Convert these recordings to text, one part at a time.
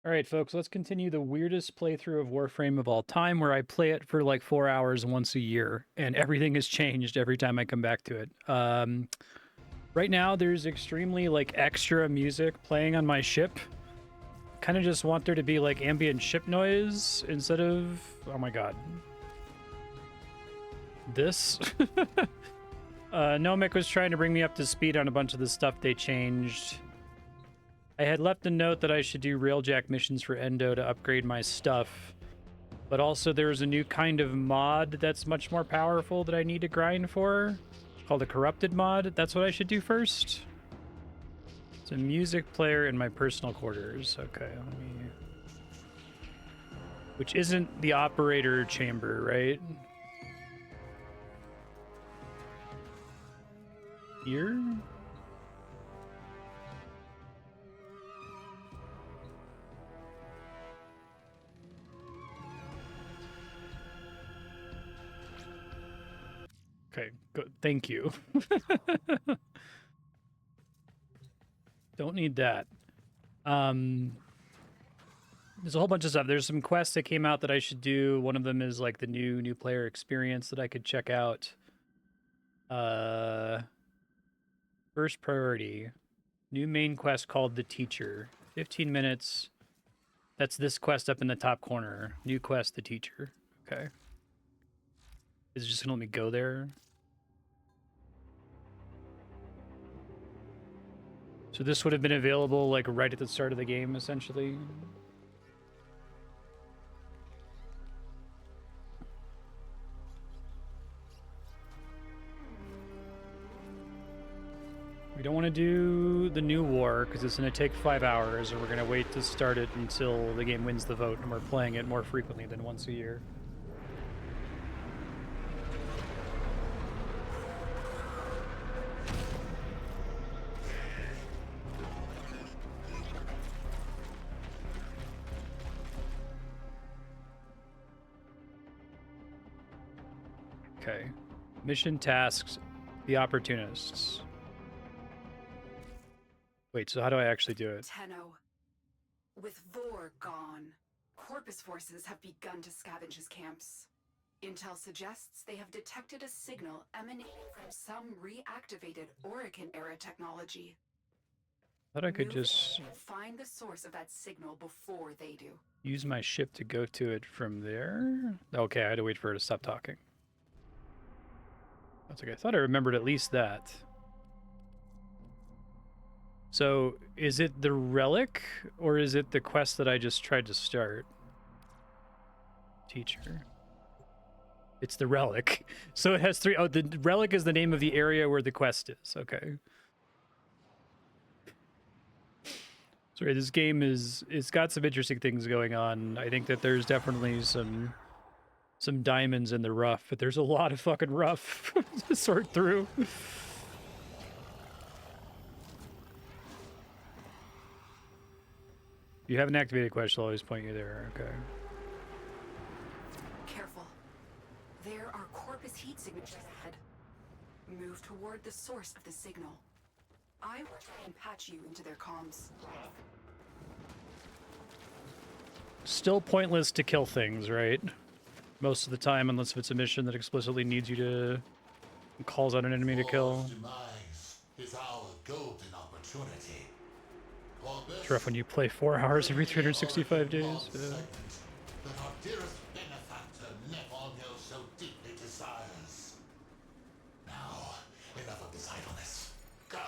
All right, folks, let's continue the weirdest playthrough of Warframe of all time, where I play it for like 4 hours once a year, and everything has changed every time I come back to it. Right now, there's extremely like extra music playing on my ship. Kind of just want there to be like ambient ship noise instead of, oh my god, this. Nomic was trying to bring me up to speed on a bunch of the stuff they changed. I had left a note that I should do railjack missions for Endo to upgrade my stuff, but also there's a new kind of mod that's much more powerful that I need to grind for, called a corrupted mod. That's what I should do first. It's a music player in my personal quarters. Okay, let me... Which isn't the operator chamber, right? Here? Okay, good. Thank you. Don't need that. There's a whole bunch of stuff. There's some quests that came out that I should do. One of them is like the new player experience that I could check out. First priority. New main quest called The Teacher. 15 minutes. That's this quest up in the top corner. New quest, The Teacher. Okay. Is it just gonna let me go there? So this would have been available like right at the start of the game, essentially. We don't want to do the new war because it's going to take 5 hours, or we're going to wait to start it until the game wins the vote and we're playing it more frequently than once a year. Okay. Mission tasks, the opportunists. Wait, so how do I actually do it? Tenno. With Vor gone, Corpus forces have begun to scavenge his camps. Intel suggests they have detected a signal emanating from some reactivated Orican-era technology. I thought I could just find the source of that signal before they do. Use my ship to go to it from there? Okay, I had to wait for her to stop talking. That's okay. I thought I remembered at least that. So, is it the relic, or is it the quest that I just tried to start? Teacher. It's the relic. So it has 3... Oh, the relic is the name of the area where the quest is. Okay. Sorry, this game it's got some interesting things going on. I think that there's definitely some diamonds in the rough, but there's a lot of fucking rough to sort through. You haven't activated a quest, I'll always point you there. Okay. Careful. There are Corpus heat signatures ahead. Move toward the source of the signal. I will try and patch you into their comms. Still pointless to kill things, right? Most of the time, unless if it's a mission that explicitly needs you to... calls out an enemy to kill. Is our golden opportunity. It's rough when you play 4 hours every 365 days. That our dearest benefactor Nepal so deeply desires. Now, enough of this idleness. Go!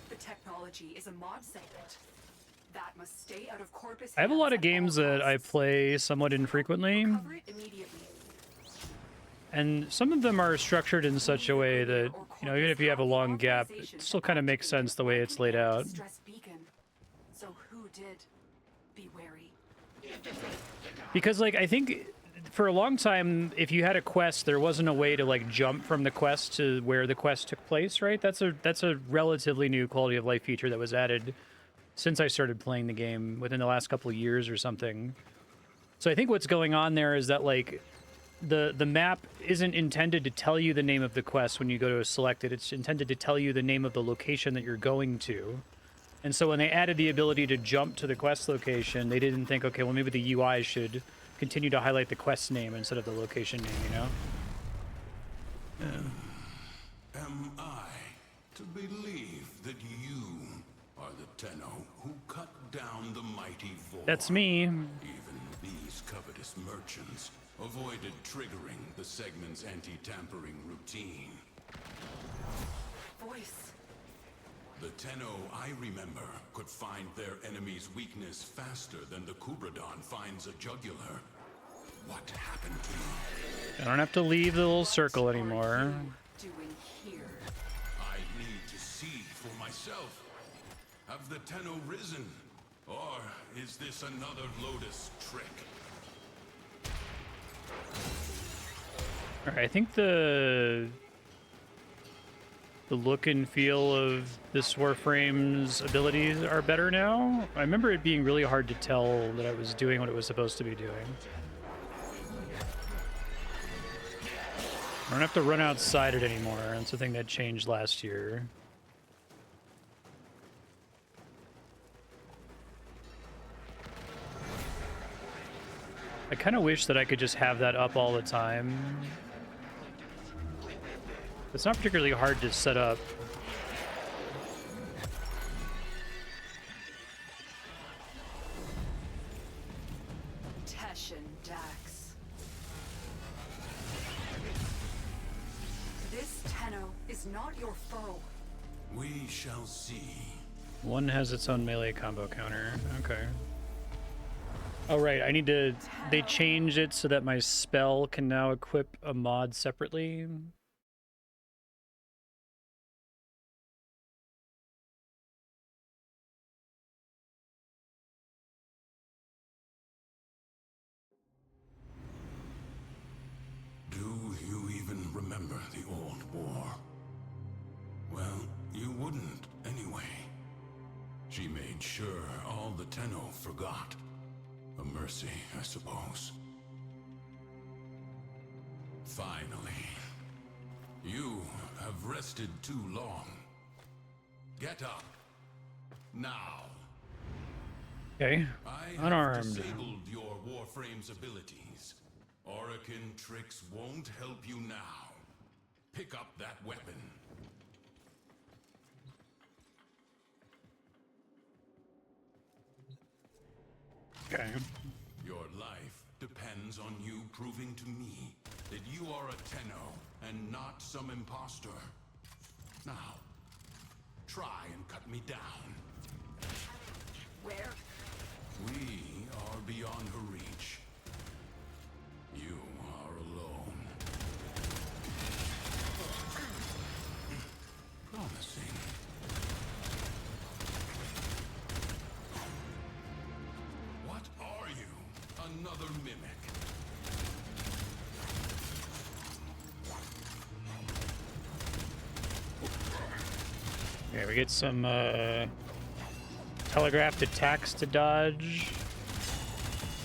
The technology is a mod segment. That must stay out of Corpus. I have a lot of games that I play somewhat infrequently. Cover it immediately. And some of them are structured in such a way that, you know, even if you have a long gap, it still kind of makes sense the way it's laid out. So who did? Be wary. Because, like, I think for a long time, if you had a quest, there wasn't a way to, like, jump from the quest to where the quest took place, right? That's a relatively new quality of life feature that was added since I started playing the game within the last couple of years or something. So I think what's going on there is that, like, the map isn't intended to tell you the name of the quest when you go to select it. It's intended to tell you the name of the location that you're going to. And so when they added the ability to jump to the quest location, they didn't think, okay, well, maybe the UI should continue to highlight the quest name instead of the location name, you know? Am I to believe that you are the Tenno who cut down the mighty Vor? That's me. Even these covetous merchants avoided triggering the segment's anti-tampering routine. Voice. The Tenno I remember could find their enemy's weakness faster than the Kubradon finds a jugular. What happened to you? I don't have to leave the little circle anymore. Doing here. I need to see for myself. Have the Tenno risen? Or is this another Lotus trick? Alright, I think the look and feel of this Warframe's abilities are better now. I remember it being really hard to tell that I was doing what it was supposed to be doing. I don't have to run outside it anymore. That's the thing that changed last year. I kind of wish that I could just have that up all the time. It's not particularly hard to set up. Tesh and Dax. This Tenno is not your foe. We shall see. One has its own melee combo counter. Okay. Oh, right. I need to... They changed it so that my spell can now equip a mod separately. Do you even remember the old war? Well, you wouldn't anyway. She made sure all the Tenno forgot. A mercy, I suppose. Finally. You have rested too long. Get up. Now. Okay. I have Unarmed. disabled your Warframe's abilities. Orokin tricks won't help you now. Pick up that weapon. Okay. Your life depends on you proving to me that you are a Tenno and not some imposter. Now, try and cut me down. Where? We are beyond her reach. You are alone. Promising. What are you? Another mimic. Okay, we get some telegraphed attacks to dodge.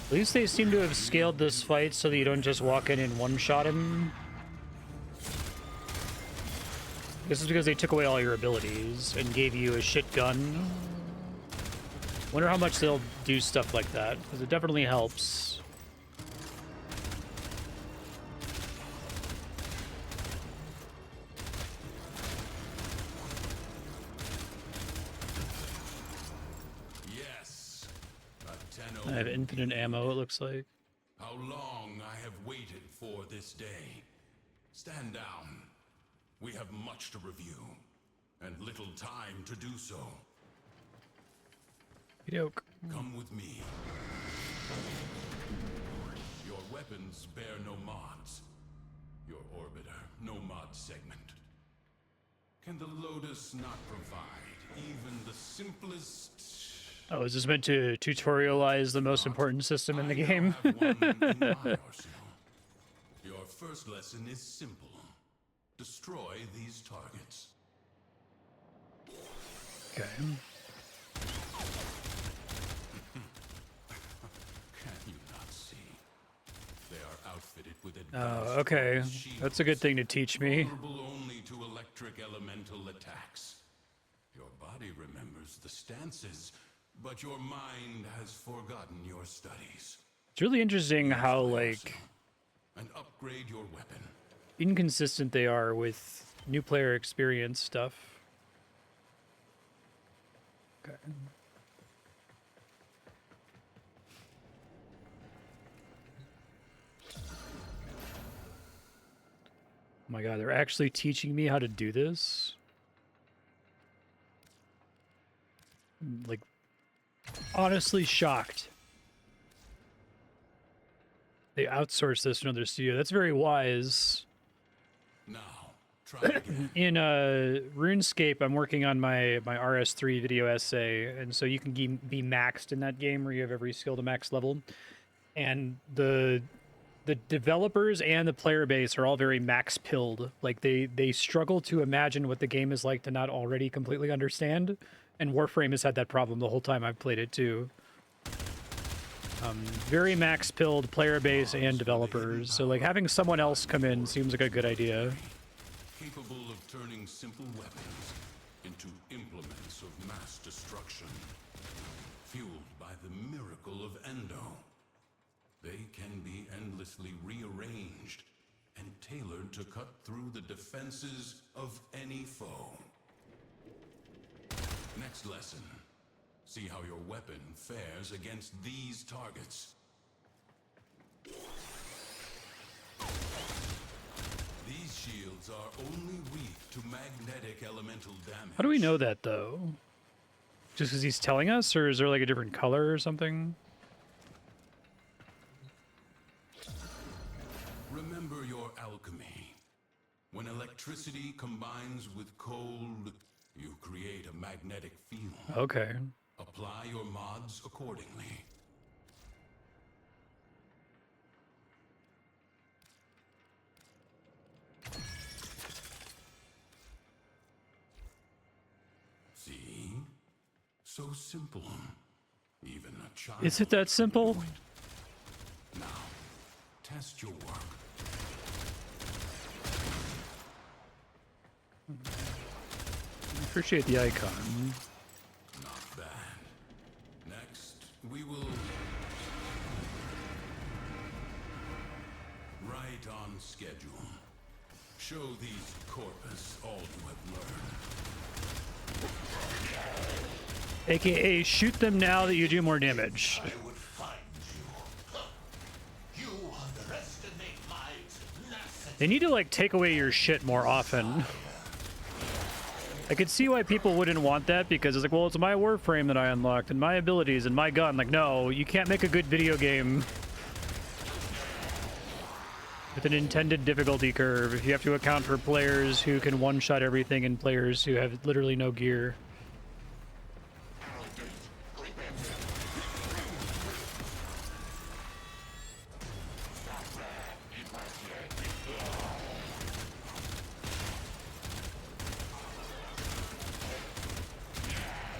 At least they seem to have scaled this fight so that you don't just walk in and one-shot him. This is because they took away all your abilities and gave you a shit gun. Wonder how much they'll do stuff like that, because it definitely helps. Yes. A Tenno. I have infinite ammo, it looks like. How long I have waited for this day. Stand down. We have much to review, and little time to do so. Yoke. Come with me. Your weapons bear no mods. Your orbiter, no mod segment. Can the Lotus not provide even the simplest... Oh, is this meant to tutorialize the most important system in the game? I now have one in my arsenal. Your first lesson is simple. Destroy these targets. Okay. Can you not see? They are outfitted with Oh, advanced okay. shields, That's a good thing to teach me. vulnerable only to electric elemental attacks. Your body remembers the stance but your mind has forgotten your studies. It's really interesting how, like, And upgrade your weapon. inconsistent they are with new player experience stuff. Okay. Oh my god, they're actually teaching me how to do this? I'm, like, honestly shocked. They outsourced this to another studio. That's very wise. Now, try again. In RuneScape, I'm working on my RS3 video essay, and so you can be maxed in that game where you have every skill to max level. And the developers and the player base are all very max pilled. Like they struggle to imagine what the game is like to not already completely understand. And Warframe has had that problem the whole time I've played it too. Very max pilled player base and developers. So like having someone else come in seems like a good idea. Capable of turning simple weapons into implements of mass destruction. Fueled by the miracle of Endo. They can be endlessly rearranged and tailored to cut through the defenses of any foe. Next lesson. See how your weapon fares against these targets. These shields are only weak to magnetic elemental damage. How do we know that though? Just because he's telling us, or is there like a different color or something? Remember your alchemy. When electricity combines with cold, you create a magnetic field. Okay. Apply your mods accordingly. See? So simple. Even a child. Is it that simple? Now, test your work. Appreciate the icon. Not bad. Next, we will... Right on schedule. Show these corpus all you have learned. AKA shoot them now that you do more damage. I would find you. You underestimate my tenacity. They need to like take away your shit more often. I could see why people wouldn't want that because it's like, well, it's my Warframe that I unlocked and my abilities and my gun. Like, no, you can't make a good video game with an intended difficulty curve if you have to account for players who can one-shot everything and players who have literally no gear.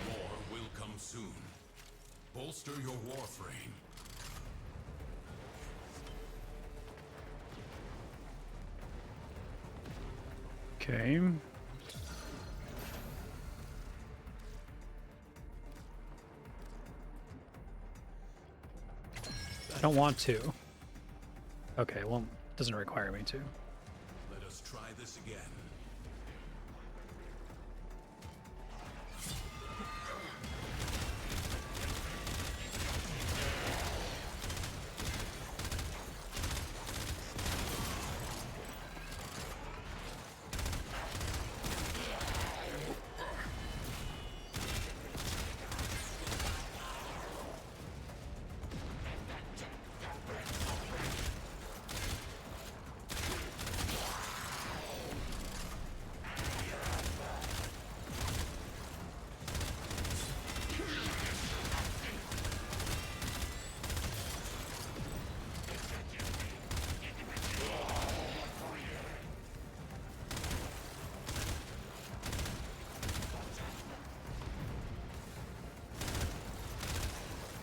More will come soon. Bolster your Warframe. Okay. I don't want to. Okay, well, it doesn't require me to. Let us try this again.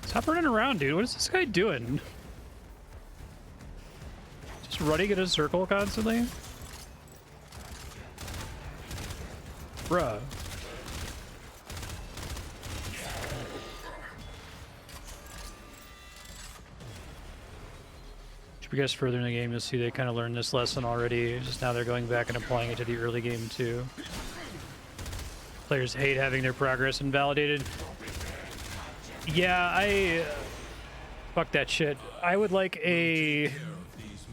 Stop running around, dude. What is this guy doing? Just running in a circle constantly? Bruh. progress further in the game, you'll see they kind of learned this lesson already. Just now they're going back and applying it to the early game too. Players hate having their progress invalidated. Yeah, fuck that shit. I would like a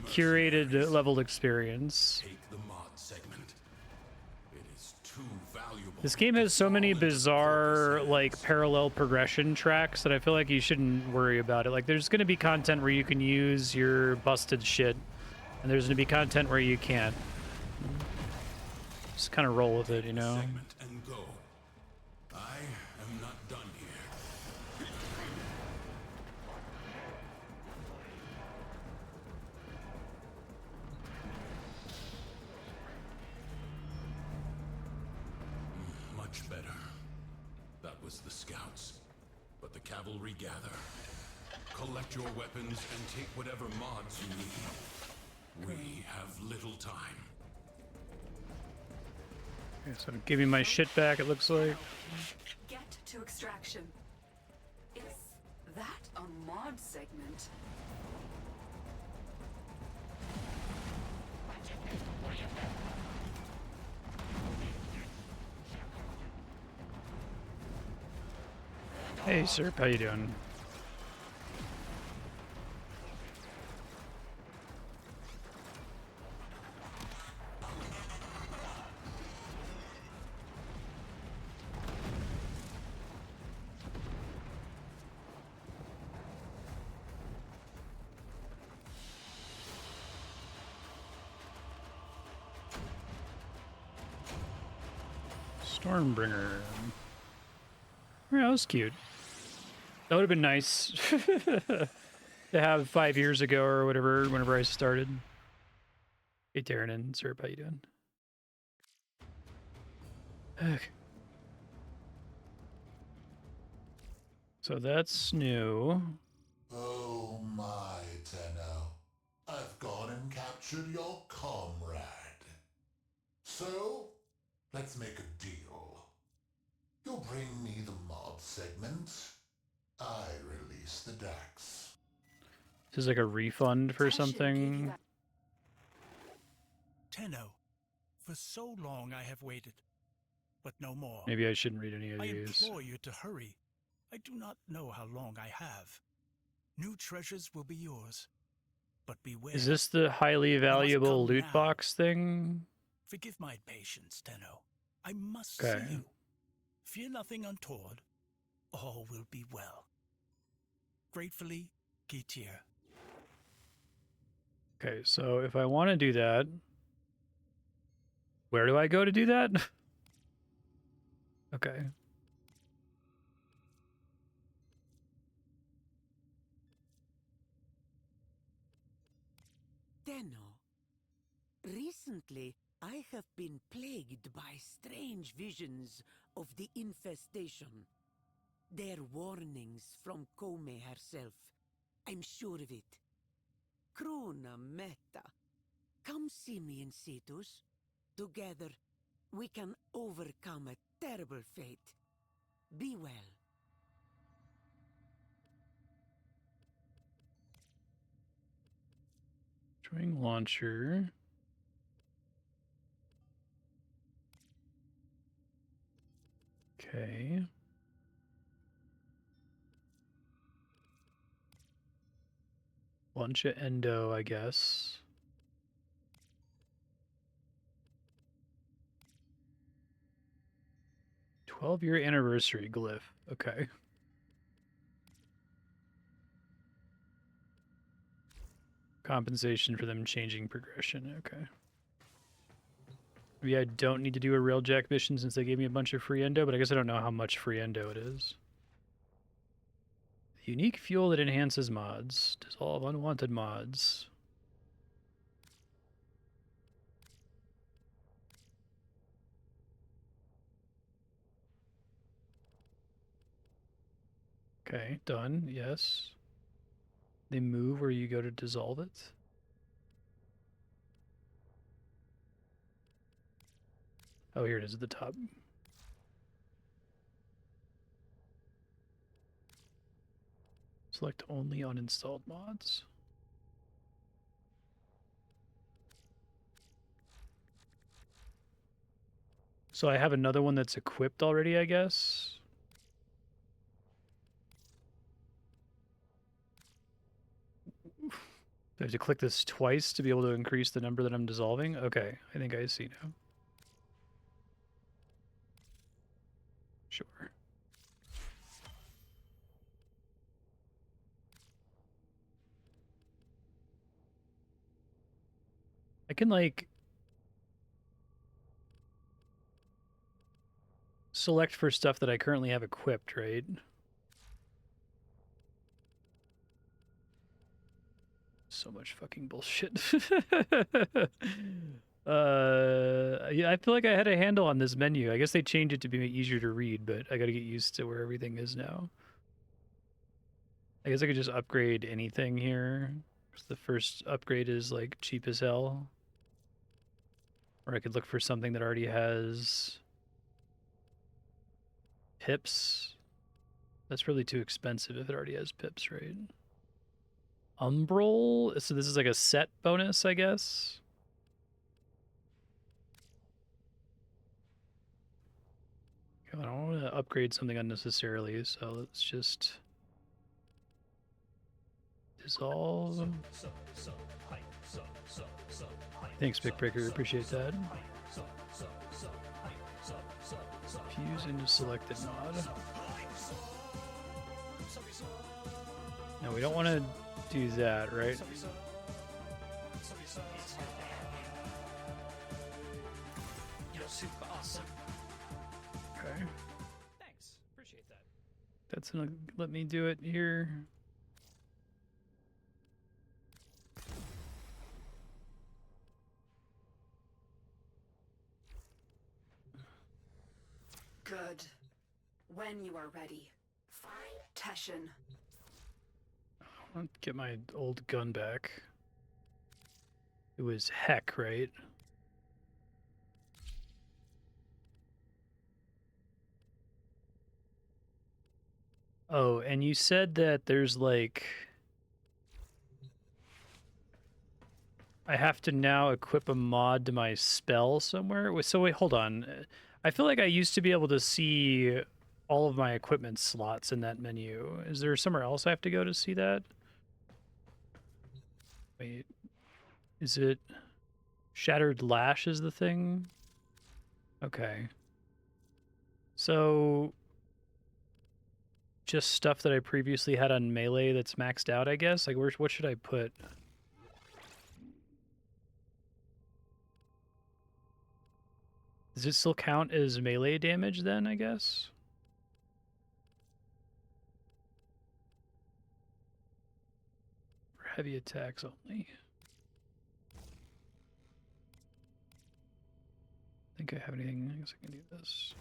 curated leveled experience. Take the mod segment. It is too valuable. This game has so many bizarre, like, parallel progression tracks that I feel like you shouldn't worry about it. Like, there's going to be content where you can use your busted shit, and there's going to be content where you can't. Just kind of roll with it, you know? Segment and go. I am not done here. Much better. That was the scouts. But the cavalry gather. Collect your weapons and take whatever mods you need. We have little time. Okay, so give me my shit back, it looks like. Get to extraction. Is that a mod segment? Hey, sir, how you doing? Stormbringer. Yeah, that was cute. That would have been nice to have 5 years ago or whatever, whenever I started. Hey, Darren and Sir, how you doing? Okay. So that's new. Oh my, Tenno. I've gone and captured your comrade. So, let's make a deal. You'll bring me the mod segment. I release the Dax. This is like a refund for something. Tenno, for so long I have waited, but no more. Maybe I shouldn't read any of I these. implore you to hurry. I do not know how long I have. New treasures will be yours, but beware. Is this the highly valuable come loot now. box thing? Forgive my impatience, Tenno. I must Okay. see you. Fear nothing untoward. All will be well. Gratefully, Getir. Okay, so if I want to do that, where do I go to do that? Okay. Tenno, recently I have been plagued by strange visions of the infestation. They're warnings from Kome herself. I'm sure of it. Krona Meta, come see me in Cetus. Together, we can overcome a terrible fate. Be well. String launcher. Okay. Bunch of endo, I guess. "12-year anniversary glyph." Okay. Compensation for them changing progression. Okay. Maybe I don't need to do a Railjack mission since they gave me a bunch of free endo, but I guess I don't know how much free endo it is. Unique fuel that enhances mods. Dissolve unwanted mods. Okay, done. Yes. They move where you go to dissolve it. Oh, here it is at the top. Select only uninstalled mods. So I have another one that's equipped already, I guess. Do I have to click this twice to be able to increase the number that I'm dissolving? Okay, I think I see now. Sure. I can, like, select for stuff that I currently have equipped, right? So much fucking bullshit. Yeah, I feel like I had a handle on this menu. I guess they changed it to be easier to read, but I gotta get used to where everything is now. I guess I could just upgrade anything here. The first upgrade is like cheap as hell. Or I could look for something that already has pips. That's really too expensive if it already has pips, right? Umbral? So this is like a set bonus, I guess? I don't want to upgrade something unnecessarily, so let's just dissolve. Thanks, Big Breaker. Appreciate that. Fuse into selected mod. No, we don't want to do that, right? You're super awesome. Okay. Thanks. Appreciate that. That's gonna let me do it here. Good. When you are ready. Find Teshin. I'll get my old gun back. It was Heck, right? Oh, and you said that there's like... I have to now equip a mod to my spell somewhere? So wait, hold on. I feel like I used to be able to see all of my equipment slots in that menu. Is there somewhere else I have to go to see that? Wait. Is it... Shattered Lash is the thing? Okay. So... just stuff that I previously had on melee that's maxed out, I guess? Like, what should I put? Does it still count as melee damage then, I guess? For heavy attacks only. I think I have anything. I guess I can do this.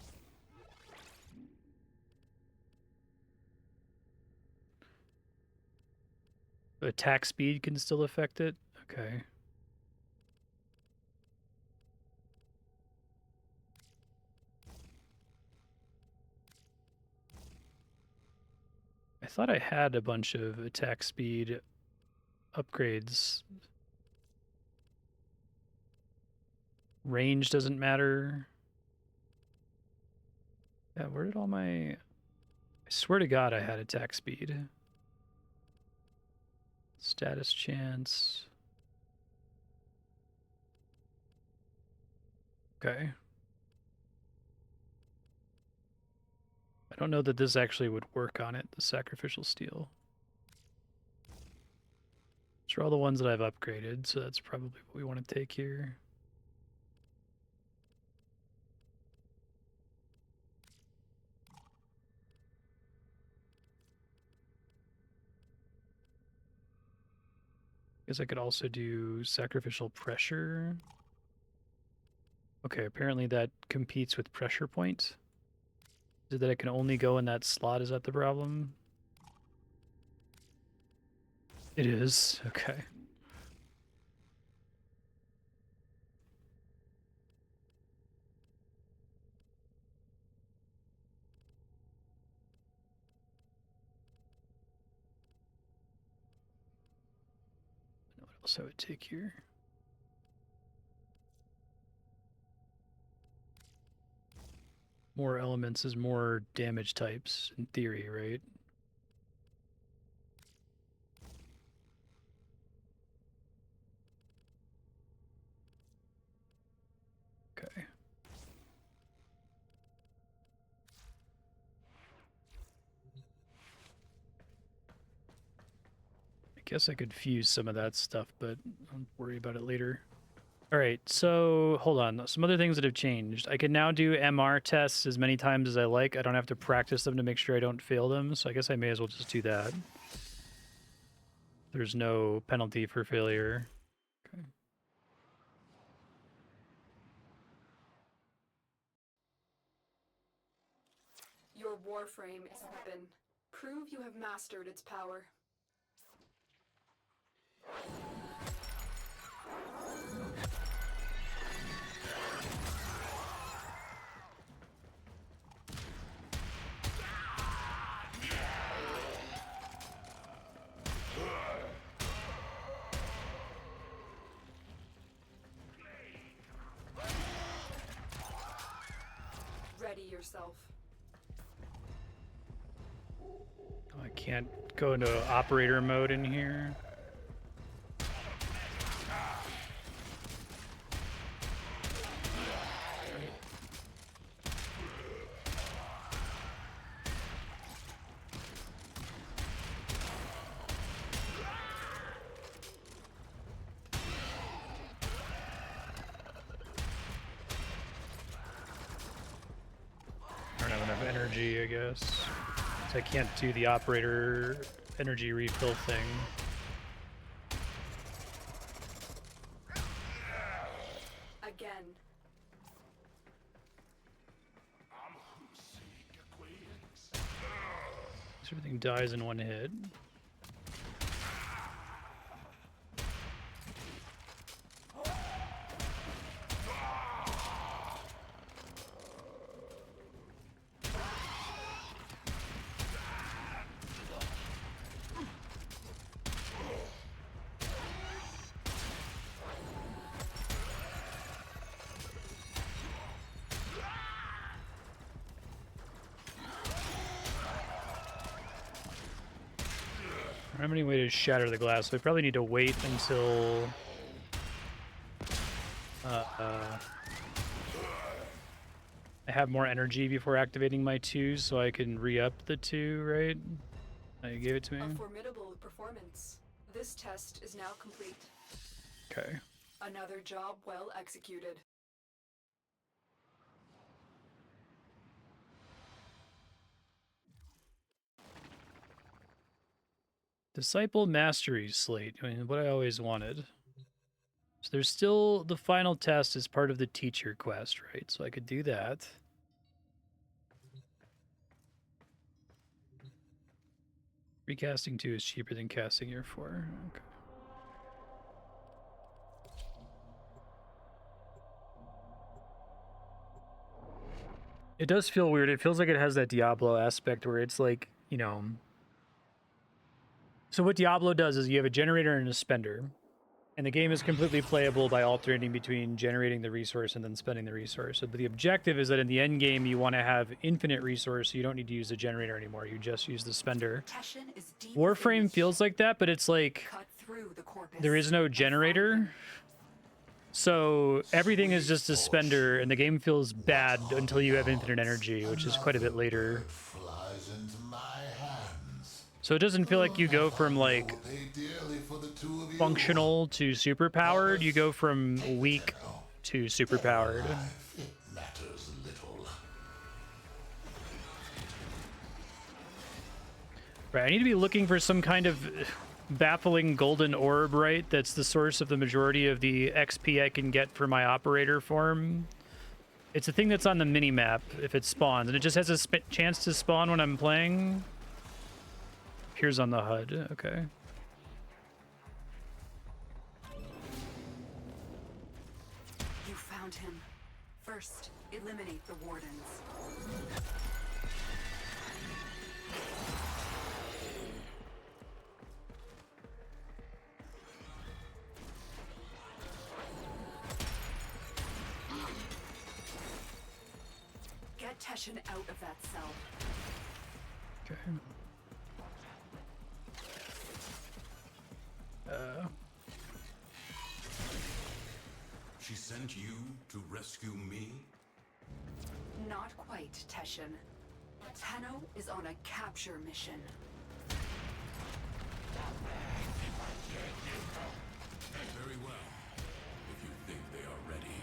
Attack speed can still affect it? Okay. I thought I had a bunch of attack speed upgrades. Range doesn't matter. Yeah, where did all my... I swear to God I had attack speed. Status chance. Okay. I don't know that this actually would work on it, the sacrificial steel. These are all the ones that I've upgraded, so that's probably what we want to take here. Guess I could also do sacrificial pressure. Okay, apparently that competes with pressure point. Is it that it can only go in that slot? Is that the problem? It is. Okay. What else I would take here? more elements is more damage types, in theory, right? Okay. I guess I could fuse some of that stuff, but I'll worry about it later. All right, so hold on. Some other things that have changed. I can now do MR tests as many times as I like. I don't have to practice them to make sure I don't fail them, so I guess I may as well just do that. There's no penalty for failure. Okay. Your Warframe is a weapon. Prove you have mastered its power. Ready yourself. I can't go into operator mode in here. I don't have enough energy, I guess. So I can't do the operator energy refill thing. Again. So everything dies in one hit. I don't have any way to shatter the glass, so I probably need to wait until I have more energy before activating my 2, so I can re-up the 2, right? You gave it to me? A formidable performance. This test is now complete. Okay. Another job well executed. Disciple Mastery Slate. I mean, what I always wanted. So there's still the final test as part of the teacher quest, right? So I could do that. Recasting 2 is cheaper than casting year 4. Okay. It does feel weird. It feels like it has that Diablo aspect where it's like, you know... So what Diablo does is you have a generator and a spender. And the game is completely playable by alternating between generating the resource and then spending the resource. But the objective is that in the end game, you want to have infinite resource, so you don't need to use the generator anymore. You just use the spender. Warframe feels like that, but it's like there is no generator. So everything is just a spender, and the game feels bad until you have infinite energy, which is quite a bit later. So it doesn't feel like you go from like functional to superpowered. You go from weak to superpowered. Right, I need to be looking for some kind of baffling golden orb, right? That's the source of the majority of the XP I can get for my operator form. It's a thing that's on the mini-map if it spawns, and it just has a chance to spawn when I'm playing. Appears on the HUD, okay. You found him. First, eliminate the wardens. Get Teshin out of that cell. Okay. She sent you to rescue me? Not quite, Teshin. Tenno is on a capture mission. Very well, if you think they are ready.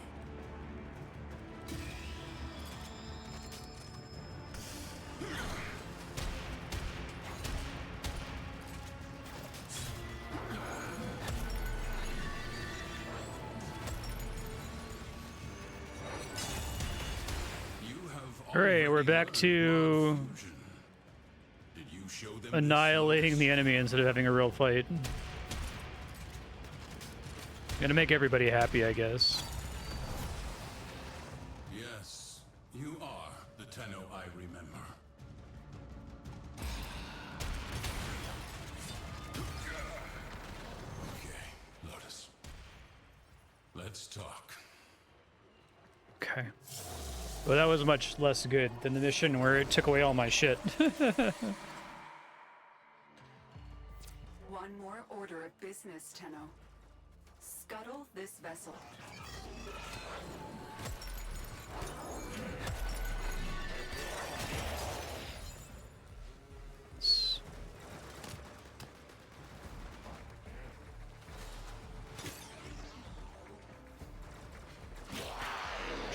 You have Alright, we're already back learned to blood fusion. Did you show them the annihilating source? the enemy instead of having a real fight. Gonna make everybody happy, I guess. Yes, you are the Tenno I remember. Okay, Lotus. Let's talk. Okay. Well, that was much less good than the mission where it took away all my shit. One more order of business, Tenno. Scuttle this vessel.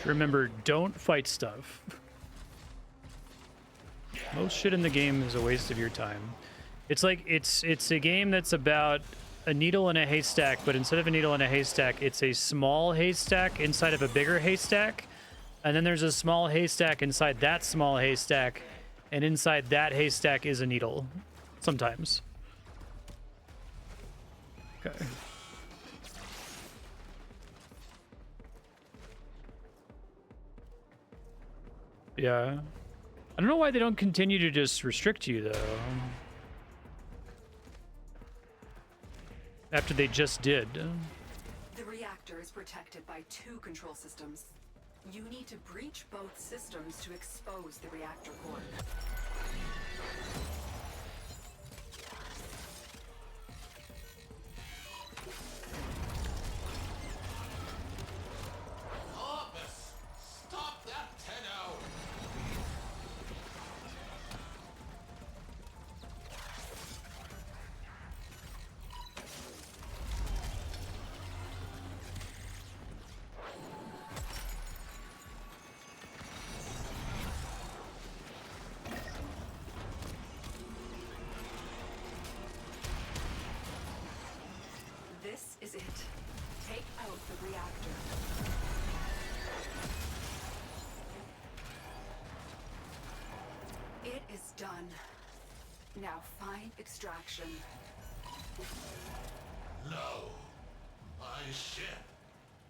Remember, don't fight stuff. Most shit in the game is a waste of your time. It's like it's a game that's about a needle in a haystack, but instead of a needle in a haystack, it's a small haystack inside of a bigger haystack. And then there's a small haystack inside that small haystack, and inside that haystack is a needle. Sometimes. Okay. Yeah. I don't know why they don't continue to just restrict you, though. After they just did. The reactor is protected by 2 control systems. You need to breach both systems to expose the reactor core. Corpus! Stop that, Tenno! This is it. Take out the reactor. It is done. Now find extraction. No. My ship.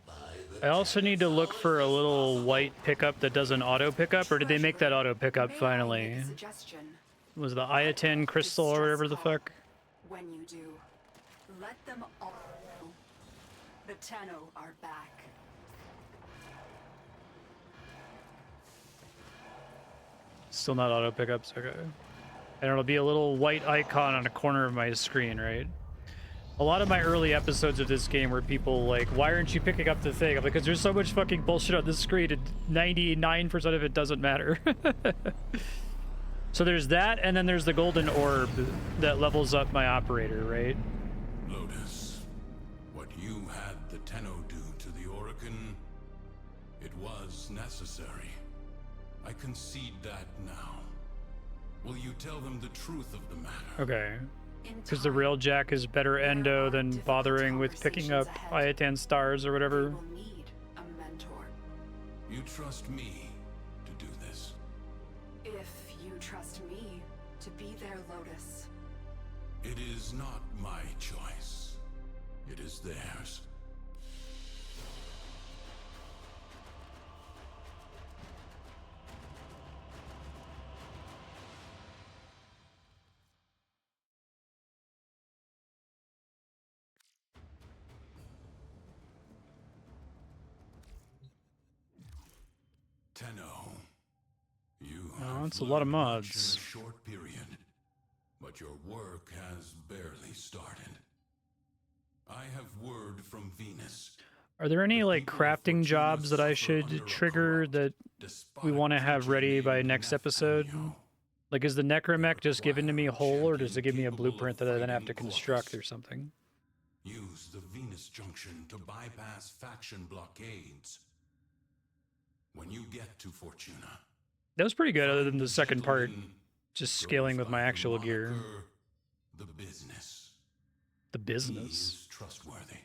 By the I also need to look for a little white pickup that does an auto pickup, or did they make that auto pickup May I finally? make a suggestion? Was the Iatan crystal or whatever the fuck? When you do, let them all know the Tenno are back. Still not auto pickups, okay. And it'll be a little white icon on a corner of my screen, right? A lot of my early episodes of this game were people like, why aren't you picking up the thing? I'm like, because there's so much fucking bullshit on this screen and 99% of it doesn't matter. So there's that, and then there's the golden orb that levels up my operator, right? Lotus, what you had the Tenno do to the Orokin, it was necessary. I concede that now. Will you tell them the truth of the matter? Okay. In Because the time, rail jack is better there endo are than difficult bothering with picking up conversations ahead. Iatan stars or whatever. We will need a mentor. You trust me to do this? If you trust me to be their Lotus. It is not my choice. It is theirs. Tenno, Wow, that's a I've lot of learned much in mods. a short period, but your work has barely started. I have word from Venus. Are there any The like people of crafting Fortuna jobs that I suffer under should a trigger corrupt, that we despotic want to have creature ready by named next episode? Nefanyo. Like, is the necromech just given to me Require a whole, or does it champion give me a capable of blueprint that I then have to fighting construct Corvus. or something? Use the Venus Junction to bypass faction blockades. When you get to Fortuna, That was pretty good, other than find the a second part, gentleman, just goes scaling with by my the actual gear. moniker, the business. The He business. is trustworthy.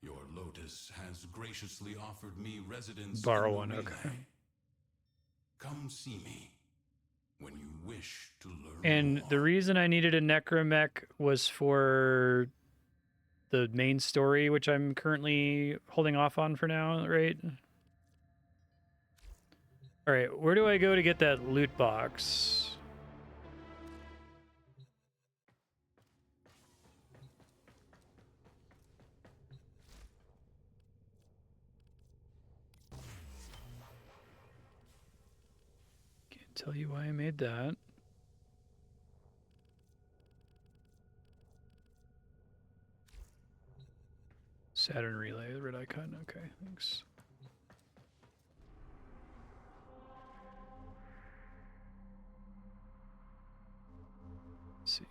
Your Lotus has graciously offered me residence Borrow in the one, relay. okay. Come see me when you wish to learn And more. the reason I needed a necromech was for the main story, which I'm currently holding off on for now, right? All right, where do I go to get that loot box? Can't tell you why I made that. Saturn relay, the red icon. Okay, thanks. Let's see.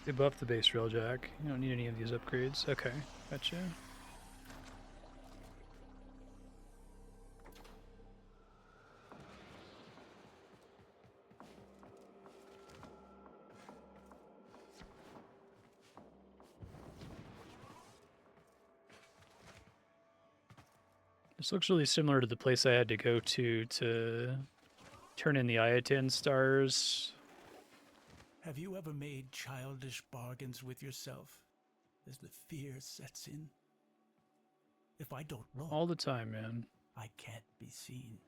They buffed the base railjack. You don't need any of these upgrades. Okay, gotcha. This looks really similar to the place I had to go to turn in the Iatan stars. Have you ever made childish bargains with yourself as the fear sets in? If I don't look, All the time, man. I can't be seen.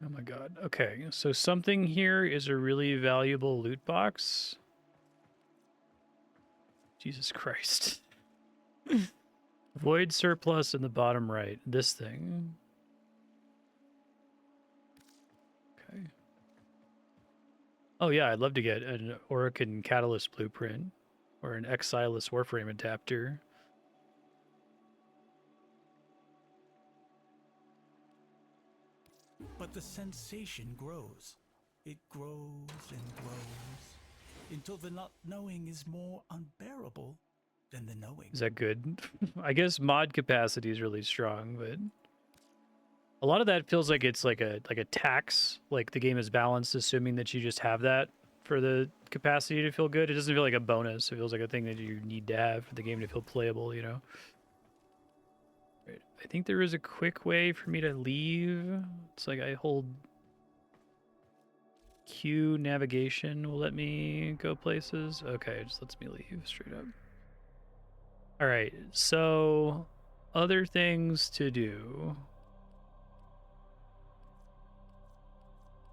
Oh my god. Okay, so something here is a really valuable loot box. Jesus Christ. Void surplus in the bottom right. This thing. Okay. Oh yeah, I'd love to get an Orican Catalyst blueprint or an Exilus Warframe adapter. But the sensation grows. It grows and grows until the not knowing is more unbearable than the knowing. Is that good? I guess mod capacity is really strong, but a lot of that feels like it's like a tax. Like the game is balanced, assuming that you just have that for the capacity to feel good. It doesn't feel like a bonus. It feels like a thing that you need to have for the game to feel playable, you know? Right. I think there is a quick way for me to leave. It's like I hold Q navigation will let me go places. Okay, it just lets me leave straight up. All right, so other things to do.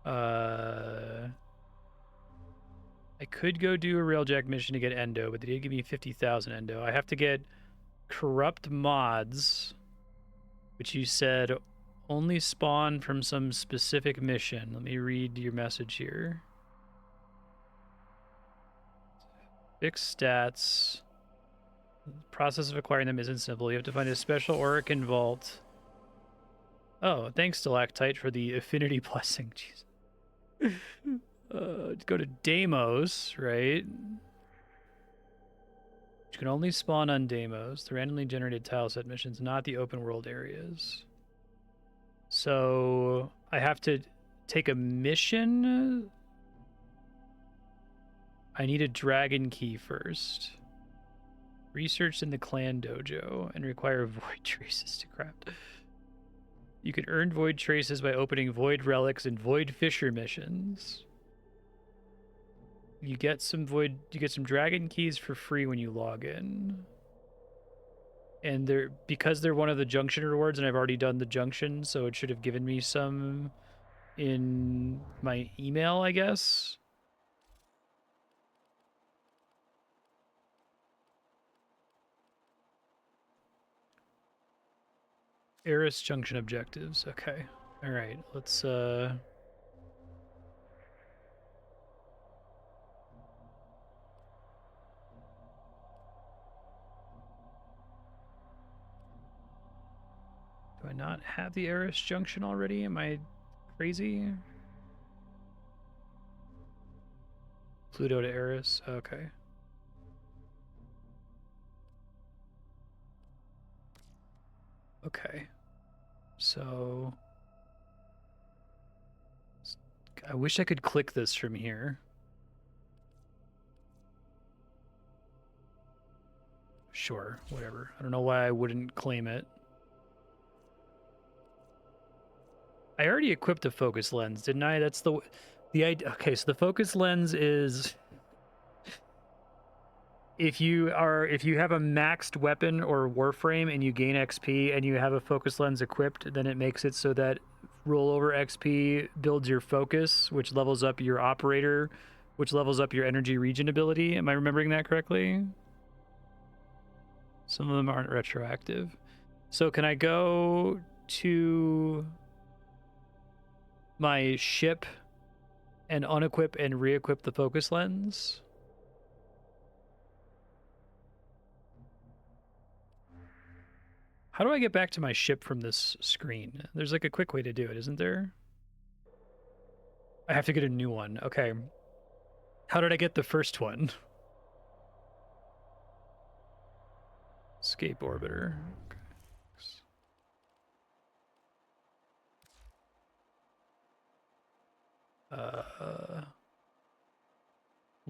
I could go do a railjack mission to get Endo, but they did give me 50,000 Endo. I have to get corrupt mods, which you said only spawn from some specific mission. Let me read your message here. Fixed stats. The process of acquiring them isn't simple. You have to find a special Orican vault. Oh, thanks, Stalactite, for the affinity blessing. Jeez. Go to Deimos, right? Which can only spawn on Deimos. The randomly generated tile set missions, not the open world areas. So I have to take a mission. I need a dragon key first. Research in the clan dojo and require void traces to craft. You can earn void traces by opening void relics and void fissure missions. You get some dragon keys for free when you log in. And because they're one of the junction rewards, and I've already done the junction, so it should have given me some in my email, I guess. Eris junction objectives. Okay. All right. Let's do I not have the Eris junction already? Am I crazy? Pluto to Eris. Okay. Okay. So I wish I could click this from here. Sure, whatever. I don't know why I wouldn't claim it. I already equipped a focus lens, didn't I? That's the idea. Okay, so the focus lens is if you have a maxed weapon or warframe and you gain XP and you have a focus lens equipped, then it makes it so that rollover XP builds your focus, which levels up your operator, which levels up your energy regen ability. Am I remembering that correctly? Some of them aren't retroactive. So can I go to my ship and unequip and re-equip the focus lens? How do I get back to my ship from this screen? There's like a quick way to do it, isn't there? I have to get a new one. Okay. How did I get the first one? Escape orbiter. Okay.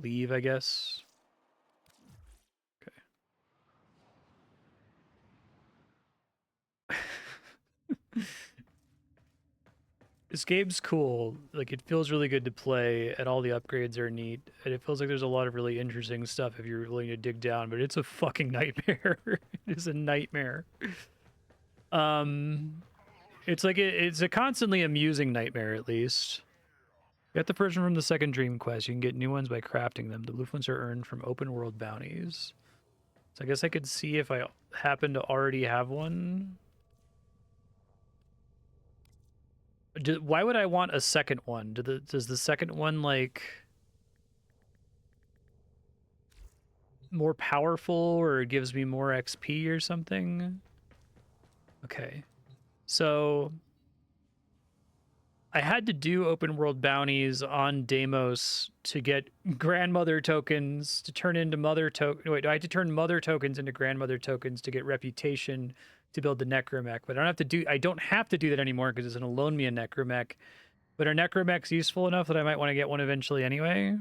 Leave, I guess. Okay. This game's cool. Like, it feels really good to play, and all the upgrades are neat. And it feels like there's a lot of really interesting stuff if you're willing to dig down, but it's a fucking nightmare. It is a nightmare. It's like it's a constantly amusing nightmare, at least. Get the first one from the second dream quest. You can get new ones by crafting them. The blue ones are earned from open world bounties. So I guess I could see if I happen to already have one. Why would I want a second one? Does the second one, like, more powerful, or it gives me more XP or something? Okay. So I had to do open world bounties on Deimos to get grandmother tokens to turn into mother token. Wait, I had to turn mother tokens into grandmother tokens to get reputation to build the necromech, but I don't have to do that anymore because it's gonna loan me a necromech. But are necromechs useful enough that I might want to get one eventually anyway?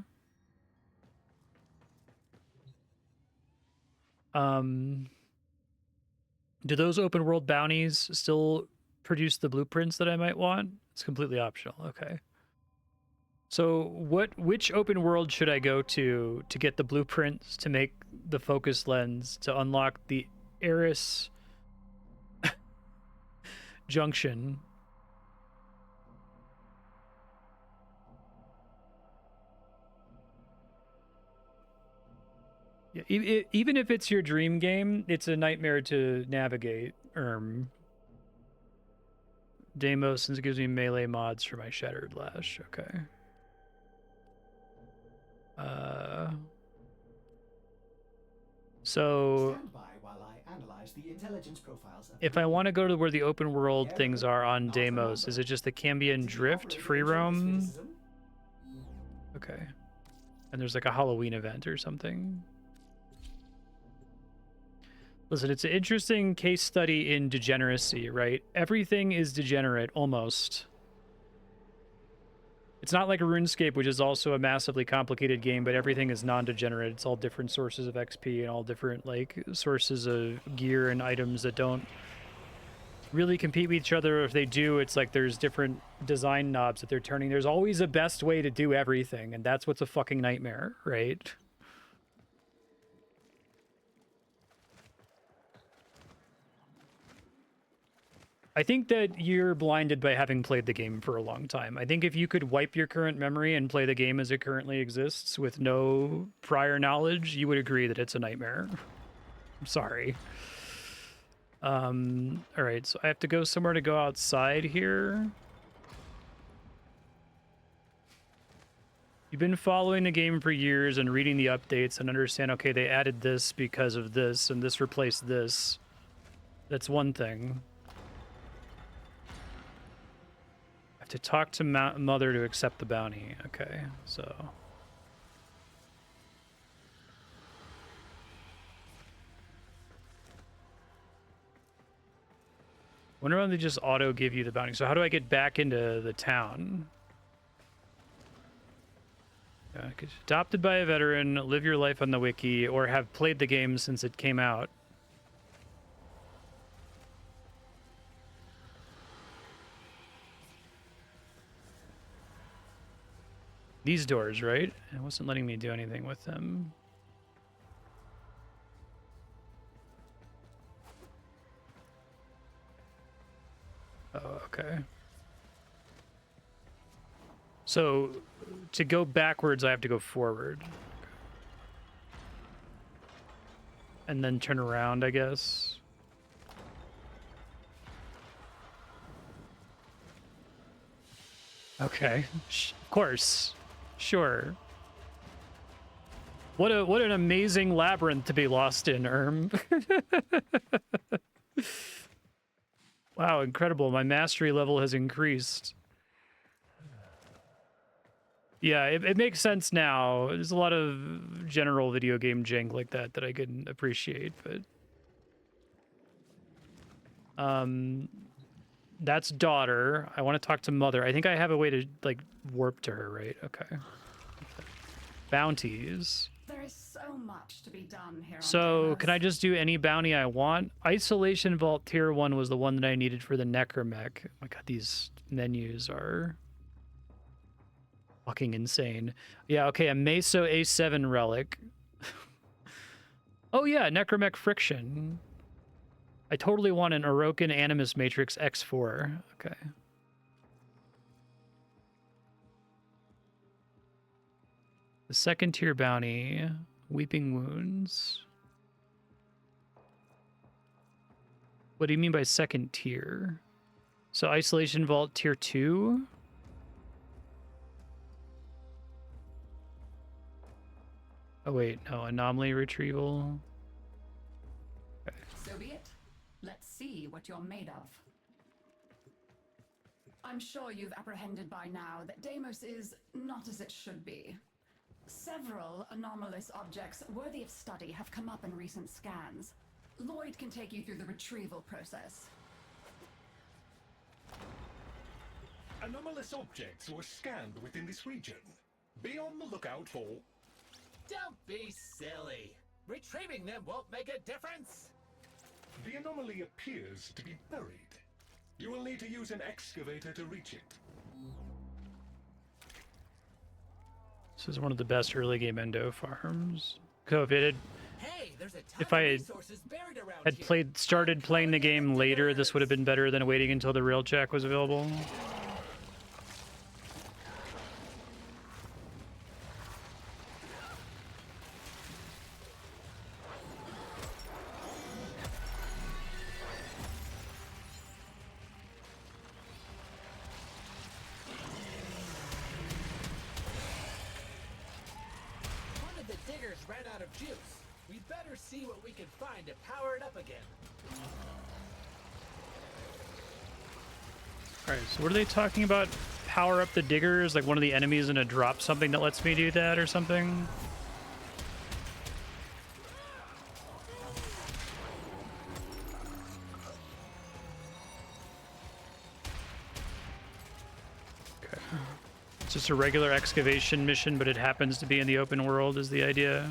Do those open world bounties still produce the blueprints that I might want? It's completely optional. Okay. So which open world should I go to get the blueprints to make the focus lens to unlock the Eris junction? Yeah, even if it's your dream game, it's a nightmare to navigate. Deimos, since it gives me melee mods for my Shattered Lash. Okay. So if I want to go to where the open world things are on Deimos, is it just the Cambion Drift free roam? Okay. And there's like a Halloween event or something. Listen, it's an interesting case study in degeneracy, right? Everything is degenerate, almost. It's not like a RuneScape, which is also a massively complicated game, but everything is non-degenerate. It's all different sources of XP and all different like sources of gear and items that don't really compete with each other. If they do, it's like there's different design knobs that they're turning. There's always a best way to do everything, and that's what's a fucking nightmare, right? I think that you're blinded by having played the game for a long time. I think if you could wipe your current memory and play the game as it currently exists with no prior knowledge, you would agree that it's a nightmare. I'm sorry. All right, so I have to go somewhere to go outside here. You've been following the game for years and reading the updates and understand, okay, they added this because of this and this replaced this. That's one thing. I have to talk to Mother to accept the bounty. Okay, so... wonder why they just auto give you the bounty. So how do I get back into the town? Adopted by a veteran, live your life on the wiki, or have played the game since it came out. These doors, right? It wasn't letting me do anything with them. Oh, okay. So, to go backwards, I have to go forward. And then turn around, I guess. Okay. Of course. Sure. What an amazing labyrinth to be lost in, Wow, incredible. My mastery level has increased. Yeah, it makes sense now. There's a lot of general video game jank like that that I can appreciate, but... that's daughter. I want to talk to mother. I think I have a way to, like, warp to her, right? Okay. Bounties. There is so much to be done here. So, can I just do any bounty I want? Isolation Vault Tier 1 was the one that I needed for the Necromech. Oh my god, these menus are fucking insane. Yeah, okay, a Meso A7 relic. Oh yeah, Necromech Friction. I totally want an Orokin Animus Matrix X4. Okay. The second tier bounty, Weeping Wounds. What do you mean by second tier? So Isolation Vault Tier 2? Oh wait, no, Anomaly Retrieval. Okay. So be it. Let's see what you're made of. I'm sure you've apprehended by now that Deimos is not as it should be. Several anomalous objects worthy of study have come up in recent scans. Lloyd can take you through the retrieval process. Anomalous objects were scanned within this region. Be on the lookout for... Don't be silly. Retrieving them won't make a difference. The anomaly appears to be buried. You will need to use an excavator to reach it. This is one of the best early game endo farms. So if it had, Hey, there's a ton if of I resources buried around had here. started playing the game later, this would have been better than waiting until the rail check was available. One of the diggers ran out of juice. We'd better see what we can find to power it up again. Alright, so what are they talking about? Power up the diggers? Like one of the enemies gonna drop something that lets me do that or something? Just a regular excavation mission, but it happens to be in the open world is the idea.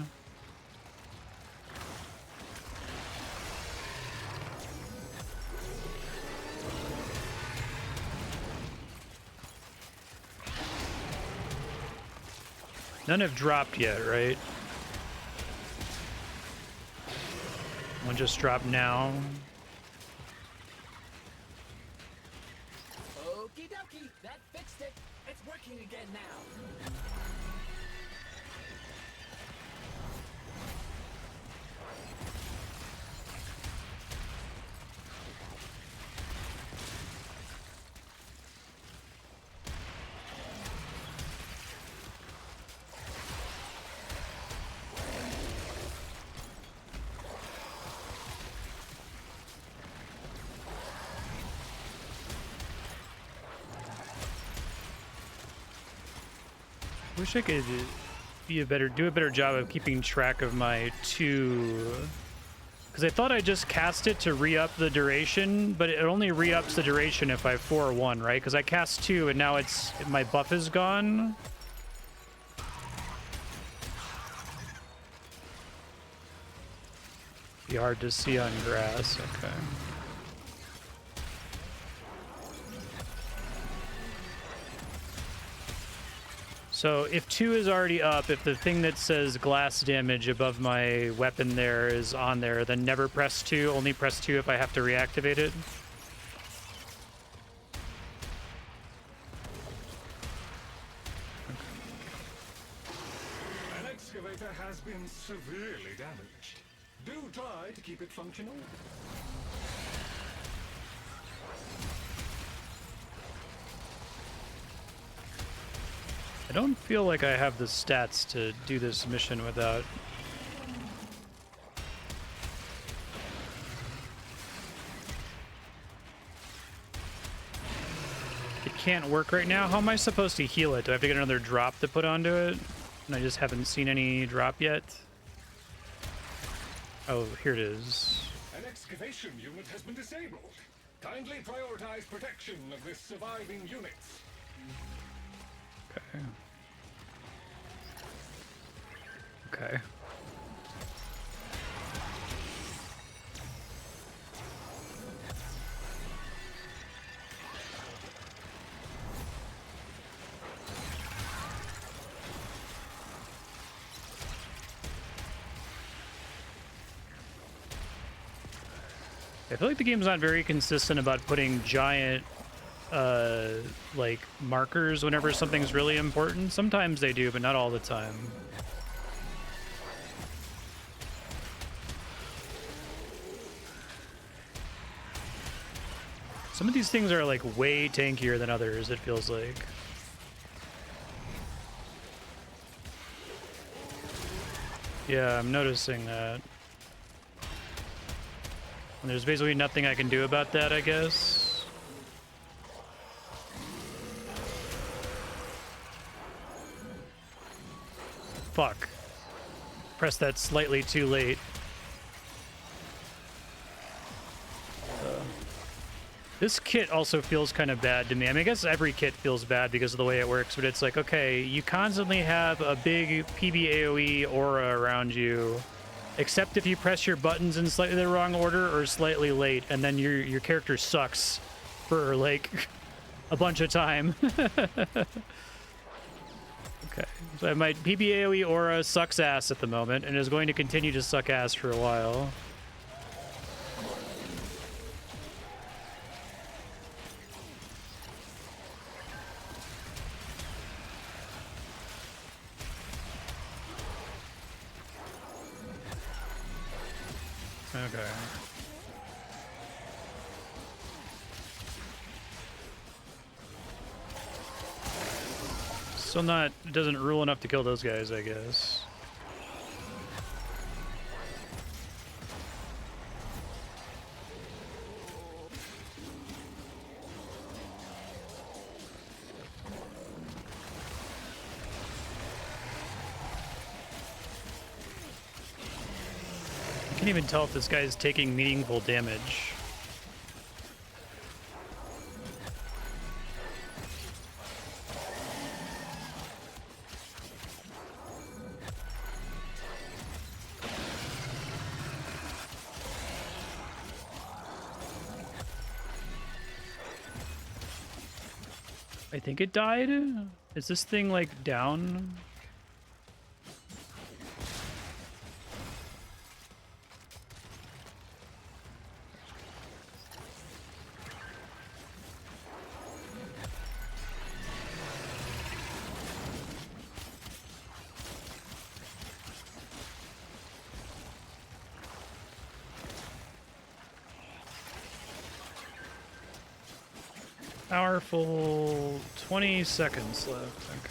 None have dropped yet, right? One just dropped now. Okie dokie, that fixed it. It's working again now. Wish I could do a better job of keeping track of my 2, because I thought I just cast it to re-up the duration, but it only re-ups the duration if I 4-1, right? Because I cast 2 and now my buff is gone. Be hard to see on grass. Okay. So if 2 is already up, if the thing that says glass damage above my weapon there is on there, then never press 2, only press 2 if I have to reactivate it. An excavator has been severely damaged. Do try to keep it functional. I don't feel like I have the stats to do this mission without. It can't work right now. How am I supposed to heal it? Do I have to get another drop to put onto it? And I just haven't seen any drop yet. Oh, here it is. An excavation unit has been disabled. Kindly prioritize protection of this surviving unit. Okay. Okay. I feel like the game's not very consistent about putting giant like markers whenever something's really important. Sometimes they do, but not all the time. Some of these things are like way tankier than others, it feels like. Yeah, I'm noticing that. And there's basically nothing I can do about that, I guess. Fuck. Pressed that slightly too late. This kit also feels kind of bad to me. I mean, I guess every kit feels bad because of the way it works, but it's like, okay, you constantly have a big PBAOE aura around you, except if you press your buttons in slightly the wrong order or slightly late, and then your character sucks for, like, a bunch of time. Okay, so my PBAOE aura sucks ass at the moment, and is going to continue to suck ass for a while. Okay. Still not, it doesn't rule enough to kill those guys, I guess. I can't even tell if this guy's taking meaningful damage. I think it died. Is this thing like down? Powerful. 20 seconds left. Okay.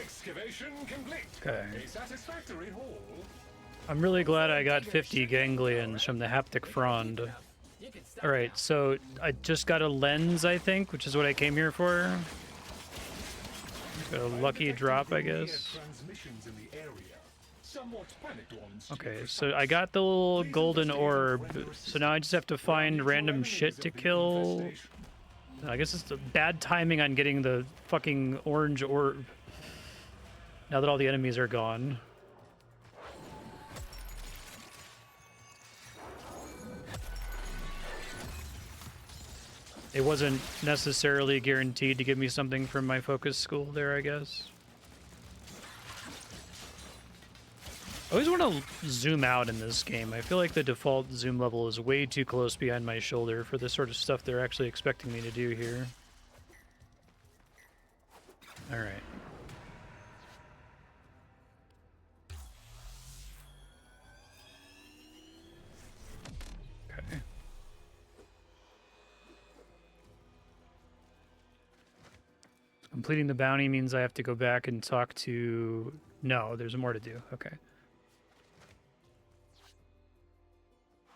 Excavation complete. Okay. A satisfactory haul. I'm really glad I got 50 ganglions from the haptic frond. Alright, so I just got a lens, I think, which is what I came here for. Got a lucky drop, I guess. Okay, so I got the little golden orb, so now I just have to find random shit to kill. I guess it's the bad timing on getting the fucking orange orb now that all the enemies are gone. It wasn't necessarily guaranteed to give me something from my focus school there, I guess. I always want to zoom out in this game. I feel like the default zoom level is way too close behind my shoulder for the sort of stuff they're actually expecting me to do here. Alright. Okay. Completing the bounty means I have to go back and talk to... No, there's more to do. Okay.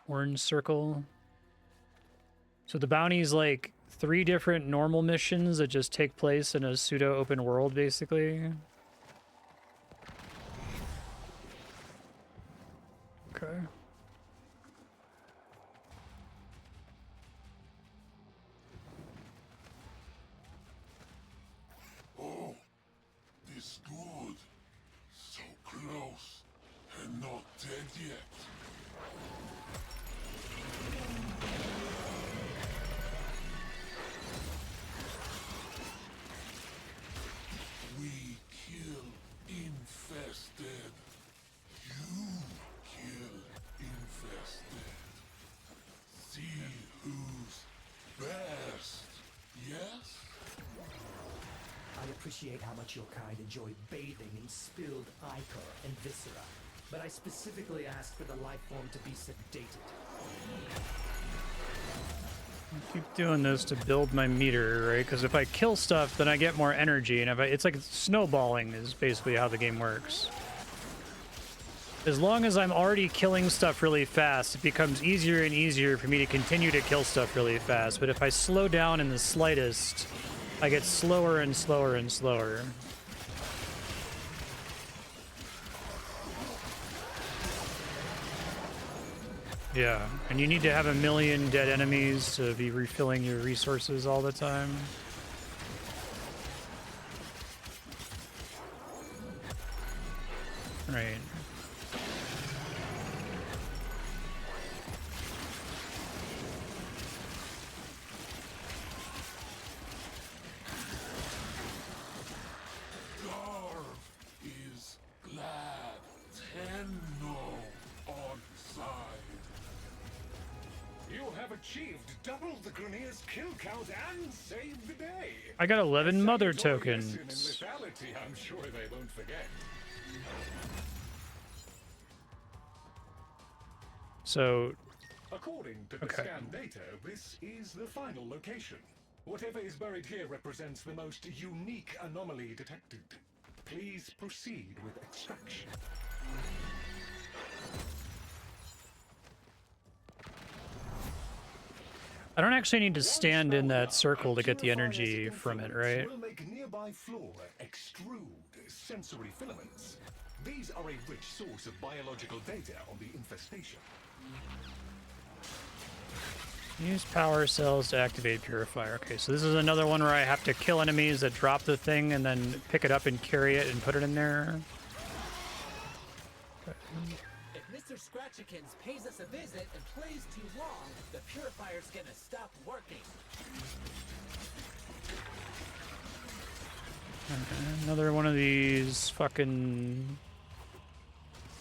Orange circle. So the bounty is like 3 different normal missions that just take place in a pseudo open world, basically. Okay. Oh, this good. So close and not dead yet. We kill infested. You kill infested. See who's best. Yes? I appreciate how much your kind enjoy bathing in spilled ichor and viscera, but I specifically asked for the life form to be sedated. I keep doing this to build my meter, right? Because if I kill stuff, then I get more energy, and if it's like snowballing is basically how the game works. As long as I'm already killing stuff really fast, it becomes easier and easier for me to continue to kill stuff really fast. But if I slow down in the slightest, I get slower and slower and slower. Yeah, and you need to have 1,000,000 dead enemies to be refilling your resources all the time. Right. Garv is glad. Tenno on side. You have achieved double the Grineer's kill count and saved the day. I got 11 mother Salutary lesson in tokens. lethality, I'm sure they won't forget. So, According to the Okay. scan data, this is the final location. Whatever is buried here represents the most unique anomaly detected. Please proceed with extraction. I don't actually need to stand in that circle to get the energy from it, right? Will make nearby flora extrude sensory filaments. These are a rich source of biological data on the infestation. Use power cells to activate purifier. Okay, so this is another one where I have to kill enemies that drop the thing and then pick it up and carry it and put it in there. If Mr. Scratchikins pays us a visit and plays too long, the purifier's gonna stop working. Okay, another one of these fucking...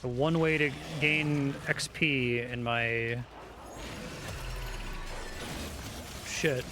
The one way to gain XP in my... shit.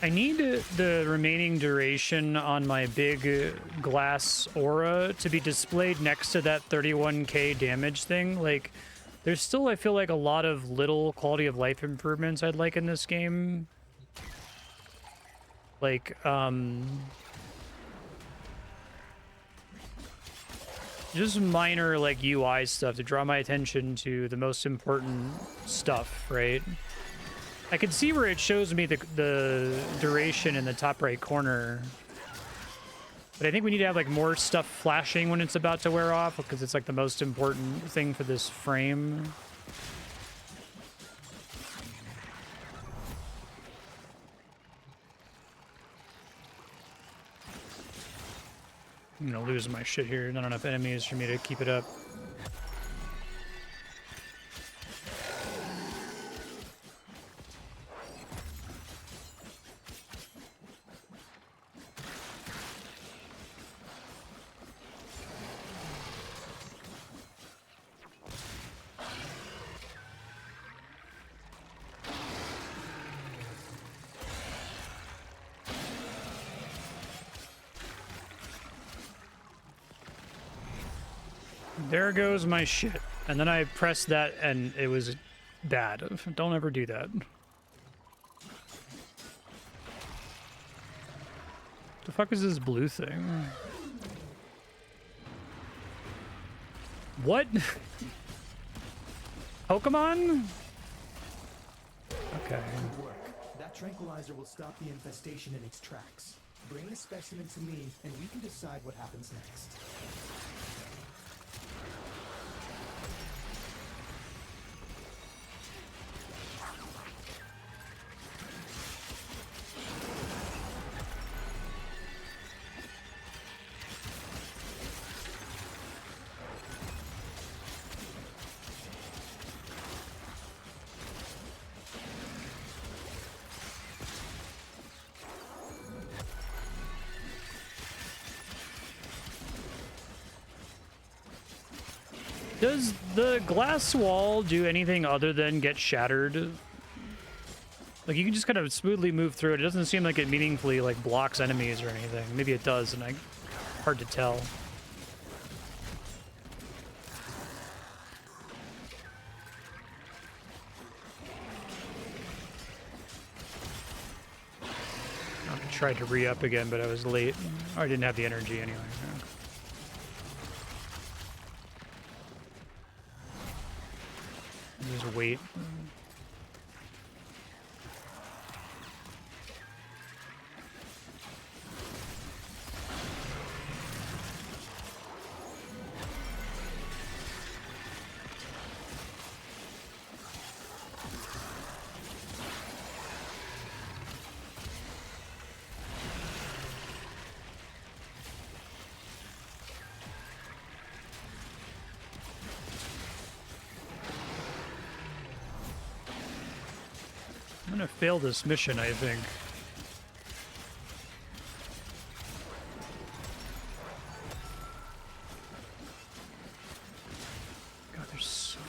I need the remaining duration on my big glass aura to be displayed next to that 31k damage thing. Like, there's still, I feel like, a lot of little quality of life improvements I'd like in this game. Like, just minor, like, UI stuff to draw my attention to the most important stuff, right? I can see where it shows me the duration in the top right corner. But I think we need to have like more stuff flashing when it's about to wear off, because it's like the most important thing for this frame. I'm gonna lose my shit here. Not enough enemies for me to keep it up. There goes my shit. And then I pressed that and it was bad. Don't ever do that. The fuck is this blue thing? What? Pokemon? Okay. Good work. That tranquilizer will stop the infestation in its tracks. Bring the specimen to me, and we can decide what happens next. Does the glass wall do anything other than get shattered? Like, you can just kind of smoothly move through it. It doesn't seem like it meaningfully, like, blocks enemies or anything. Maybe it does, and hard to tell. I tried to re-up again, but I was late. Or I didn't have the energy anyway. Yeah. Just wait. I'm gonna fail this mission, I think. God, there's so...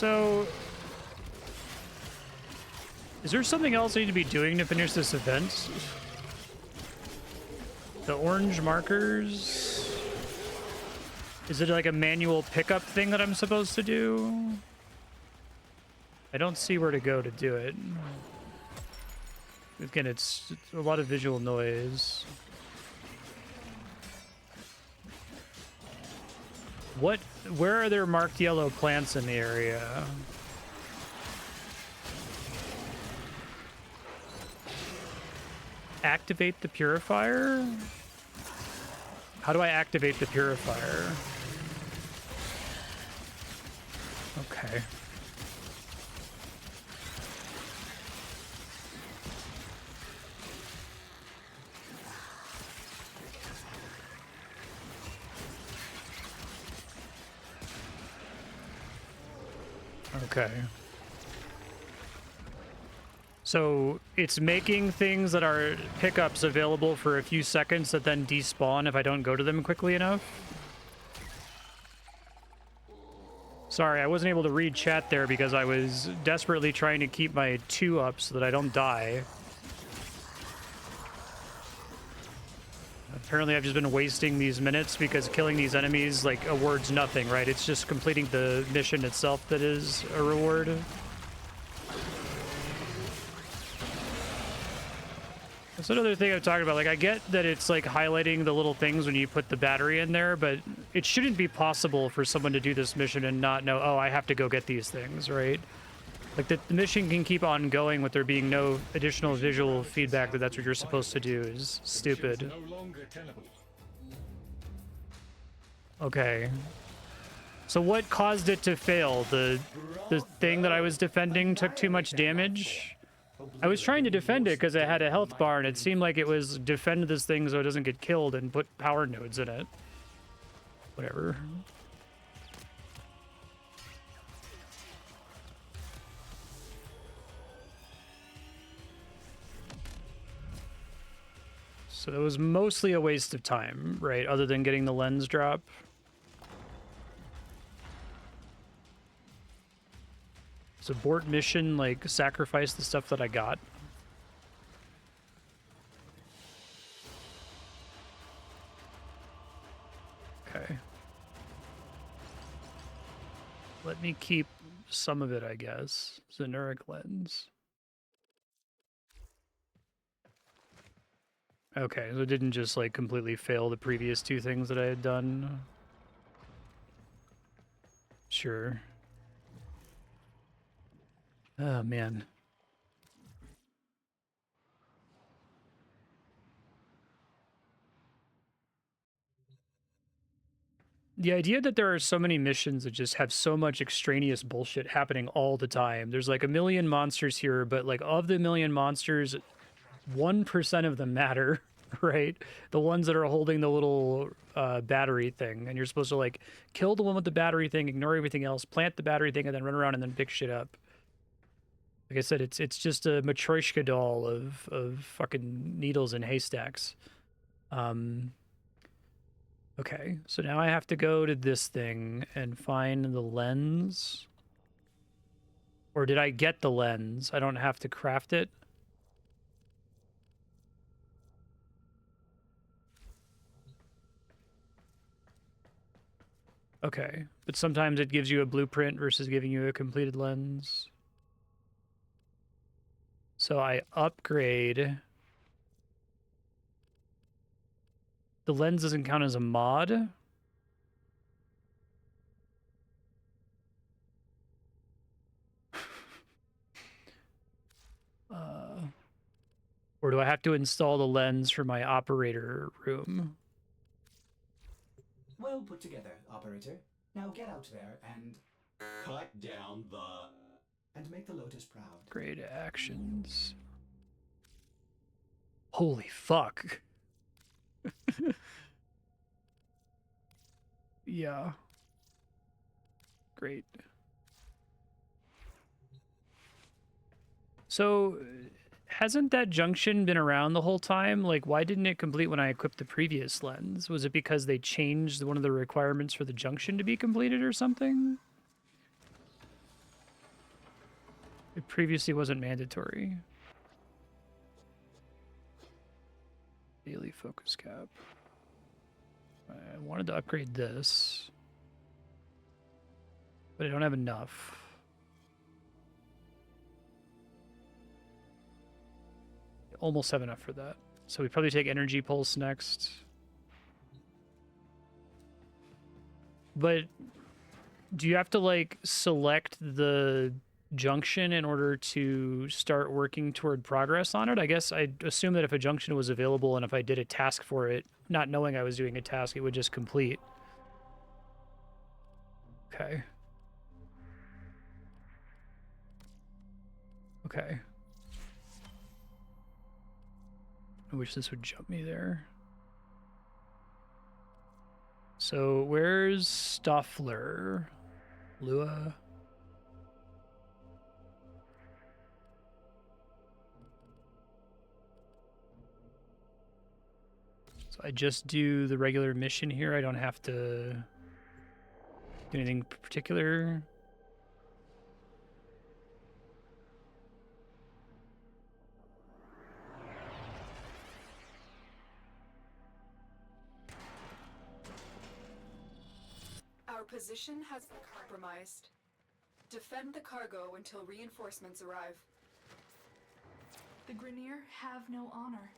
So, is there something else I need to be doing to finish this event? The orange markers? Is it like a manual pickup thing that I'm supposed to do? I don't see where to go to do it. Again, it's a lot of visual noise. Where are there marked yellow plants in the area? Activate the purifier? How do I activate the purifier? Okay. Okay. So it's making things that are pickups available for a few seconds that then despawn if I don't go to them quickly enough. Sorry, I wasn't able to read chat there because I was desperately trying to keep my 2 up so that I don't die. Apparently I've just been wasting these minutes because killing these enemies, like, awards nothing, right? It's just completing the mission itself that is a reward. That's another thing I'm talking about. Like, I get that it's, like, highlighting the little things when you put the battery in there, but it shouldn't be possible for someone to do this mission and not know, oh, I have to go get these things, right? Like, the mission can keep on going with there being no additional visual feedback that that's what you're supposed to do is stupid. Okay. So what caused it to fail? The thing that I was defending took too much damage? I was trying to defend it because it had a health bar, and it seemed like it was defend this thing so it doesn't get killed and put power nodes in it. Whatever. So it was mostly a waste of time, right? Other than getting the lens drop. So abort mission, like, sacrifice the stuff that I got. Okay. Let me keep some of it, I guess. Zenuric lens. Okay, so it didn't just, like, completely fail the previous 2 things that I had done. Sure. Oh, man. The idea that there are so many missions that just have so much extraneous bullshit happening all the time. There's, like, 1 million monsters here, but, like, of the 1 million monsters, 1% of them matter, right? The ones that are holding the little battery thing, and you're supposed to, like, kill the one with the battery thing, ignore everything else, plant the battery thing, and then run around and then pick shit up. Like I said, it's just a Matryoshka doll of fucking needles and haystacks. Okay, so now I have to go to this thing and find the lens. Or did I get the lens? I don't have to craft it. Okay, but sometimes it gives you a blueprint versus giving you a completed lens. So I upgrade. The lens doesn't count as a mod. Or do I have to install the lens for my operator room? Well put together, operator. Now get out there and cut down the... and make the Lotus proud. Great actions. Holy fuck. Yeah. Great. So, hasn't that junction been around the whole time? Like, why didn't it complete when I equipped the previous lens? Was it because they changed one of the requirements for the junction to be completed or something? It previously wasn't mandatory. Daily focus cap. I wanted to upgrade this, but I don't have enough. Almost have enough for that. So we probably take energy pulse next. But do you have to like select the junction in order to start working toward progress on it? I guess I'd assume that if a junction was available and if I did a task for it, not knowing I was doing a task, it would just complete. Okay. Okay. I wish this would jump me there. So where's Stoffler? Lua? So I just do the regular mission here. I don't have to do anything particular. Our position has been compromised. Defend the cargo until reinforcements arrive. The Grineer have no honor.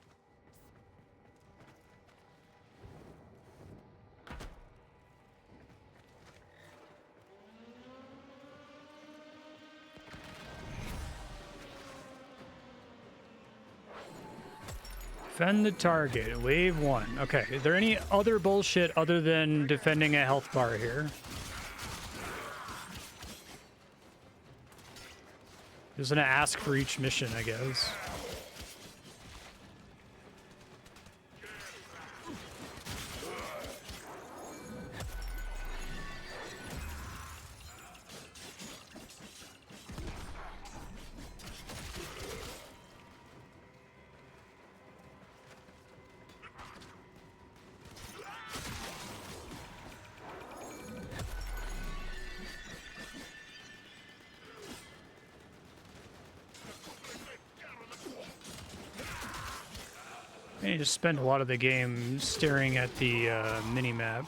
Defend the target. Wave 1. Okay. Is there any other bullshit other than defending a health bar here? Just gonna ask for each mission, I guess. You just spend a lot of the game staring at the mini-map.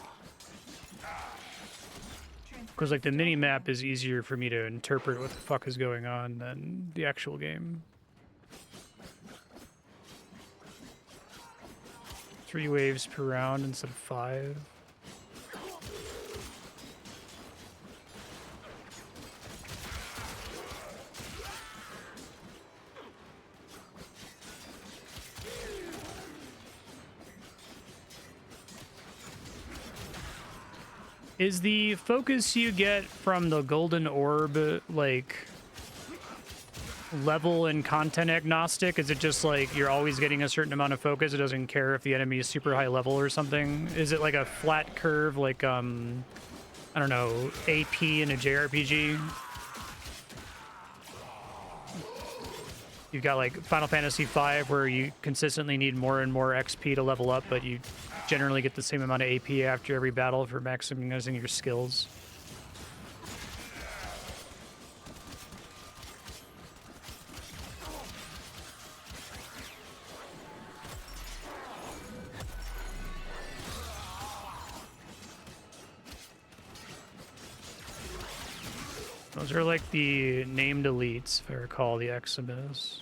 Because, like, the mini-map is easier for me to interpret what the fuck is going on than the actual game. 3 waves per round instead of 5. Is the focus you get from the golden orb, like, level and content agnostic? Is it just like you're always getting a certain amount of focus? It doesn't care if the enemy is super high level or something? Is it like a flat curve, like, I don't know, AP in a JRPG? You've got, like, Final Fantasy V, where you consistently need more and more XP to level up, but you generally get the same amount of AP after every battle for maximizing your skills. Those are like the named elites, if I recall, the Eximus.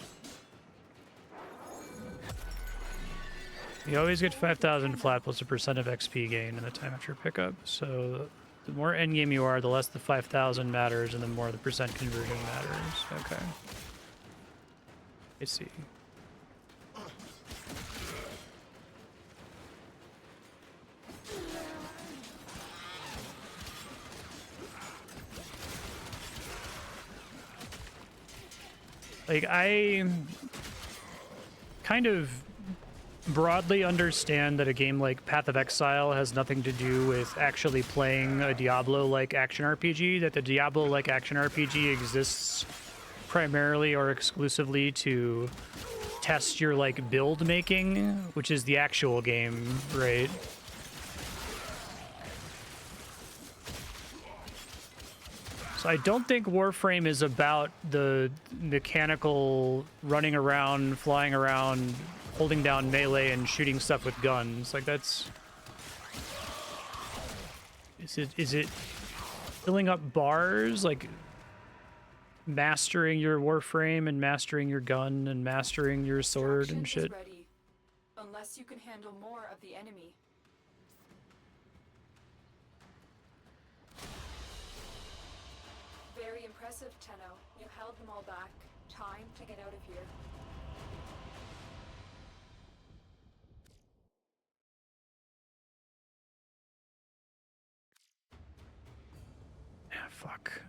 You always get 5,000 flat plus a percent of XP gain in the time after pickup. So the more endgame you are, the less the 5,000 matters, and the more the percent conversion matters. Okay. I see. Like, I kind of broadly understand that a game like Path of Exile has nothing to do with actually playing a Diablo-like action RPG, that the Diablo-like action RPG exists primarily or exclusively to test your, like, build making, which is the actual game, right? So I don't think Warframe is about the mechanical running around, flying around, holding down melee and shooting stuff with guns. Like that's... Is it filling up bars? Like mastering your Warframe and mastering your gun and mastering your sword and shit? Ready, unless you can handle more of the enemy. Very impressive, Tenno. You held them all back. Time to get out of here. Ah, fuck.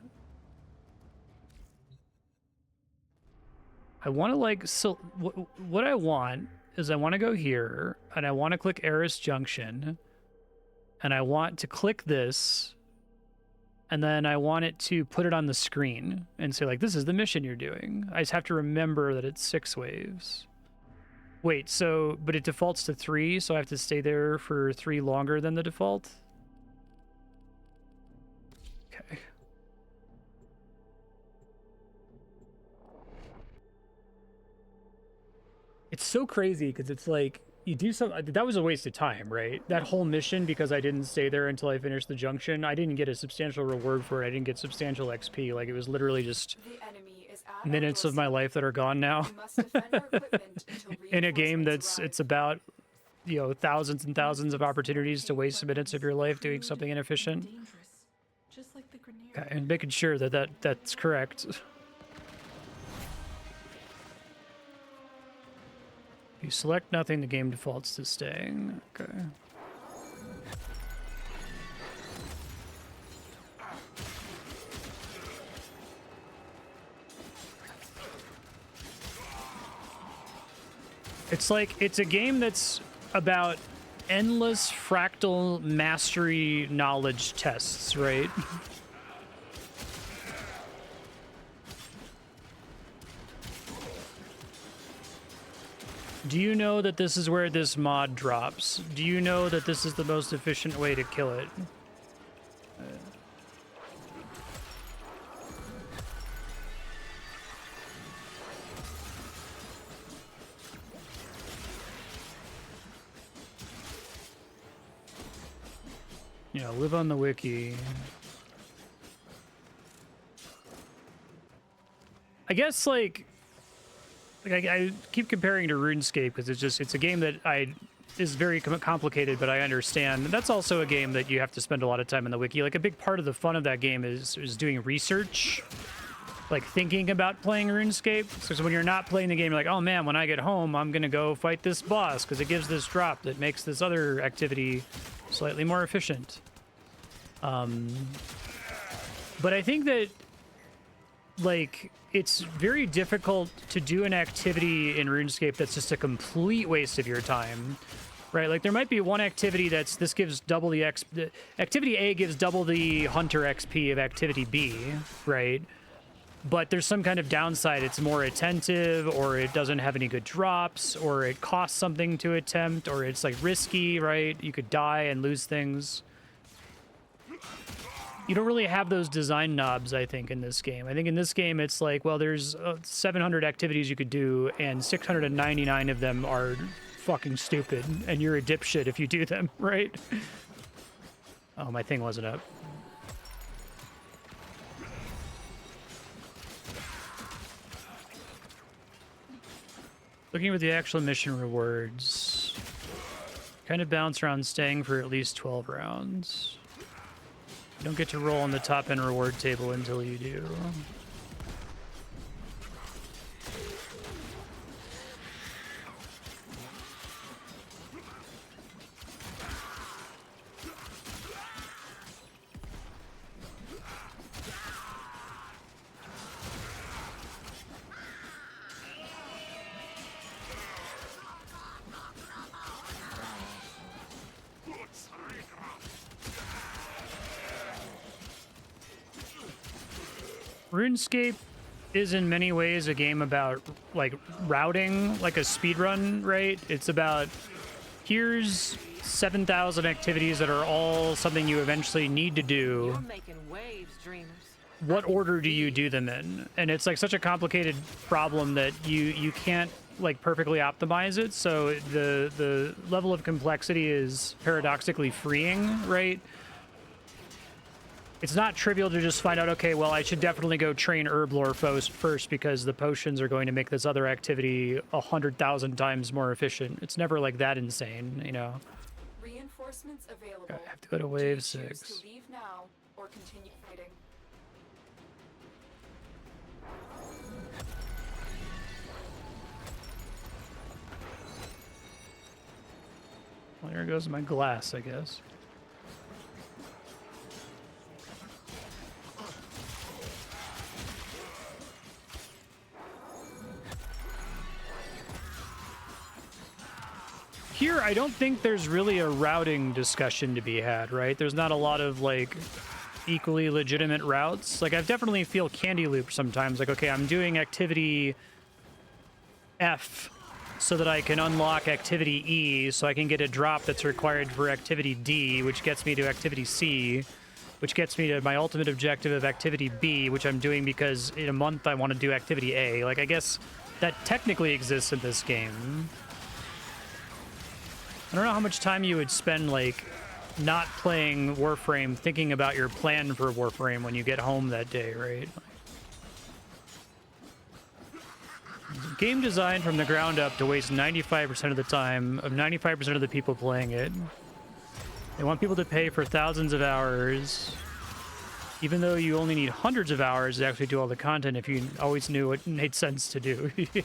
I want to like, so what I want is I want to go here and I want to click Eris Junction and I want to click this and then I want it to put it on the screen and say like, this is the mission you're doing. I just have to remember that it's 6 waves. Wait, so, but it defaults to 3, so I have to stay there for 3 longer than the default? Okay. It's so crazy because it's like you do something that was a waste of time, right? That whole mission, because I didn't stay there until I finished the junction, I didn't get a substantial reward for it. I didn't get substantial XP. Like it was literally just minutes of my life that are gone now in a game that's it's about, you know, thousands and thousands of opportunities to waste minutes of your life doing something inefficient. Just like the Grineer. Okay, and making sure that that's correct. If you select nothing, the game defaults to staying. Okay. It's like, it's a game that's about endless fractal mastery knowledge tests, right? Do you know that this is where this mod drops? Do you know that this is the most efficient way to kill it? Yeah, live on the wiki. I guess, like I keep comparing to RuneScape because it's a game that is very complicated, but I understand. That's also a game that you have to spend a lot of time in the wiki. Like a big part of the fun of that game is doing research, like thinking about playing RuneScape. So when you're not playing the game, you're like, oh man, when I get home, I'm gonna go fight this boss because it gives this drop that makes this other activity slightly more efficient. But I think that, like, it's very difficult to do an activity in RuneScape that's just a complete waste of your time, right? Like, there might be one activity this gives double the activity A gives double the hunter XP of activity B, right? But there's some kind of downside. It's more attentive, or it doesn't have any good drops, or it costs something to attempt, or it's, like, risky, right? You could die and lose things. You don't really have those design knobs, I think, in this game. I think in this game, it's like, well, there's 700 activities you could do, and 699 of them are fucking stupid, and you're a dipshit if you do them, right? Oh, my thing wasn't up. Looking at the actual mission rewards. Kind of bounce around staying for at least 12 rounds. You don't get to roll on the top end reward table until you do. RuneScape is in many ways a game about, like, routing, like a speedrun, right? It's about, here's 7,000 activities that are all something you eventually need to do. You're making waves, dreamers. what order do you do them in? And it's like such a complicated problem that you can't like perfectly optimize it. So the level of complexity is paradoxically freeing, right? It's not trivial to just find out, okay, well, I should definitely go train Herblore first because the potions are going to make this other activity 100,000 times more efficient. It's never like that insane, you know? Reinforcements available. I have to go to Do wave you choose 6. to leave now or continue fighting? Well, there goes my glass, I guess. Here, I don't think there's really a routing discussion to be had, right? There's not a lot of, like, equally legitimate routes. Like, I definitely feel candy looped sometimes. Like, okay, I'm doing activity F so that I can unlock activity E, so I can get a drop that's required for activity D, which gets me to activity C, which gets me to my ultimate objective of activity B, which I'm doing because in a month I want to do activity A. Like, I guess that technically exists in this game. I don't know how much time you would spend, like, not playing Warframe, thinking about your plan for Warframe when you get home that day, right? Game designed from the ground up to waste 95% of the time of 95% of the people playing it. They want people to pay for thousands of hours, even though you only need hundreds of hours to actually do all the content if you always knew what made sense to do. Yeah.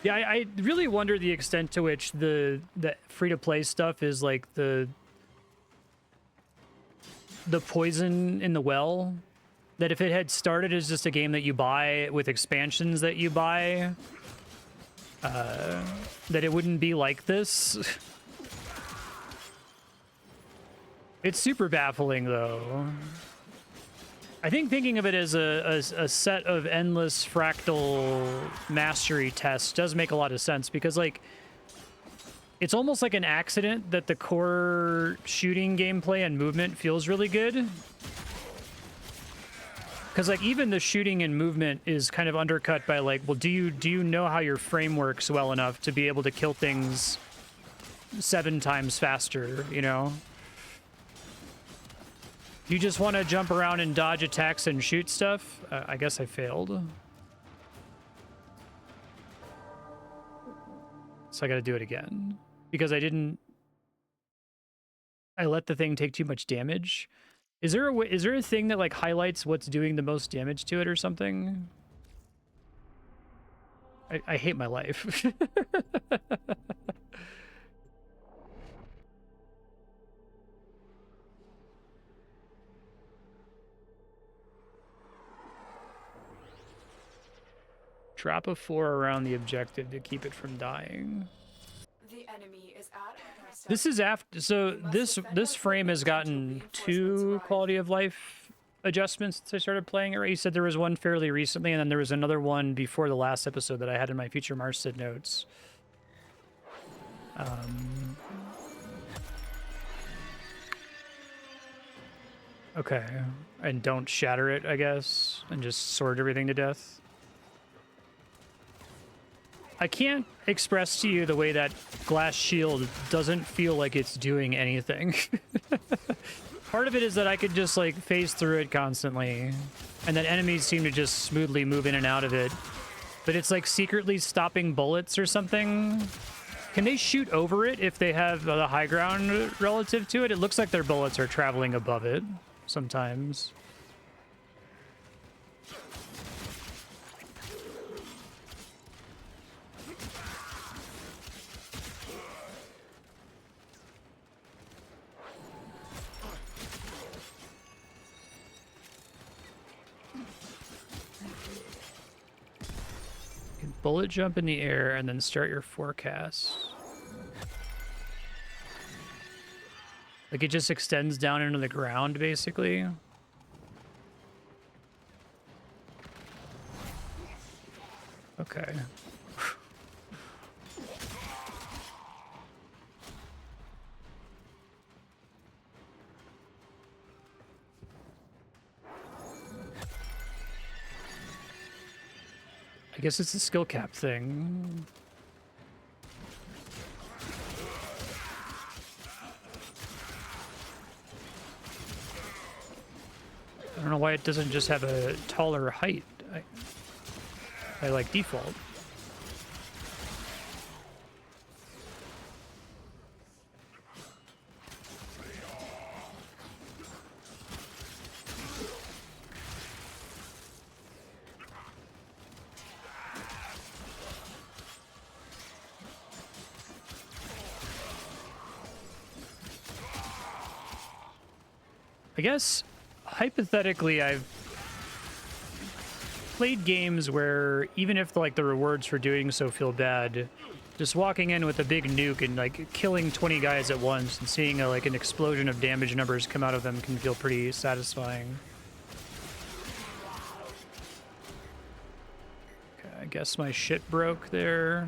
Yeah, I really wonder the extent to which the free-to-play stuff is like the poison in the well. That if it had started as just a game that you buy with expansions that you buy, that it wouldn't be like this. It's super baffling, though. I think thinking of it as a set of endless fractal mastery tests does make a lot of sense, because, like, it's almost like an accident that the core shooting gameplay and movement feels really good. Because, like, even the shooting and movement is kind of undercut by, like, well, do you know how your frame works well enough to be able to kill things 7 times faster, you know? You just want to jump around and dodge attacks and shoot stuff? I guess I failed. So I gotta do it again. Because I let the thing take too much damage. Is there a thing that, like, highlights what's doing the most damage to it or something? I hate my life. Drop a 4 around the objective to keep it from dying. The enemy is at Marstead. This is after, so this frame has gotten 2 quality of life adjustments since I started playing it, right? You said there was one fairly recently, and then there was another one before the last episode that I had in my future Marstead notes. Okay, and don't shatter it, I guess, and just sword everything to death. I can't express to you the way that glass shield doesn't feel like it's doing anything. Part of it is that I could just, like, phase through it constantly, and that enemies seem to just smoothly move in and out of it. But it's, like, secretly stopping bullets or something. Can they shoot over it if they have the high ground relative to it? It looks like their bullets are traveling above it sometimes. Bullet jump in the air and then start your forecast. Like, it just extends down into the ground, basically. Okay. I guess it's a skill cap thing. I don't know why it doesn't just have a taller height by like default. I guess, hypothetically, I've played games where even if like the rewards for doing so feel bad, just walking in with a big nuke and like killing 20 guys at once and seeing like an explosion of damage numbers come out of them can feel pretty satisfying. Okay, I guess my shit broke there.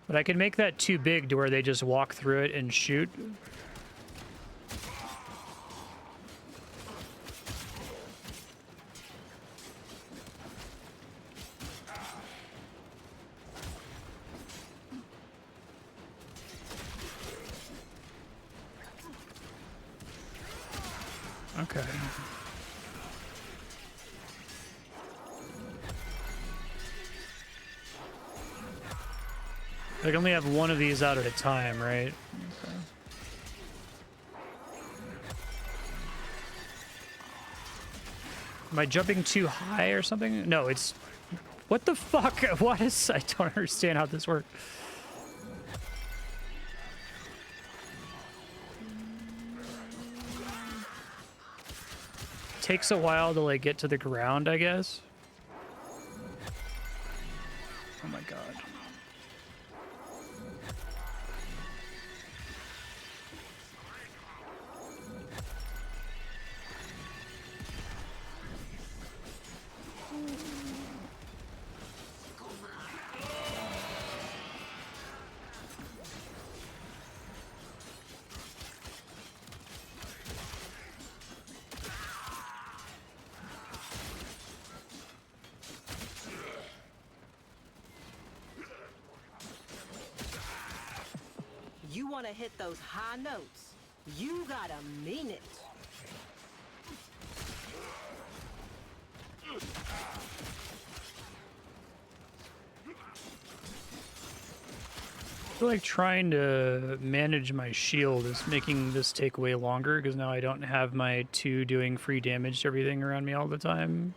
But I can make that too big to where they just walk through it and shoot. Okay. I can only have one of these out at a time, right? Okay. Am I jumping too high or something? No, it's... What the fuck? What is... I don't understand how this works. Takes a while to, like, get to the ground, I guess. Oh my god. You want to hit those high notes? You gotta mean it. I feel like trying to manage my shield is making this take way longer because now I don't have my 2 doing free damage to everything around me all the time.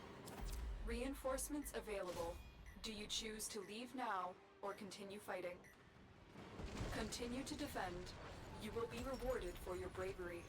Reinforcements available. Do you choose to leave now or continue fighting? Continue to defend. You will be rewarded for your bravery.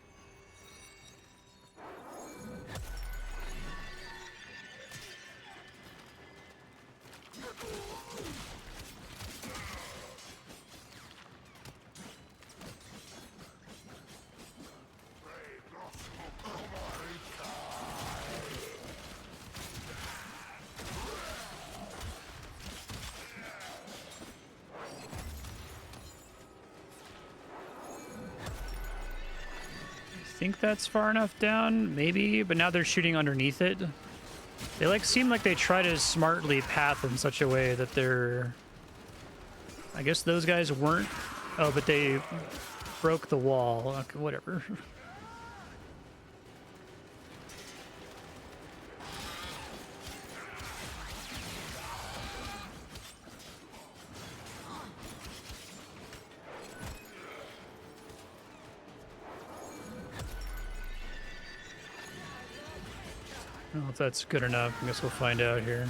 I think that's far enough down, maybe, but now they're shooting underneath it. They like seem like they try to smartly path in such a way that they're... I guess those guys weren't... Oh, but they broke the wall. Okay, whatever. I don't know if that's good enough. I guess we'll find out here.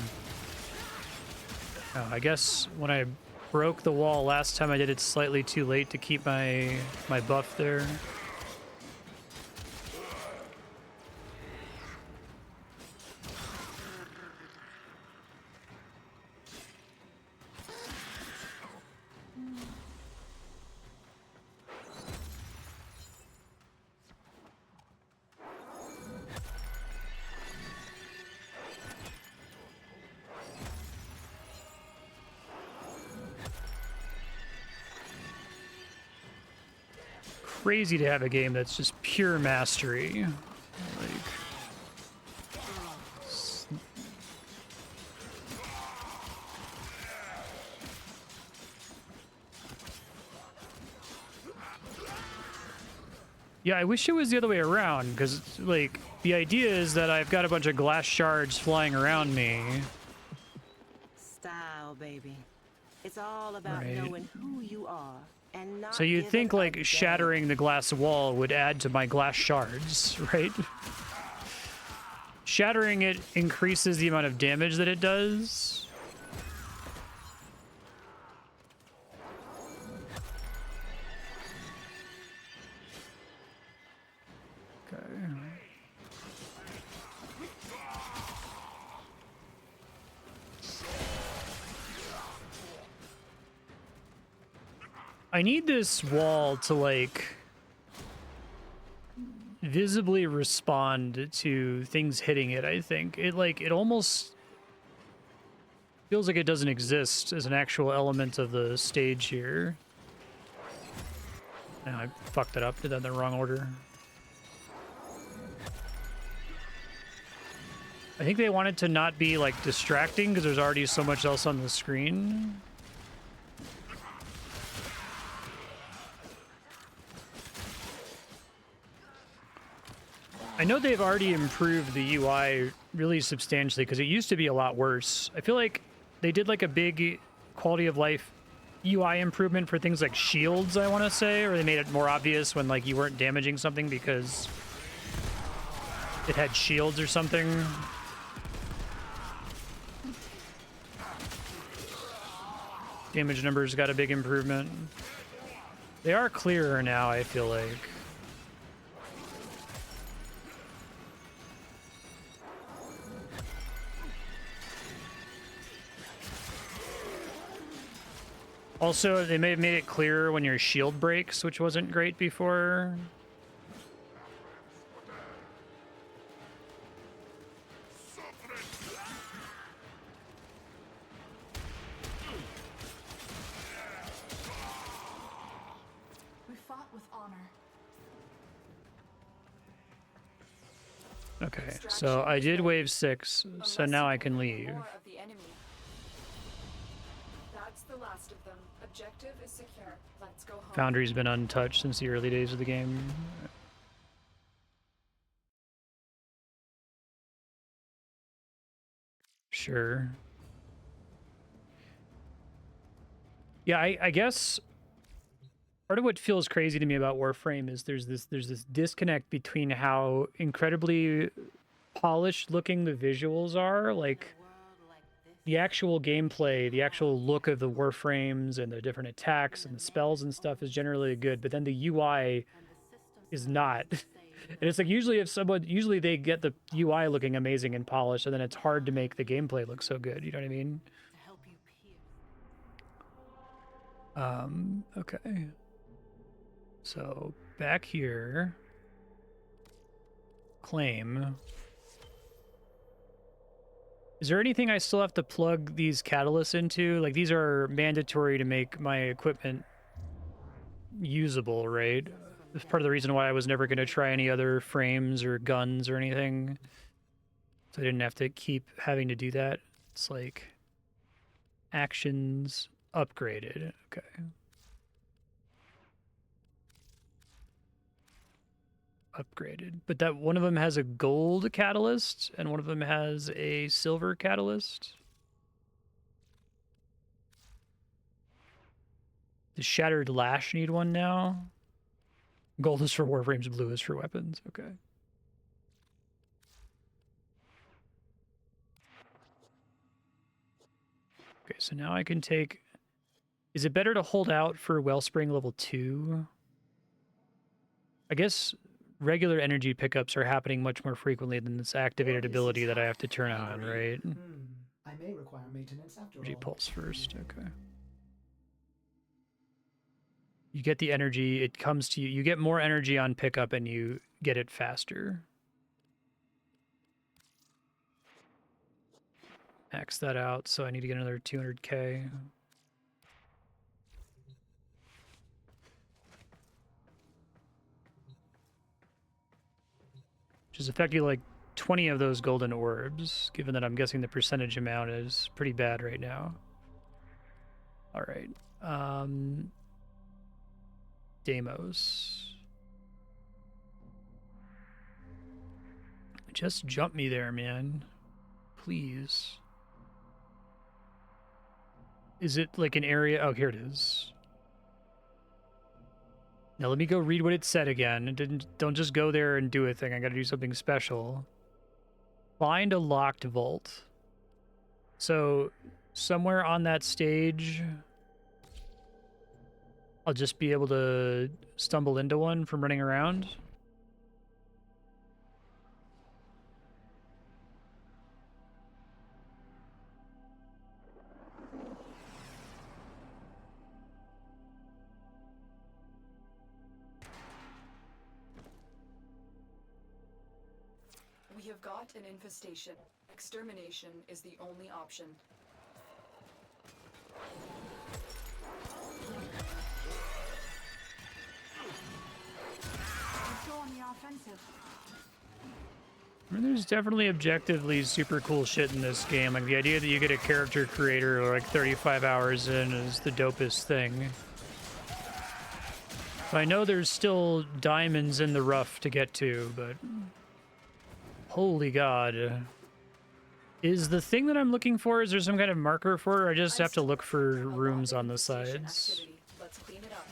Oh, I guess when I broke the wall last time I did it slightly too late to keep my buff there. crazy to have a game that's just pure mastery. Like, yeah, I wish it was the other way around, because, like, the idea is that I've got a bunch of glass shards flying around me. Style, baby. It's all about Right. knowing who you are and not So you'd think, giving a like, damn. shattering the glass wall would add to my glass shards, right? Shattering it increases the amount of damage that it does. Okay. I need this wall to, like, visibly respond to things hitting it, I think. It almost feels like it doesn't exist as an actual element of the stage here. Now I fucked it up, did that in the wrong order. I think they wanted to not be, like, distracting because there's already so much else on the screen. I know they've already improved the UI really substantially because it used to be a lot worse. I feel like they did, like, a big quality of life UI improvement for things like shields, I want to say, or they made it more obvious when, like, you weren't damaging something because it had shields or something. Damage numbers got a big improvement. They are clearer now, I feel like. Also, they may have made it clearer when your shield breaks, which wasn't great before. We fought with honor. Okay, so I did wave 6, so now I can leave. More of the enemy. That's the last of them. Objective is secure. Let's go home. Foundry's been untouched since the early days of the game. Sure. Yeah, I guess part of what feels crazy to me about Warframe is there's this disconnect between how incredibly polished looking the visuals are, like the actual gameplay, the actual look of the Warframes and the different attacks and the spells and stuff is generally good, but then the UI is not. And it's like usually they get the UI looking amazing and polished, and then it's hard to make the gameplay look so good, you know what I mean? Okay. So back here, claim. Is there anything I still have to plug these catalysts into? Like, these are mandatory to make my equipment usable, right? That's part of the reason why I was never going to try any other frames or guns or anything. So I didn't have to keep having to do that. It's like actions upgraded. Okay. Upgraded. But that one of them has a gold catalyst and one of them has a silver catalyst. Does Shattered Lash need one now? Gold is for Warframes, blue is for weapons. Okay. Okay, so now I can take... Is it better to hold out for Wellspring level 2? I guess regular energy pickups are happening much more frequently than this activated ability that I have to turn on, right? I may require maintenance after Energy all. pulse first, okay. You get the energy, it comes to you. You get more energy on pickup and you get it faster. Max that out, so I need to get another 200k. which is effectively like 20 of those golden orbs, given that I'm guessing the percentage amount is pretty bad right now. All right. Deimos. Just jump me there, man. Please. Is it like an area? Oh, here it is. Now let me go read what it said again. Don't just go there and do a thing. I gotta do something special. Find a locked vault. So somewhere on that stage, I'll just be able to stumble into one from running around. We have got an infestation. Extermination is the only option. Let's go on the offensive. I mean, there's definitely objectively super cool shit in this game. Like, the idea that you get a character creator like 35 hours in is the dopest thing. I know there's still diamonds in the rough to get to, but... Holy God. Is the thing that I'm looking for, is there some kind of marker for it, or I just have to look for rooms on the sides? Let's clean it up.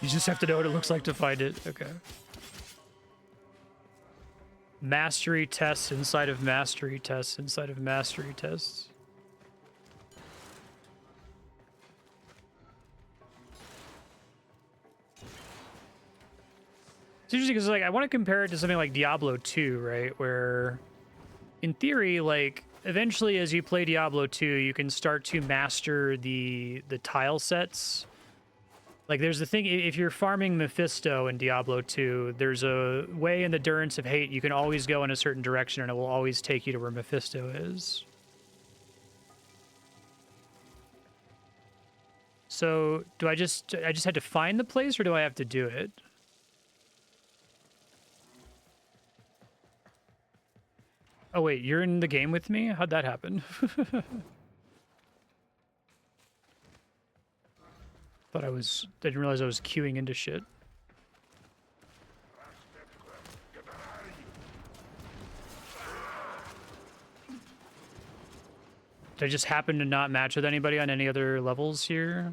You just have to know what it looks like to find it. Okay. Mastery tests inside of mastery tests inside of mastery tests. It's interesting because, like, I want to compare it to something like Diablo 2, right? Where, in theory, like, eventually as you play Diablo 2, you can start to master the tile sets. Like, there's the thing, if you're farming Mephisto in Diablo 2, there's a way in the Durance of Hate you can always go in a certain direction and it will always take you to where Mephisto is. So, do I just had to find the place, or do I have to do it? Oh wait, you're in the game with me? How'd that happen? Didn't realize I was queuing into shit. Did I just happen to not match with anybody on any other levels here?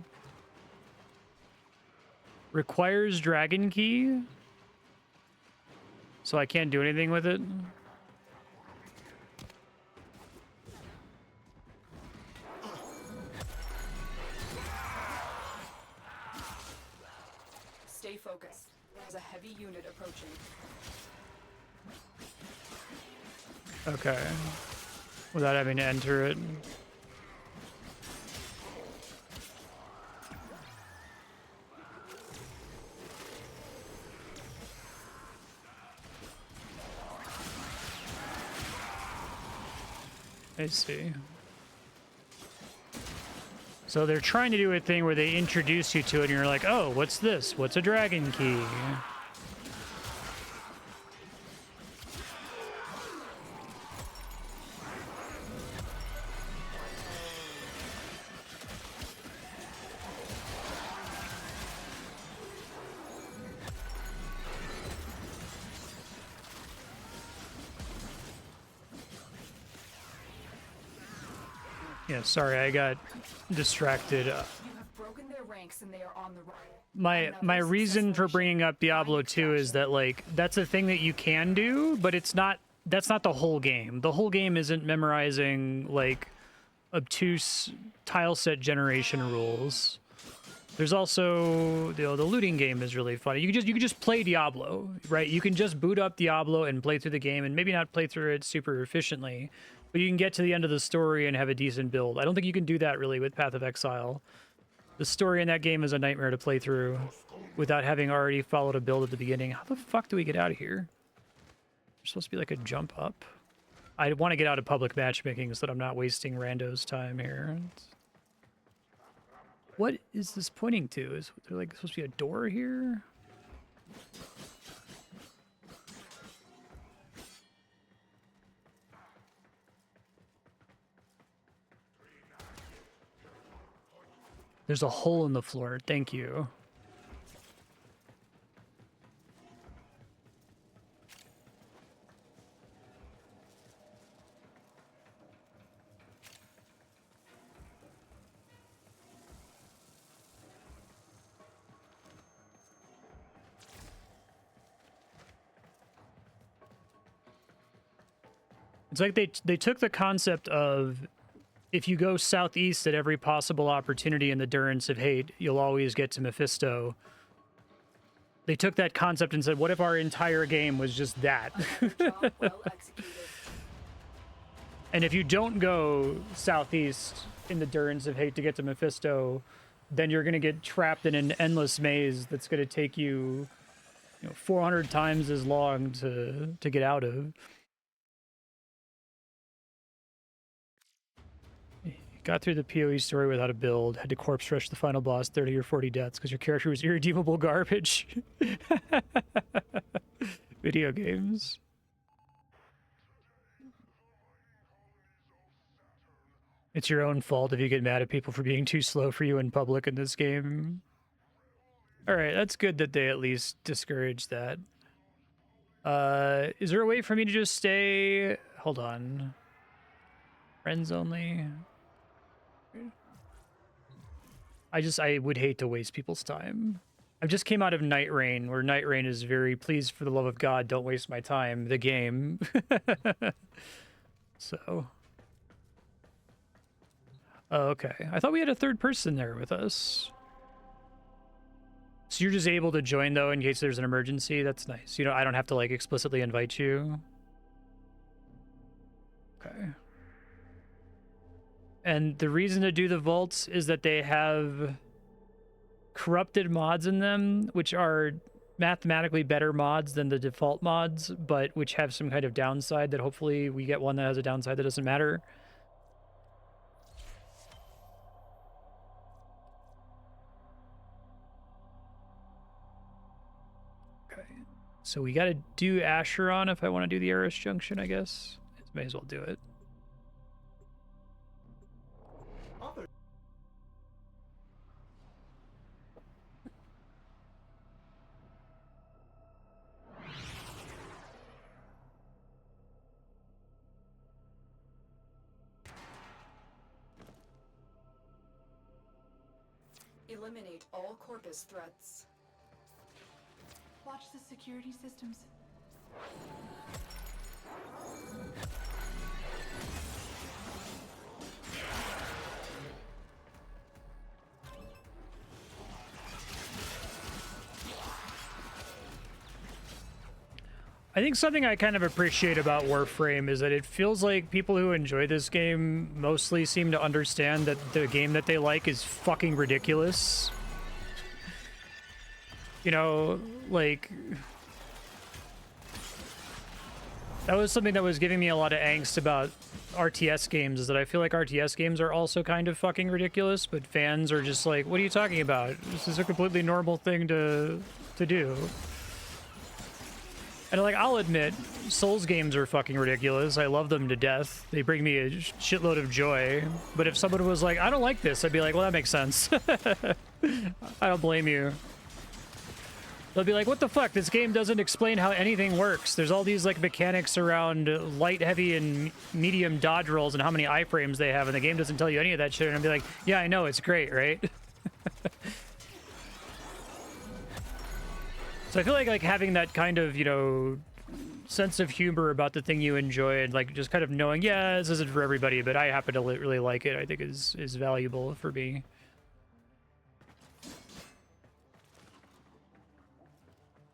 Requires dragon key? So I can't do anything with it? Stay focused. There's a heavy unit approaching. Okay. Without having to enter it. I see. So they're trying to do a thing where they introduce you to it and you're like, oh, what's this? What's a dragon key? Yeah, sorry, I got distracted. You have broken their ranks and they are on the run. My reason for bringing up Diablo 2 is that, like, that's a thing that you can do, but it's not, that's not the whole game. The whole game isn't memorizing, like, obtuse tile set generation rules. There's also, you know, the looting game is really funny. You can just play Diablo, right? You can just boot up Diablo and play through the game, and maybe not play through it super efficiently, but you can get to the end of the story and have a decent build. I don't think you can do that really with Path of Exile. The story in that game is a nightmare to play through without having already followed a build at the beginning. How the fuck do we get out of here? There's supposed to be like a jump up. I want to get out of public matchmaking so that I'm not wasting randos' time here. What is this pointing to? Is there like supposed to be a door here? There's a hole in the floor. Thank you. It's like they took the concept of if you go southeast at every possible opportunity in the Durance of Hate, you'll always get to Mephisto. They took that concept and said, what if our entire game was just that? And if you don't go southeast in the Durance of Hate to get to Mephisto, then you're going to get trapped in an endless maze that's going to take you, 400 times as long to get out of. Got through the PoE story without a build. Had to corpse rush the final boss 30 or 40 deaths because your character was irredeemable garbage. Video games. It's your own fault if you get mad at people for being too slow for you in public in this game. Alright, that's good that they at least discourage that. Is there a way for me to just stay... Hold on. Friends only... I would hate to waste people's time. I just came out of Night Rain, where Night Rain is very, please, for the love of God, don't waste my time, the game. So. Oh, okay. I thought we had a third person there with us. So you're just able to join, though, in case there's an emergency? That's nice. I don't have to, like, explicitly invite you. Okay. And the reason to do the vaults is that they have corrupted mods in them, which are mathematically better mods than the default mods, but which have some kind of downside that hopefully we get one that has a downside that doesn't matter. Okay. So we got to do Acheron if I want to do the Eris Junction, I guess. May as well do it. Eliminate all Corpus threats. Watch the security systems. I think something I kind of appreciate about Warframe is that it feels like people who enjoy this game mostly seem to understand that the game that they like is fucking ridiculous. Like... That was something that was giving me a lot of angst about RTS games, is that I feel like RTS games are also kind of fucking ridiculous, but fans are just like, what are you talking about? This is a completely normal thing to do. And like, I'll admit, Souls games are fucking ridiculous. I love them to death. They bring me a shitload of joy. But if someone was like, I don't like this, I'd be like, well, that makes sense. I don't blame you. They'll be like, what the fuck? This game doesn't explain how anything works. There's all these like mechanics around light, heavy, and medium dodge rolls and how many iframes they have, and the game doesn't tell you any of that shit. And I'd be like, yeah, I know, it's great, right? So I feel like having that kind of, sense of humor about the thing you enjoy, and like just kind of knowing, yeah, this isn't for everybody, but I happen to really like it, I think is valuable for me.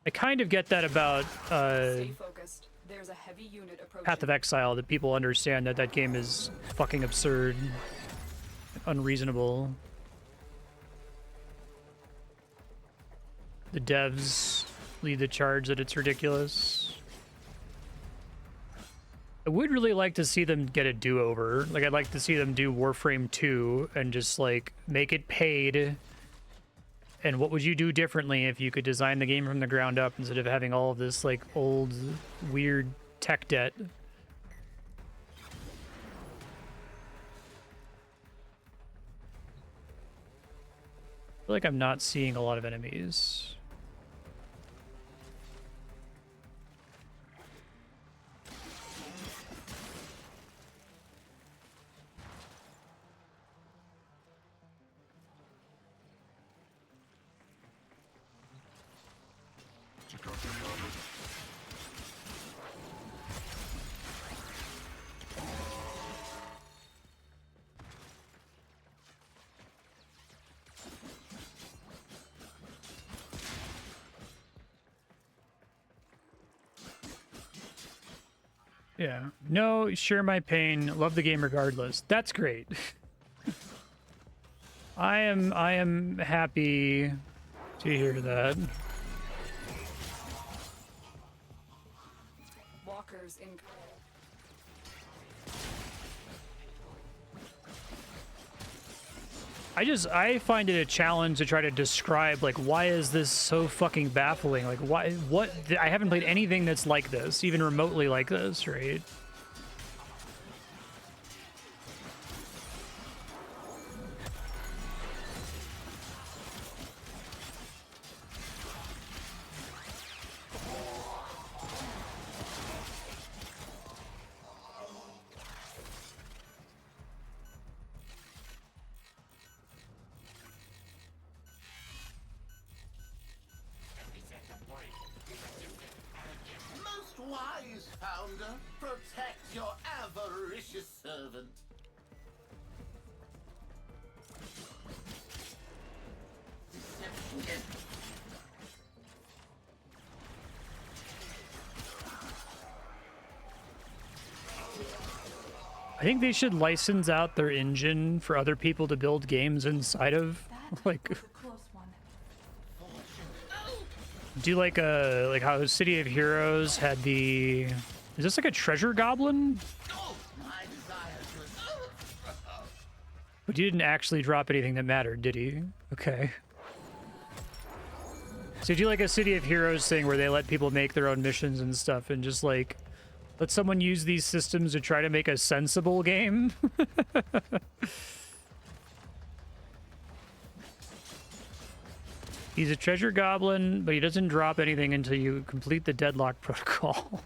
I kind of get that about Stay focused. There's a heavy unit approaching. Path of Exile, that people understand that that game is fucking absurd, unreasonable. The devs lead the charge that it's ridiculous. I would really like to see them get a do-over. Like, I'd like to see them do Warframe 2 and just, like, make it paid. And what would you do differently if you could design the game from the ground up instead of having all of this, like, old, weird tech debt? I feel like I'm not seeing a lot of enemies. Yeah. No, share my pain. Love the game regardless. That's great. I am happy to hear that. Walkers in. I find it a challenge to try to describe, like, why is this so fucking baffling? Like, what, I haven't played anything that's like this, even remotely like this, right? Wise founder, protect your avaricious servant. Deception. I think they should license out their engine for other people to build games inside of. Like, do like how City of Heroes had the. Is this like a treasure goblin? But you didn't actually drop anything that mattered, did he? Okay. So do like a City of Heroes thing where they let people make their own missions and stuff and just like let someone use these systems to try to make a sensible game? He's a treasure goblin, but he doesn't drop anything until you complete the deadlock protocol.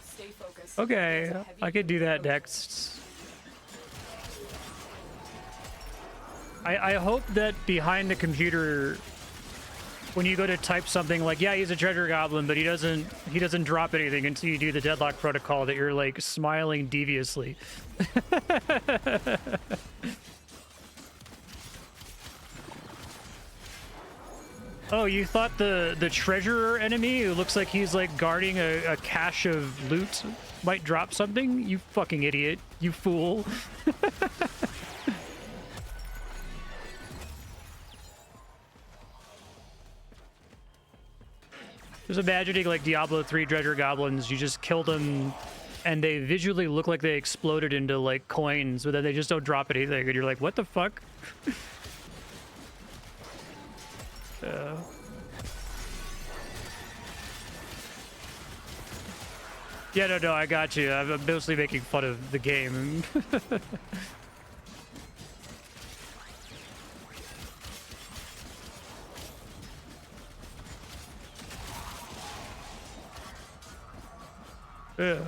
Stay focused. Okay, I could do that next. I hope that behind the computer, when you go to type something like, yeah, he's a treasure goblin, but he doesn't drop anything until you do the deadlock protocol, that you're like smiling deviously. Oh, you thought the treasurer enemy, who looks like he's like guarding a cache of loot, might drop something? You fucking idiot. You fool. Just imagining like Diablo 3 treasure goblins, you just kill them and they visually look like they exploded into like coins, but then they just don't drop anything and you're like, what the fuck? Yeah, no, I got you. I'm mostly making fun of the game. Yeah.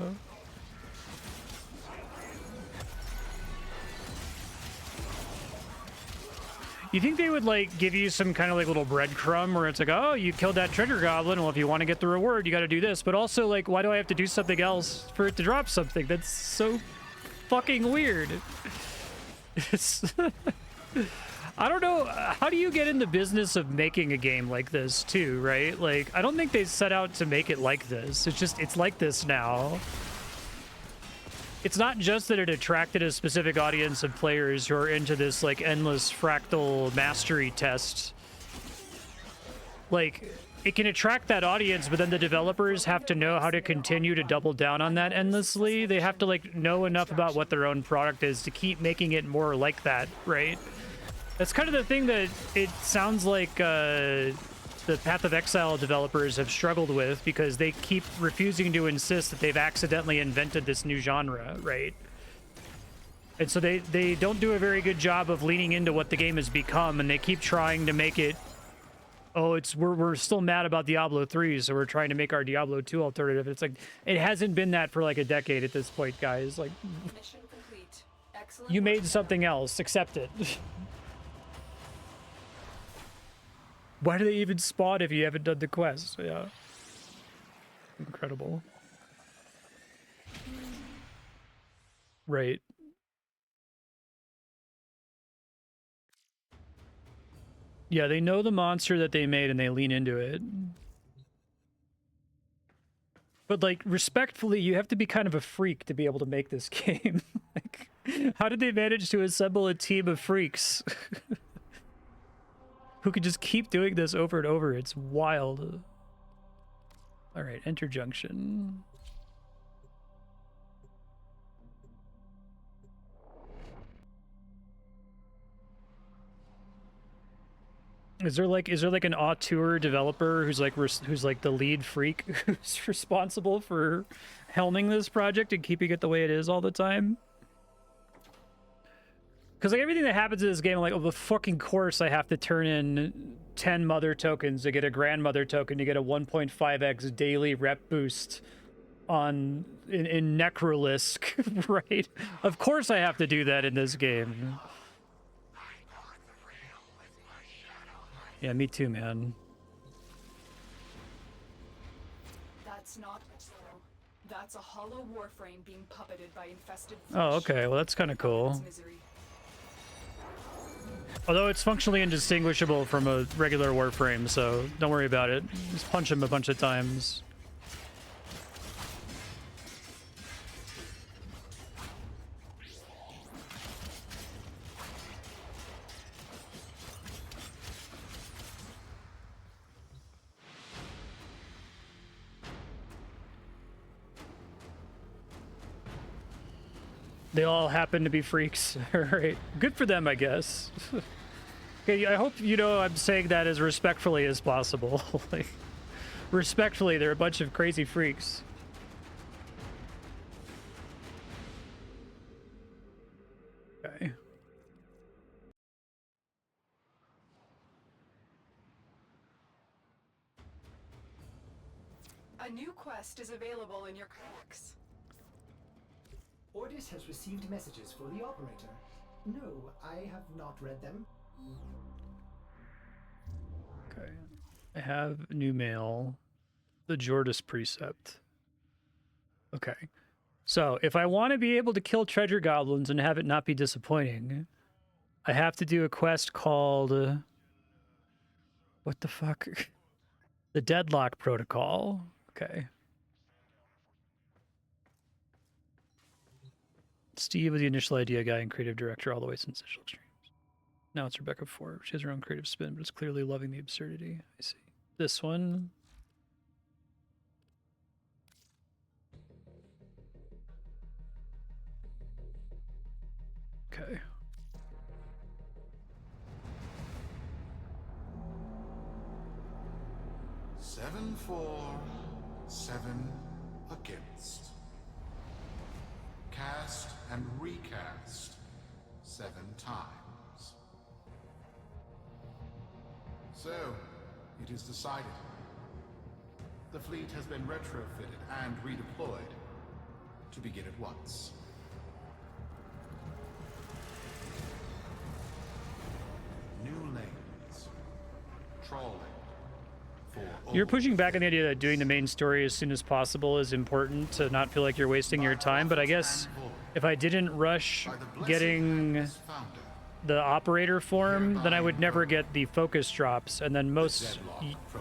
You think they would like give you some kind of like little breadcrumb where it's like, oh, you killed that treasure goblin, well, if you want to get the reward you got to do this, but also like, why do I have to do something else for it to drop something? That's so fucking weird. It's I don't know, how do you get in the business of making a game like this too, right? Like, I don't think they set out to make it like this. It's just, it's like this now. It's not just that it attracted a specific audience of players who are into this, like, endless fractal mastery test. Like, it can attract that audience, but then the developers have to know how to continue to double down on that endlessly. They have to like know enough about what their own product is to keep making it more like that, right? That's kind of the thing that it sounds like the Path of Exile developers have struggled with, because they keep refusing to insist that they've accidentally invented this new genre, right? And so they don't do a very good job of leaning into what the game has become, and they keep trying to make it, oh, we're still mad about Diablo 3, so we're trying to make our Diablo 2 alternative. It's like, it hasn't been that for like a decade at this point, guys. Like, Mission complete. Excellent you work. made something else, accept it. Why do they even spawn if you haven't done the quest? Yeah. Incredible. Right. Yeah, they know the monster that they made and they lean into it. But, like, respectfully, you have to be kind of a freak to be able to make this game. Like, how did they manage to assemble a team of freaks who could just keep doing this over and over? It's wild. All right, enter junction. Is there like an auteur developer who's like the lead freak who's responsible for helming this project and keeping it the way it is all the time? Because like everything that happens in this game, I'm like, oh, the fucking course I have to turn in 10 mother tokens to get a grandmother token to get a 1.5x daily rep boost in Necrolisk, right? Of course I have to do that in this game. Yeah, me too, man. That's not so. That's a hollow warframe being puppeted by infested Oh, okay. Well, that's kind of cool. Although it's functionally indistinguishable from a regular warframe, so don't worry about it. Just punch him a bunch of times. They all happen to be freaks. Right. Good for them, I guess. Okay, I hope you know I'm saying that as respectfully as possible. Like, respectfully, they're a bunch of crazy freaks. Okay. A new quest is available in your codex. Ordis has received messages for the operator. No, I have not read them. Okay. I have new mail. The Jordis precept. Okay. So, if I want to be able to kill treasure goblins and have it not be disappointing, I have to do a quest called... what the fuck? The Deadlock Protocol. Okay. Steve was the initial idea guy and creative director all the way since initial streams. Now it's Rebecca Ford. She has her own creative spin, but it's clearly loving the absurdity. I see. This one. Okay. Seven for, 7 against. Cast and recast 7 times. So, it is decided. The fleet has been retrofitted and redeployed to begin at once. New lanes. Trawling. You're pushing back on the idea that doing the main story as soon as possible is important to not feel like you're wasting your time, but I guess if I didn't rush getting the operator form, then I would never get the focus drops, and then most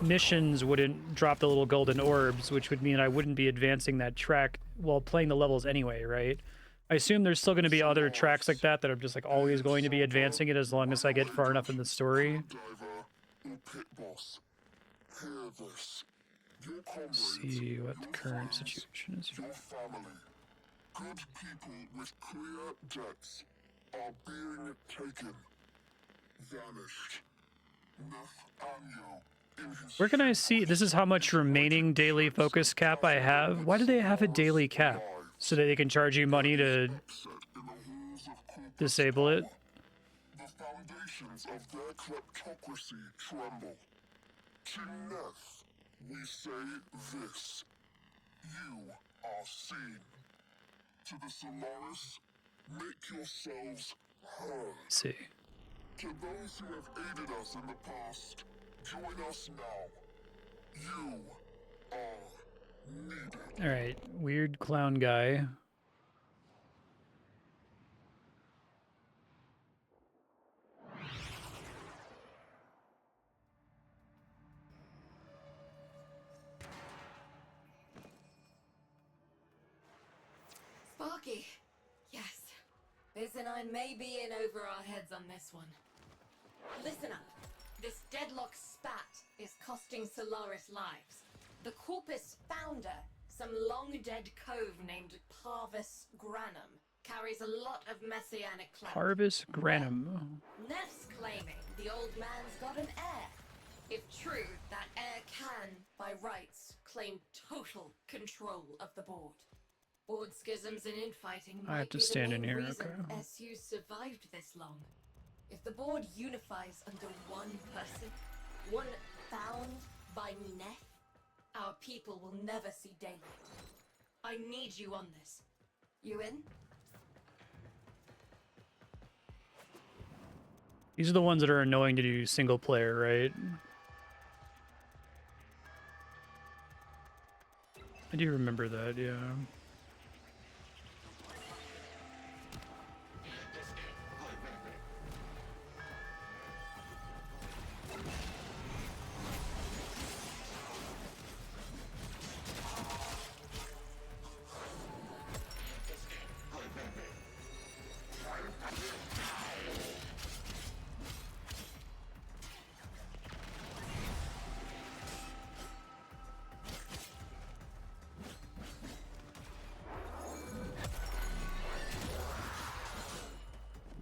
missions wouldn't drop the little golden orbs, which would mean I wouldn't be advancing that track while playing the levels anyway, right? I assume there's still going to be other tracks like that I'm just like always going to be advancing it as long as I get far enough in the story. Hear this. Your comrades, See what the your current friends, situation is. your family, good people with clear debts are being taken. Vanished. Where can I see? This is how much remaining daily focus cap I have. Why do they have a daily cap? So that they can charge you money to disable it? The foundations of their kleptocracy tremble. To Neth, we say this. You are seen. To the Solaris, make yourselves heard. See. To those who have aided us in the past, join us now. You are needed. Alright, weird clown guy. Sparky. Yes. Biz and I may be in over our heads on this one. Listen up. This deadlock spat is costing Solaris lives. The Corpus founder, some long-dead cove named Parvis Granum, carries a lot of messianic clout. Parvis Granum. Neff's claiming the old man's got an heir. If true, that heir can, by rights, claim total control of the board. Board schisms and infighting I have might to be stand the in main here, reason okay. SU survived this long. If the board unifies under one person, one bound by Neff, our people will never see daylight. I need you on this. You in? These are the ones that are annoying to do single player, right? I do remember that, yeah.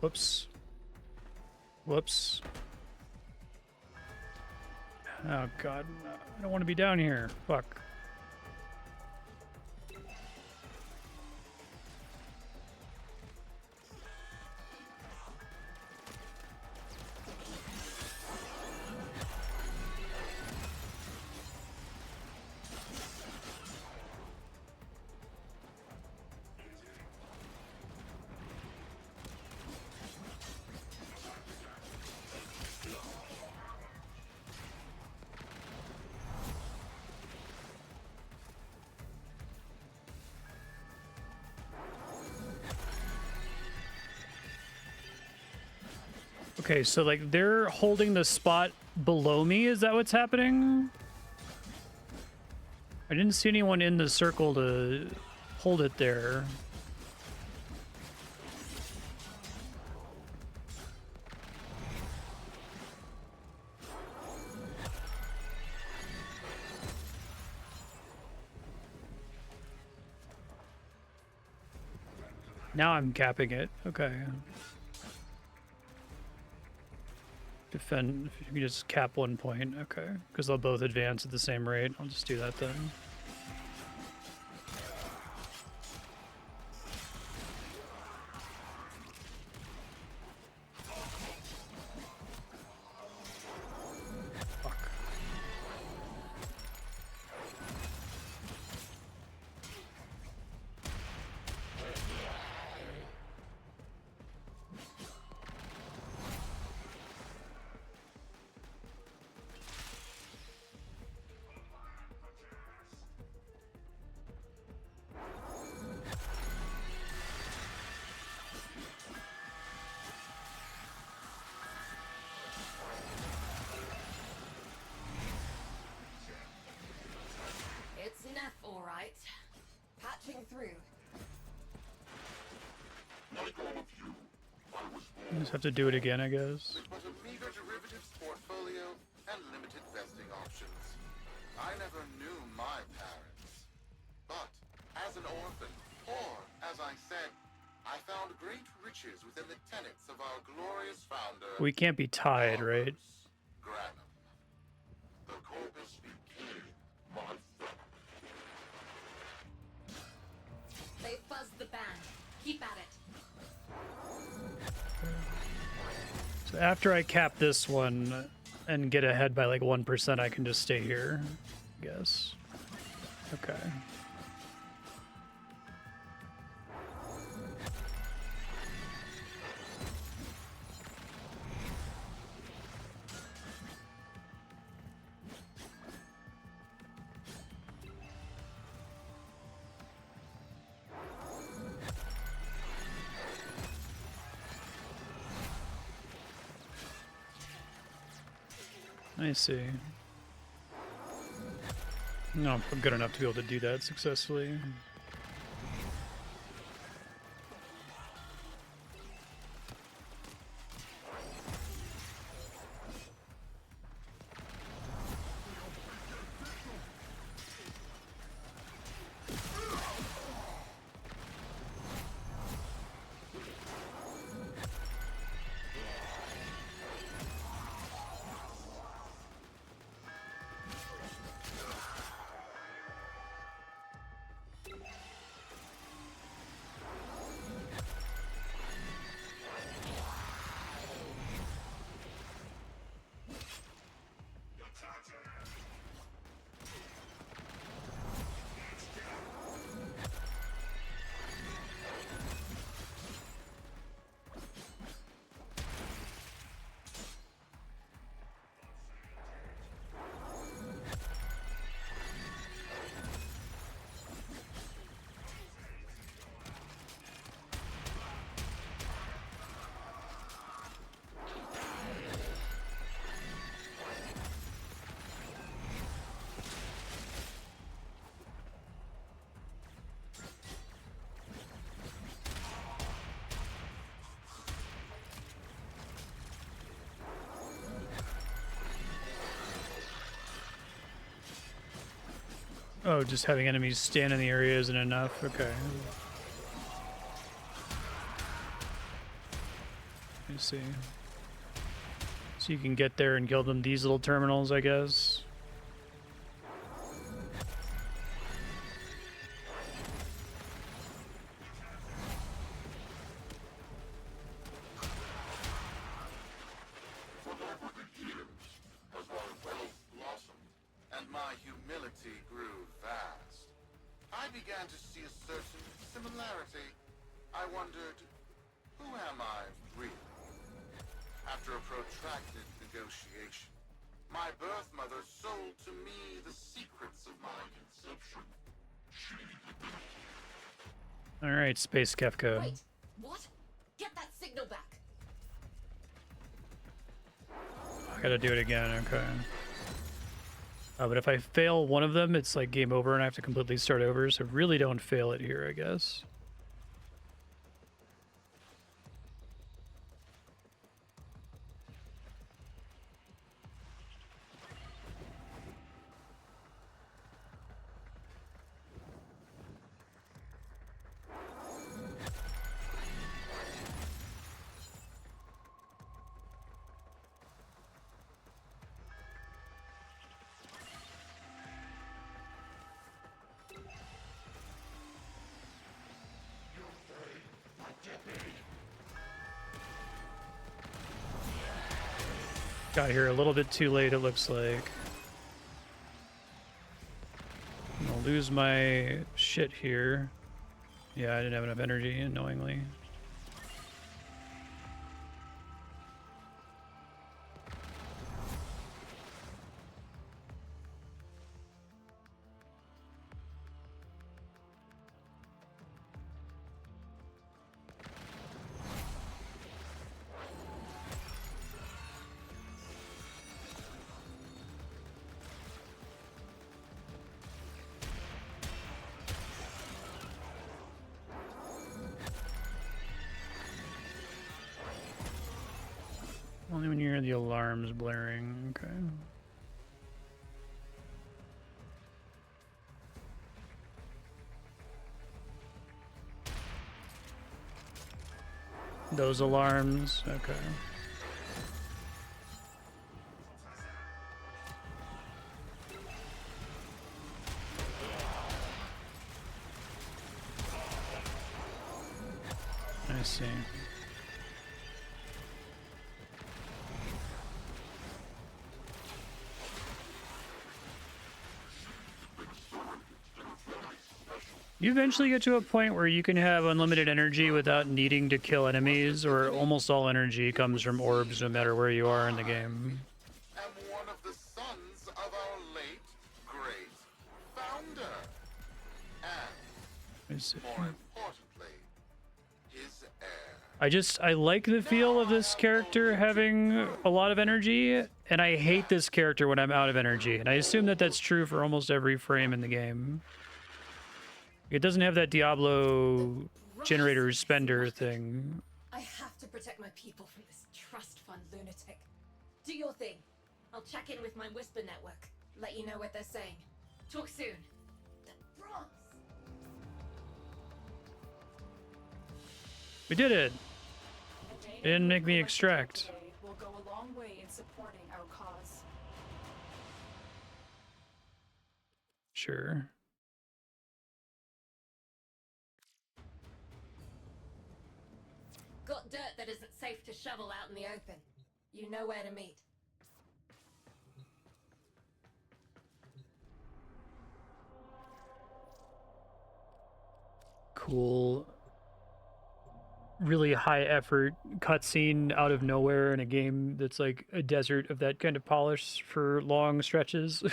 Whoops. Whoops. Oh god, I don't want to be down here. Fuck. Okay, so like they're holding the spot below me, is that what's happening? I didn't see anyone in the circle to hold it there. Now I'm capping it. Okay. Defend, if you can just cap 1 point, okay. Because they'll both advance at the same rate. I'll just do that then. It's Neff, all right. Patching through. Like all of you, I was You just have to do it again, I guess. But a meager derivatives portfolio and limited vesting options. As I said, I found great riches within the tenets of our glorious founder. We can't be tied, right? Granum. The corpus became my friend. They buzzed the band. Keep at it. So after I cap this one and get ahead by like 1%, I can just stay here, I guess. Okay. I see. No, I'm good enough to be able to do that successfully. Oh, just having enemies stand in the area isn't enough? Okay. I see. So you can get there and kill them these little terminals, I guess. Alright, Space Kefka. Wait, what? Get that signal back. I gotta do it again, okay. But if I fail one of them, it's like game over and I have to completely start over, so really don't fail it here, I guess. Got here a little bit too late, it looks like. I'm gonna lose my shit here. Yeah, I didn't have enough energy, annoyingly. Only when you hear the alarms blaring, okay. Those alarms. Okay. I see. You eventually get to a point where you can have unlimited energy without needing to kill enemies, or almost all energy comes from orbs no matter where you are in the game. Am one of the sons of our late, great founder. And, more importantly, his heir. I like the feel of this character having a lot of energy, and I hate this character when I'm out of energy. And I assume that that's true for almost every frame in the game. It doesn't have that Diablo generator spender thing. I have to protect my people from this trust fund lunatic. Do your thing. I'll check in with my whisper network. Let you know what they're saying. Talk soon. The bronze. We did it. It didn't make me extract. Will go a long way in supporting our cause. Sure. Got dirt that isn't safe to shovel out in the open. You know where to meet. Cool. Really high effort cutscene out of nowhere in a game that's like a desert of that kind of polish for long stretches.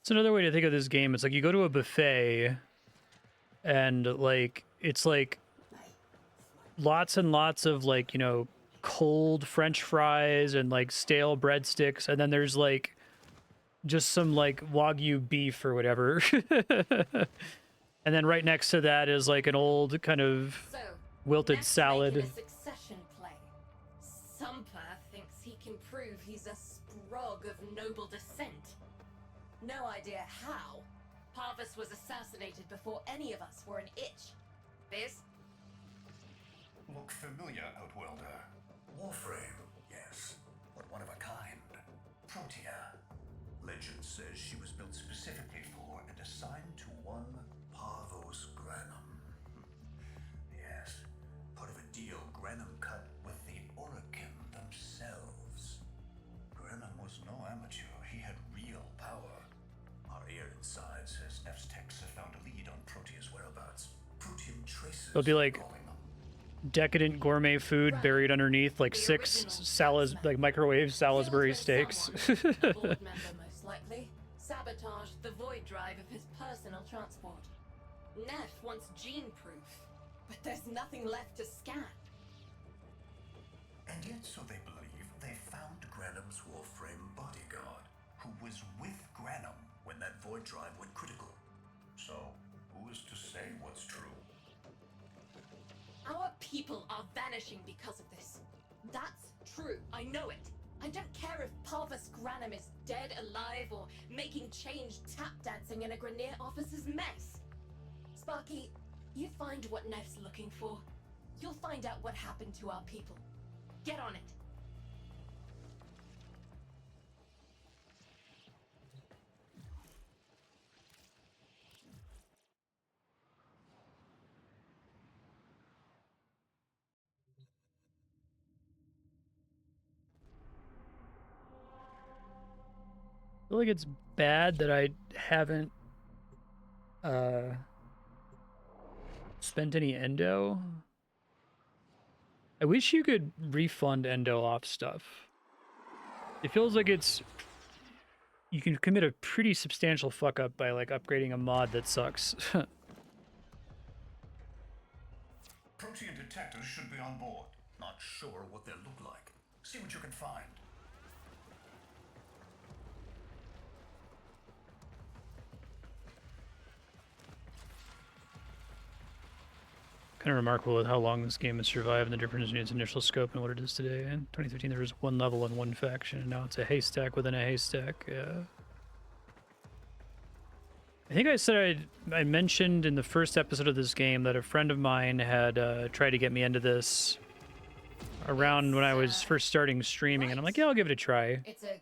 It's another way to think of this game. It's like you go to a buffet and like it's like lots and lots of like, you know, cold French fries and like stale breadsticks, and then there's like just some like Wagyu beef or whatever. And then right next to that is like an old kind of wilted salad. A succession play. Sumper thinks he can prove he's a sprog of noble descent. No idea how. Parvus was assassinated before any of us were an itch. Biz? Look familiar, Outworlder. Warframe, yes, but one of a kind. Protea. Legend says she was built specifically for and assigned to one Parvos Granum. Yes, part of a deal Granum cut with the Orokin themselves. Granum was no amateur. He had real power. Our ear inside says Nef's techs have found a lead on Protea's whereabouts. Protean traces. It'll be like decadent gourmet food buried underneath like 6 like microwave Salisbury steaks. A board member, most likely, sabotaged the void drive of his personal transport. Nef wants gene proof, but there's nothing left to scan. And yet, so they believe, they found Granum's Warframe bodyguard, who was with Granum when that void drive went critical. So, who is to say what's true? Our people are vanishing because of this. That's true, I know it. I don't care if Parvus Granum is dead, alive, or making change tap dancing in a Grenier officer's mess. Sparky, you find what Nef's looking for. You'll find out what happened to our people. Get on it. I feel like it's bad that I haven't spent any endo. I wish you could refund endo off stuff. It feels like you can commit a pretty substantial fuck up by like upgrading a mod that sucks. Protean detectors should be on board. Not sure what they'll look like. See what you can find. kind of remarkable with how long this game has survived and the difference in its initial scope and what it is today. In 2015, there was one level and one faction, and now it's a haystack within a haystack. Yeah. I think I said I mentioned in the first episode of this game that a friend of mine had tried to get me into this around when I was first starting streaming, and I'm like, yeah, I'll give it a try. It's a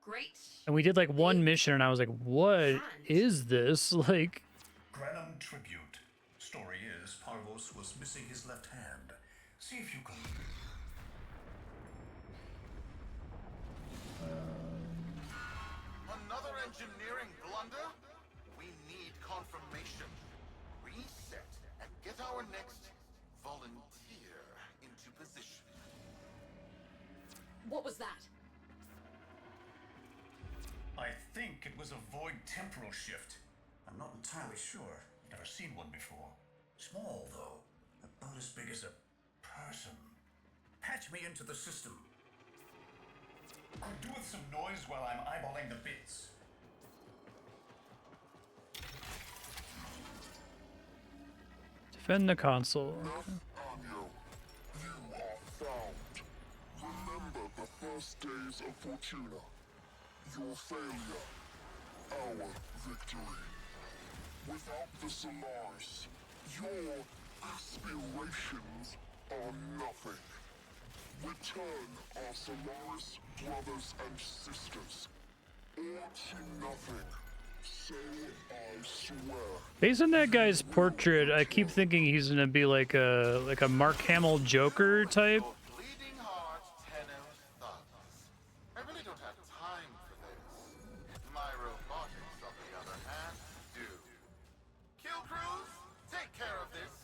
great. And we did like one mission, and I was like, what is this? Like, Granum tribute. Story is, Parvos was missing his left hand. See if you can... Another engineering blunder? We need confirmation. Reset and get our next volunteer into position. What was that? I think it was a void temporal shift. I'm not entirely sure. Never seen one before. Small, though. About as big as a person. Patch me into the system. Could do with some noise while I'm eyeballing the bits. defend the console. Anyo, you are found. Remember the first days of Fortuna. Your failure, our victory. Without the Solaris, your aspirations are nothing. Return our Solaris brothers and sisters, or to nothing. So I swear. Based on that guy's portrait, I keep thinking he's gonna be like a Mark Hamill Joker type. Bleeding heart, Tenno's thugs. I really don't have time for this. My robotics, on the other hand, do. Kill crews, take care of this.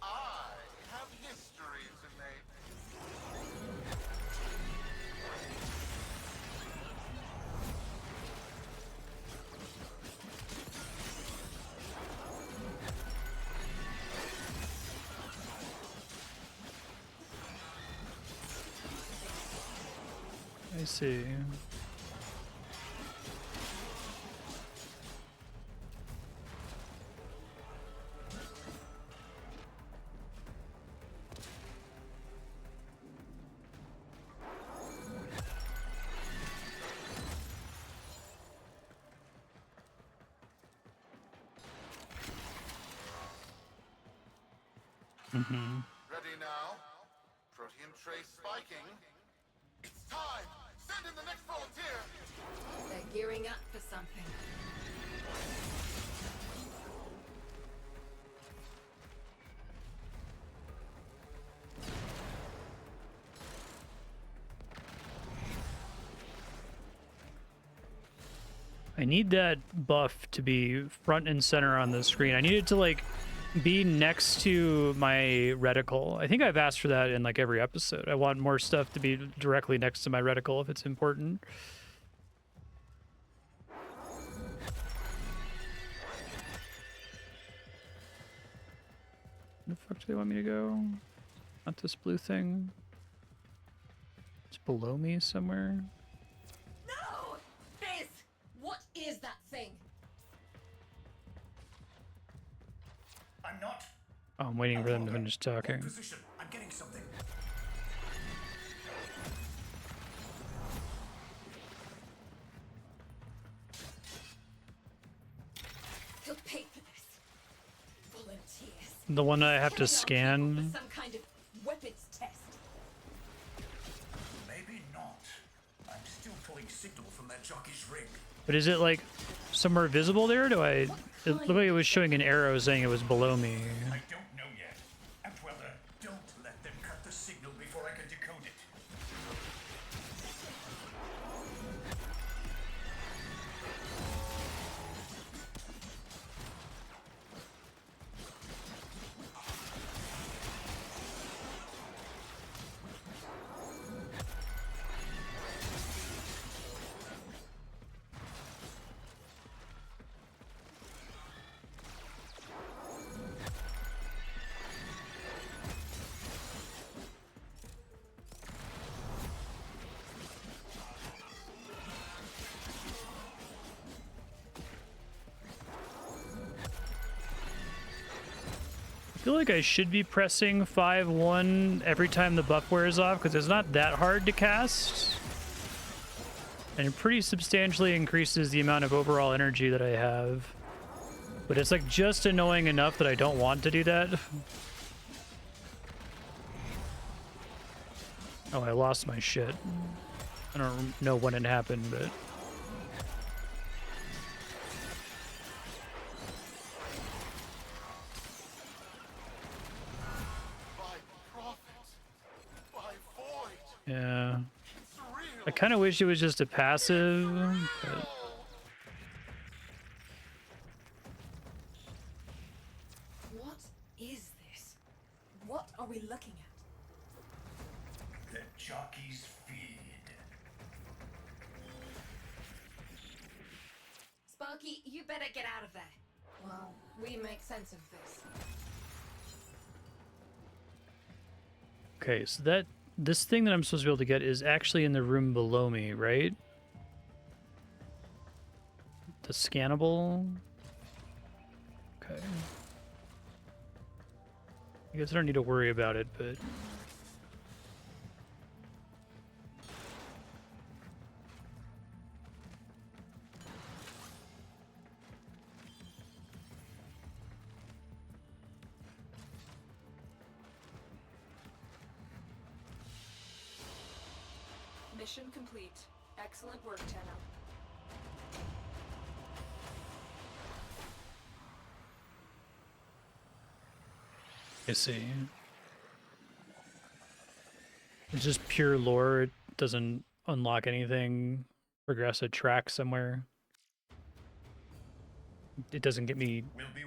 I have history to make. I see. Mm-hmm. Ready now? Proteum trace spiking. It's time! Send in the next volunteer! They're gearing up for something. I need that buff to be front and center on the screen. I need it to like be next to my reticle. I think I've asked for that in like every episode. I want more stuff to be directly next to my reticle if it's important. Where the fuck do they want me to go? Not this blue thing. It's below me somewhere. No! Fizz! What is that thing? I'm not. Oh, I'm waiting for them to finish talking. Position. I'm getting something. He'll pay for this. Volunteers. The one I have to Killing our people scan. for some kind of weapons test. Maybe not. I'm still pulling signal from that jockey's rig. But is it like somewhere visible there? Do I? It looked like it was showing an arrow saying it was below me. I don't know yet. Outwelder, don't let them cut the signal before I can decode it. I feel like I should be pressing 5-1 every time the buff wears off because it's not that hard to cast. And it pretty substantially increases the amount of overall energy that I have. But it's like just annoying enough that I don't want to do that. Oh, I lost my shit. I don't know when it happened, but... Yeah. I kind of wish it was just a passive, but... What is this? What are we looking at? The jockey's feed. Sparky, you better get out of there. Well, we make sense of this. Okay, so this thing that I'm supposed to be able to get is actually in the room below me, right? The scannable. Okay. I guess I don't need to worry about it, but... Mission complete. Excellent work, Tenno. I see. It's just pure lore. It doesn't unlock anything, progress a track somewhere. It doesn't get me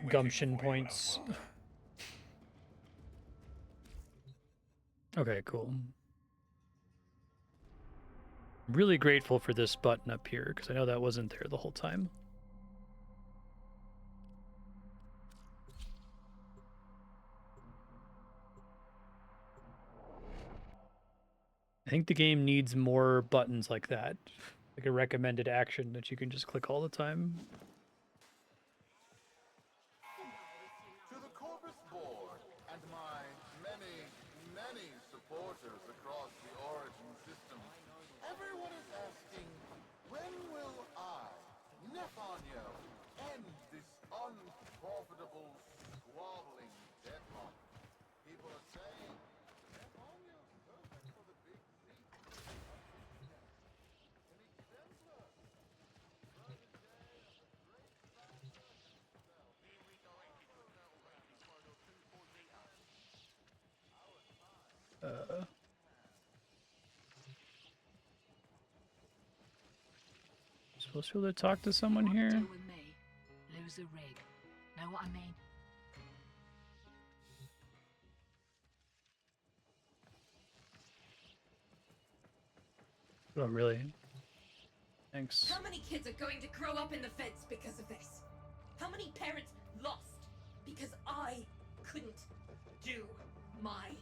gumption points. Okay, cool. Really grateful for this button up here, because I know that wasn't there the whole time. I think the game needs more buttons like that. Like a recommended action that you can just click all the time. To the Corpus Board and my many, many supporters across the Origin system, everyone is asking, when will I, Nefanyo, end this unprofitable, squabbling deadlock? People are saying, Nefanyo's perfect for the big league. An exemplar. Supposed to be able to talk to someone here? Deal with me. Lose a rig. Know what I mean? Oh, really? Thanks. How many kids are going to grow up in the feds because of this? How many parents lost because I couldn't do my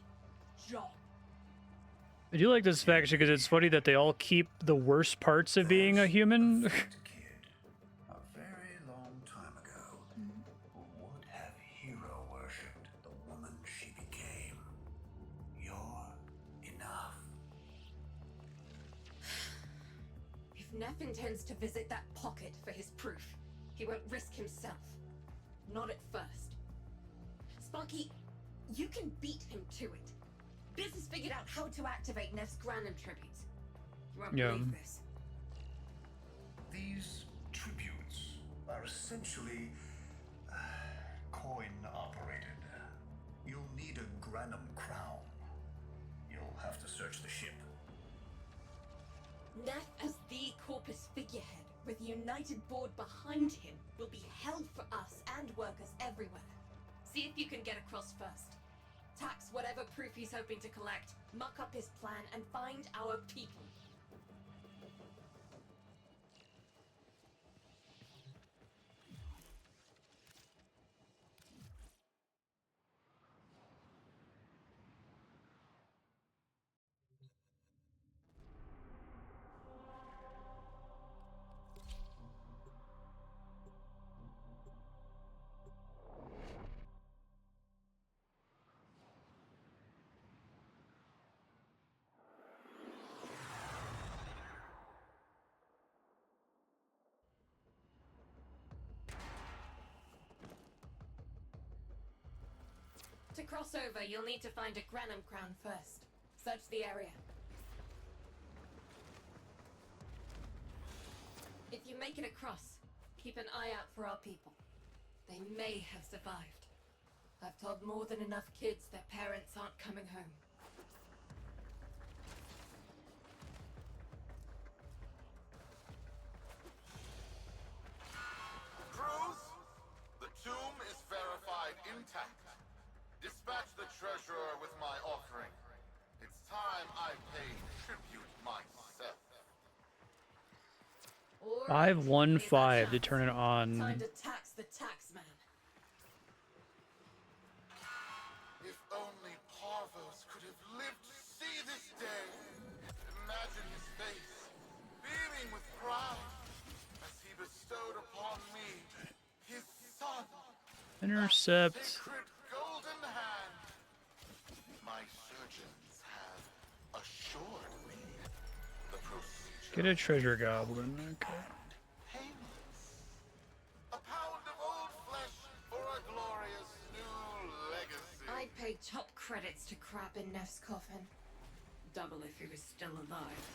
job? I do like this faction because it's funny that they all keep the worst parts of being a human. A very long time ago, who would have hero worshipped the woman she became. You're enough. If Neff intends to visit that pocket for his proof, he won't risk himself. Not at first. Sparky, you can beat him to it. Biz has figured out how to activate Neff's Granum tributes. You won't believe this. These tributes are essentially coin-operated. You'll need a Granum crown. You'll have to search the ship. Neff as the Corpus figurehead, with the United Board behind him, will be hell for us and workers everywhere. See if you can get across first. Tax whatever proof he's hoping to collect, muck up his plan, and find our people. cross over, you'll need to find a Granum crown first. Search the area. If you make it across, keep an eye out for our people. They may have survived. I've told more than enough kids their parents aren't coming home. Cruz, the tomb is verified intact. Dispatch the treasurer with my offering. It's time I paid tribute myself. 515 to turn it on. Time to tax the taxman. If only Parvos could have lived to see this day. Imagine his face, beaming with pride, as he bestowed upon me, his son, Intercept. sacred golden hand. My surgeons have assured me the procedure Get a treasure goblin. Okay. painless. A pound of old flesh for a glorious new legacy. I'd pay top credits to crap in Neff's coffin. Double if he was still alive.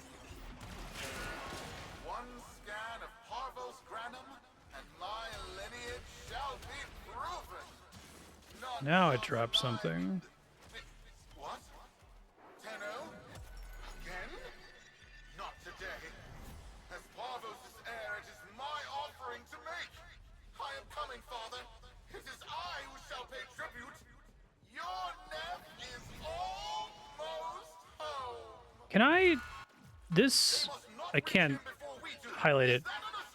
One scan of Parvos Granum, and my lineage shall be proven. Not Now it dropped something. what? Tenno? Again? Not today. As Parvos' heir, it is my offering to make. I am coming, Father. It is I who shall pay tribute. Your Neff is almost home. Can I... This... I can't highlight it.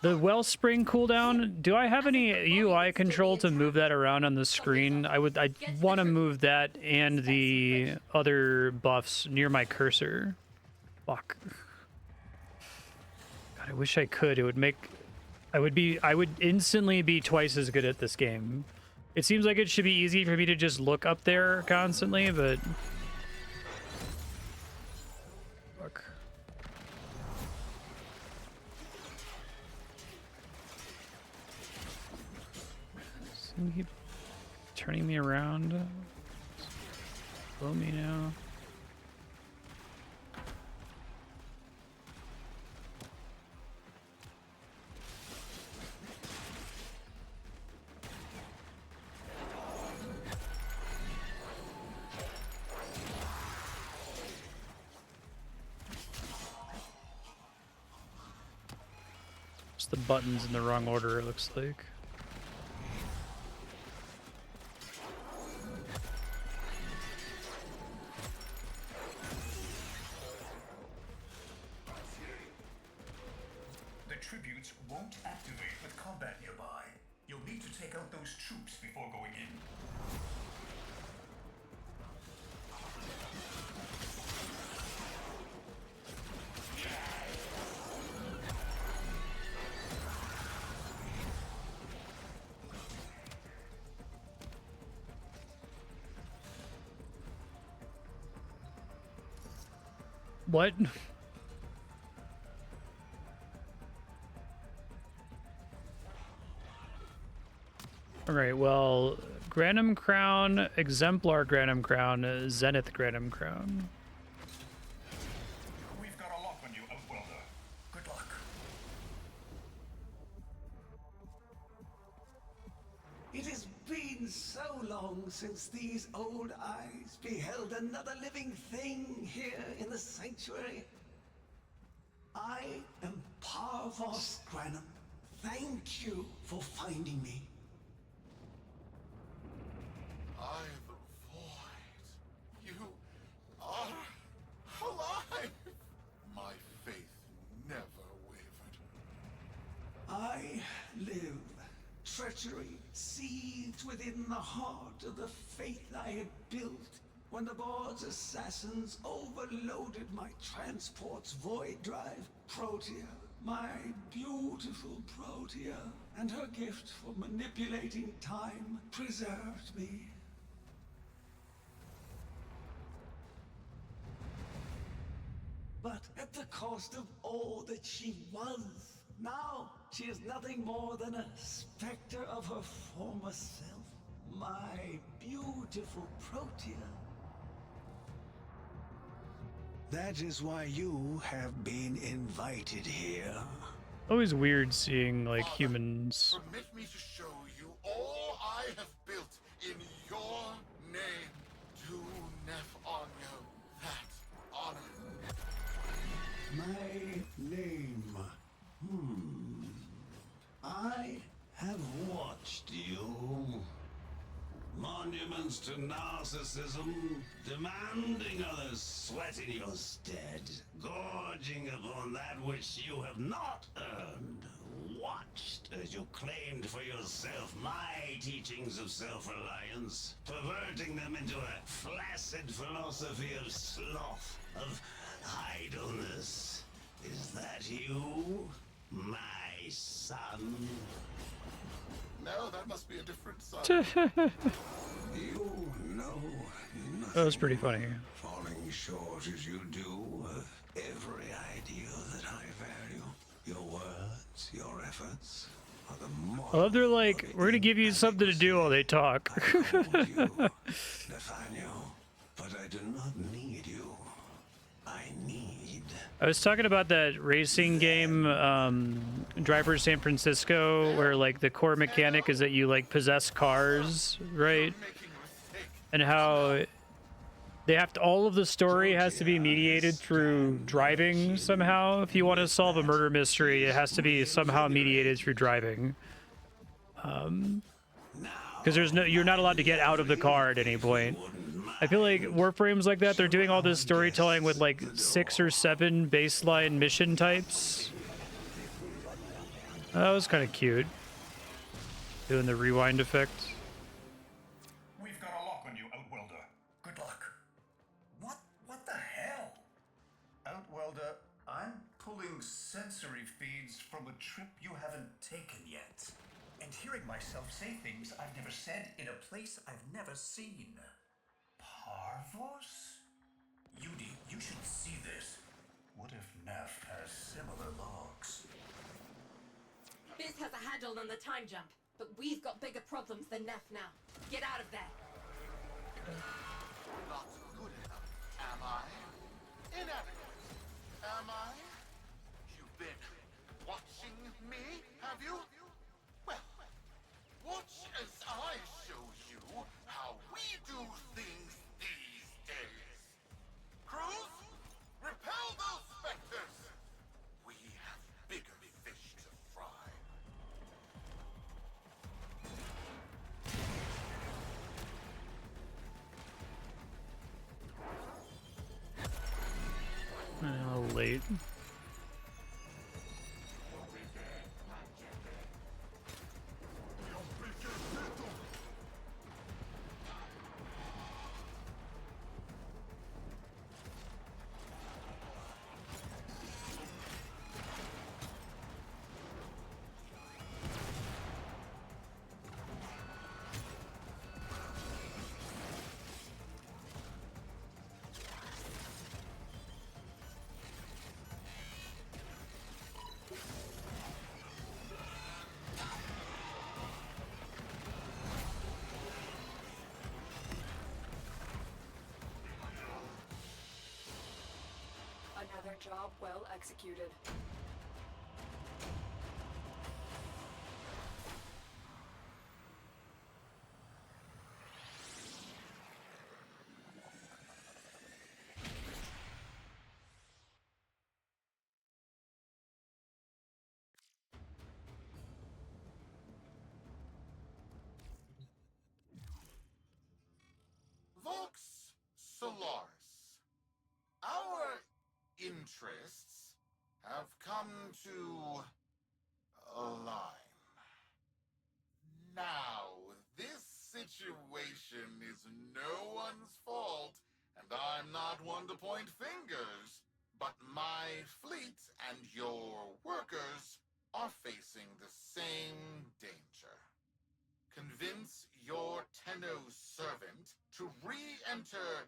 The wellspring cooldown, do I have any UI control to move that around on the screen? I want to move that and the other buffs near my cursor. Fuck. God, I wish I could. It would make... I would instantly be twice as good at this game. It seems like it should be easy for me to just look up there constantly, but... Fuck. Doesn't keep turning me around. Blow me now. Just the buttons in the wrong order, it looks like. The tributes won't activate with combat nearby. You'll need to take out those troops before going in. What? Alright, well, Granum Crown, Exemplar Granum Crown, Zenith Granum Crown. We've got a lock on you, Outwelder. Good luck. It has been so long since these old eyes beheld another living thing here in the sanctuary. I am Parvos Granum. Thank you for finding me. I, the void. You are alive. My faith never wavered. I live. Treachery seethed within the heart of the faith I had built when the board's assassins overloaded my transport's void drive. Protea, my beautiful Protea, and her gift for manipulating time preserved me. But at the cost of all that she was. Now, she is nothing more than a specter of her former self. My beautiful Protea. That is why you have been invited here. Always weird seeing like humans. Permit me to show you all I have built in your name. To Nef Onyo that honor. My name. I have watched you. Monuments to narcissism, demanding others sweat in your stead, gorging upon that which you have not earned. Watched as you claimed for yourself my teachings of self-reliance, perverting them into a flaccid philosophy of sloth, of idleness. Is that you, my son? No, that must be a different son. You know nothing. That was pretty funny. Falling short as you do of every ideal that I value. Your words, your efforts are the I love they're like, we're gonna give you something to do while they talk. Nathaniel, but I do not need you. I need. I was talking about that racing game, Driver San Francisco, where like the core mechanic is that you like possess cars, right? And how they have to, all of the story has to be mediated through driving somehow. If you want to solve a murder mystery, it has to be somehow mediated through driving. Because there's no, you're not allowed to get out of the car at any point. I feel like Warframes like that, they're doing all this storytelling with like 6 or 7 baseline mission types. That was kind of cute. Doing the rewind effect. We've got a lock on you, Outwelder. Good luck. What the hell? Outwelder, I'm pulling sensory feeds from a trip you haven't taken yet. And hearing myself say things I've never said in a place I've never seen. Parvos? Yudi, you should see this. What if Neff has similar logs? Biz has a handle on the time jump, but we've got bigger problems than Neff now. Get out of there. Not good enough, am I? Inadequate, am I? You've been watching me, have you? Well, watch as I show you how we do things these days. Crews, repel those specters! We have bigger fish to fry. A little late. Another job well executed. Vox Solaris. Our interests have come to align. Now, this situation is no one's fault, and I'm not one to point fingers, but my fleet and your workers are facing the same danger. Convince your Tenno servant to re-enter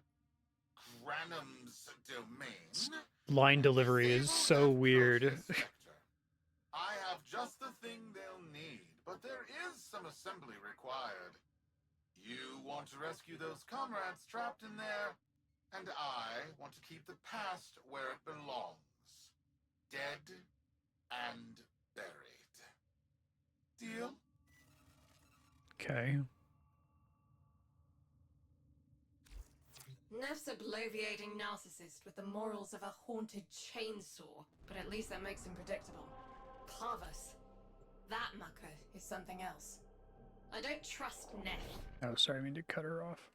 Granum's domain. Line delivery is so weird. I have just the thing they'll need, but there is some assembly required. You want to rescue those comrades trapped in there, and I want to keep the past where it belongs. Dead and buried. Deal? Okay. Neff's a bloviating narcissist with the morals of a haunted chainsaw, but at least that makes him predictable. Parvus. That mucker is something else. I don't trust Neff. Oh, sorry, I mean to cut her off.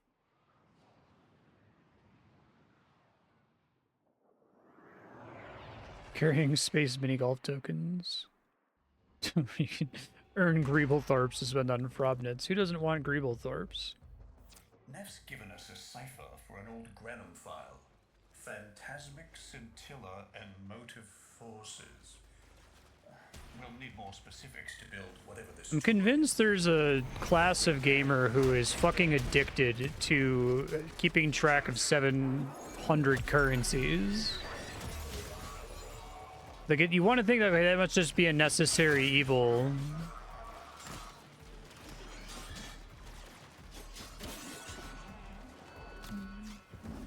Carrying space mini golf tokens. You can earn Greeblethorpes to spend on Frobnitz. Who doesn't want Greeblethorpes? Neff's given us a cipher for an old Granum file. Phantasmic scintilla and motive forces. We'll need more specifics to build whatever this. I'm convinced there's a class of gamer who is fucking addicted to keeping track of 700 currencies. Like, you want to think that that must just be a necessary evil.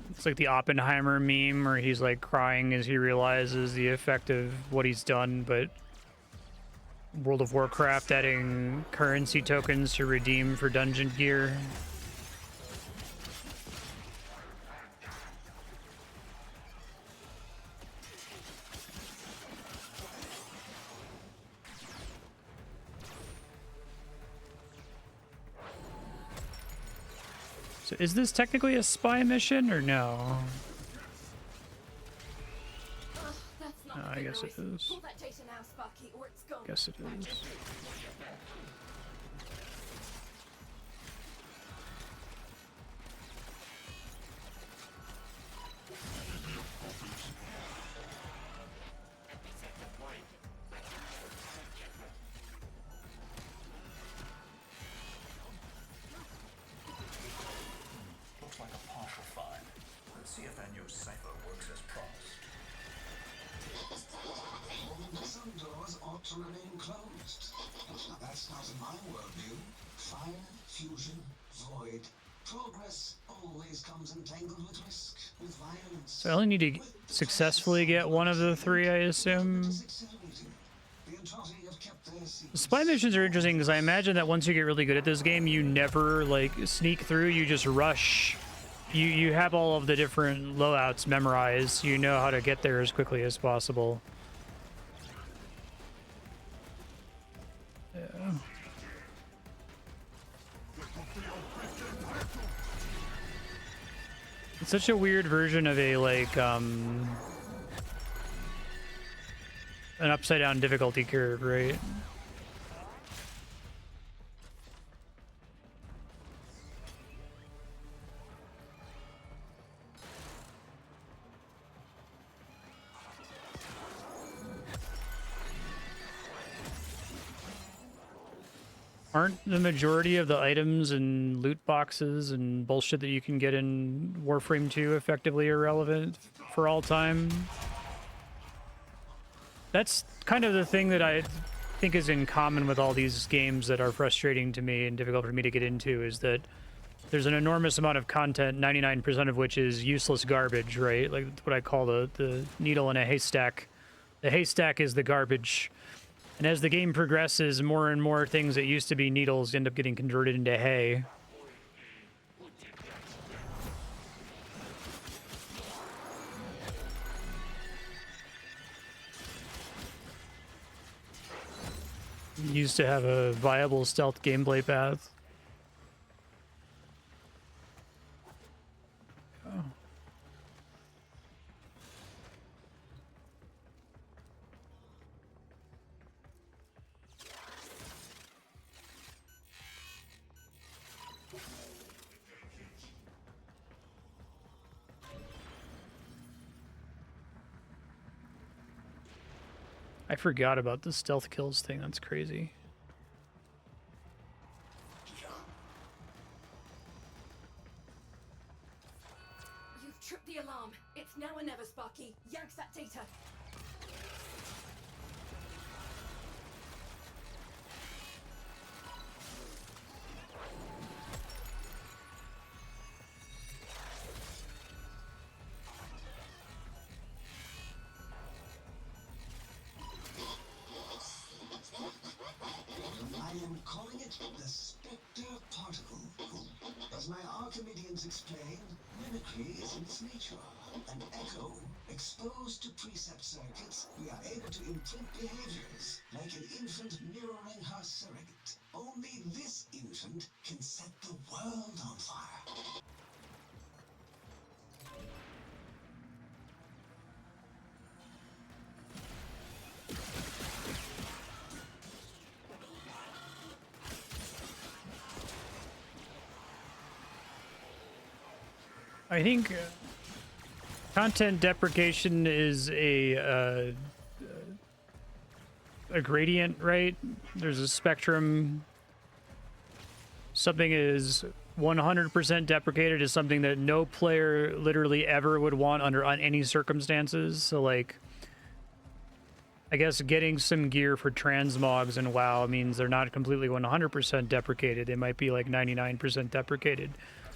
It's like the Oppenheimer meme where he's like crying as he realizes the effect of what he's done, but World of Warcraft adding currency tokens to redeem for dungeon gear. So is this technically a spy mission or no? No, I guess it is. Pull that data now, Sparky, or it's gone. Guess it is. Looks like a partial find. Let's see if that new cipher works as promised. Some doors ought to remain closed. Now that's not in my worldview. Fire, fusion, void. Progress always comes entangled with risk, with violence. So I only need to successfully get one of the three, I assume. The spy missions are interesting because I imagine that once you get really good at this game, you never like sneak through, you just rush. You have all of the different loadouts memorized. You know how to get there as quickly as possible. Yeah. It's such a weird version of a like an upside down difficulty curve, right? Aren't the majority of the items and loot boxes and bullshit that you can get in Warframe 2 effectively irrelevant for all time? That's kind of the thing that I think is in common with all these games that are frustrating to me and difficult for me to get into, is that there's an enormous amount of content, 99% of which is useless garbage, right? Like what I call the needle in a haystack. The haystack is the garbage. And as the game progresses, more and more things that used to be needles end up getting converted into hay. Used to have a viable stealth gameplay path. Oh. I forgot about the stealth kills thing. That's crazy. You've tripped the alarm. It's now or never, Sparky. Yank that data. am calling it the Spectre Particle. As my Archimedeans explain, mimicry is in its nature. An echo, exposed to precept circuits, we are able to imprint behaviors, like an infant mirroring her surrogate. Only this infant can set the world on fire. I think content deprecation is a gradient, right? There's a spectrum. Something is 100% deprecated is something that no player literally ever would want under any circumstances. So like, I guess getting some gear for transmogs in WoW means they're not completely 100% deprecated. They might be like 99% deprecated.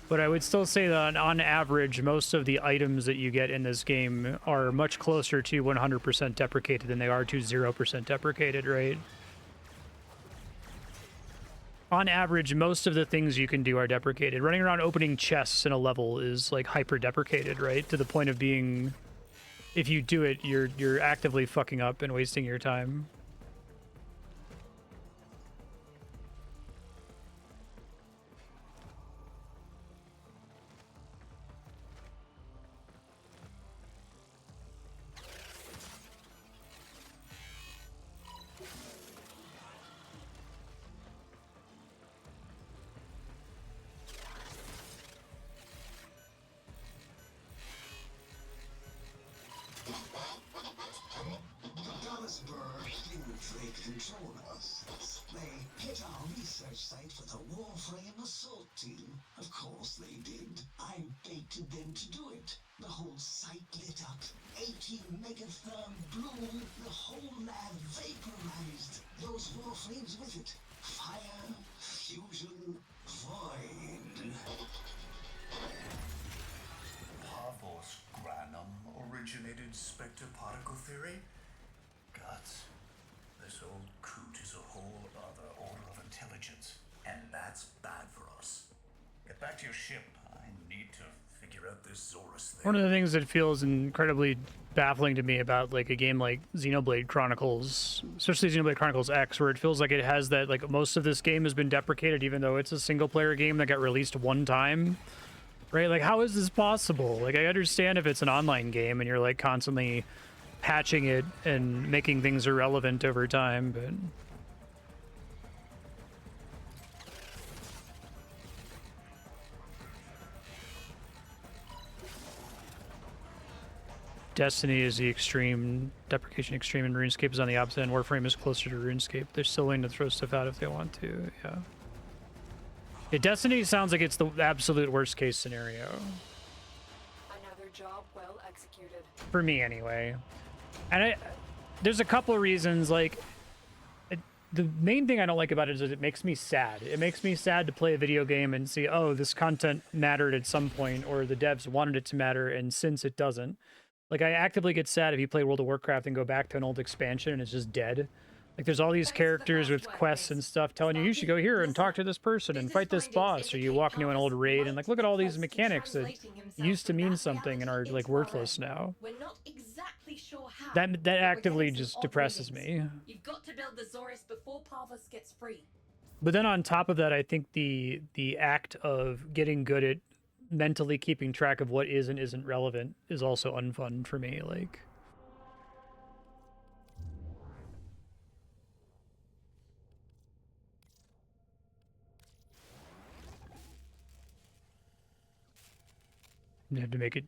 But I would still say that on average, most of the items that you get in this game are much closer to 100% deprecated than they are to 0% deprecated, right? On average, most of the things you can do are deprecated. Running around opening chests in a level is like hyper deprecated, right? To the point of being, if you do it, you're actively fucking up and wasting your time. Control us. They hit our research site for the Warframe assault team. Of course they did. I baited them to do it. The whole site lit up. 80 megatherm bloom. The whole lab vaporized. Those Warframes with it. Fire, fusion, void. Parvos Granum originated Spectre particle theory? Guts. This old coot is a whole other order of intelligence, and that's bad for us. Get back to your ship. I need to figure out this Zorus thing. One of the things that feels incredibly baffling to me about like a game like Xenoblade Chronicles, especially Xenoblade Chronicles X, where it feels like it has that, like, most of this game has been deprecated even though it's a single player game that got released one time, right? Like, how is this possible? Like, I understand if it's an online game and you're like constantly patching it and making things irrelevant over time, but Destiny is the extreme, deprecation extreme, and RuneScape is on the opposite end. Warframe is closer to RuneScape. They're still willing to throw stuff out if they want to, yeah. Yeah, Destiny sounds like it's the absolute worst case scenario. Another job well executed. For me, anyway. And there's a couple of reasons, like, the main thing I don't like about it is that it makes me sad. It makes me sad to play a video game and see, oh, this content mattered at some point, or the devs wanted it to matter, and since it doesn't. Like, I actively get sad if you play World of Warcraft and go back to an old expansion and it's just dead. Like, there's all these characters with quests and stuff telling you should go here and talk to this person and fight this boss, or you walk into an old raid and, like, look at all these mechanics that used to mean something and are, like, worthless now. We're not exactly sure how. That actively just depresses me. You've got to build the Zorus before Parvos gets free. But then on top of that, I think the act of getting good at mentally keeping track of what is and isn't relevant is also unfun for me. Like, you have to make it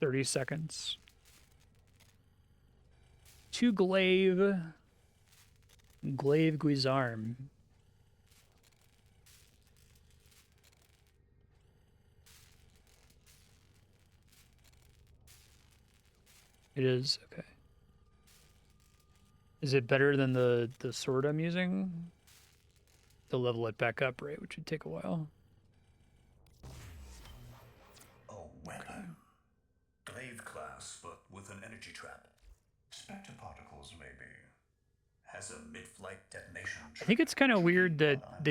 30 seconds. To Glaive Guizarm. It is, okay. Is it better than the sword I'm using? To level it back up, right, which would take a while. Oh, weapon. Glaive class, but with an energy trap. Spectre particles, maybe. Has a mid-flight detonation. I think it's kind of weird that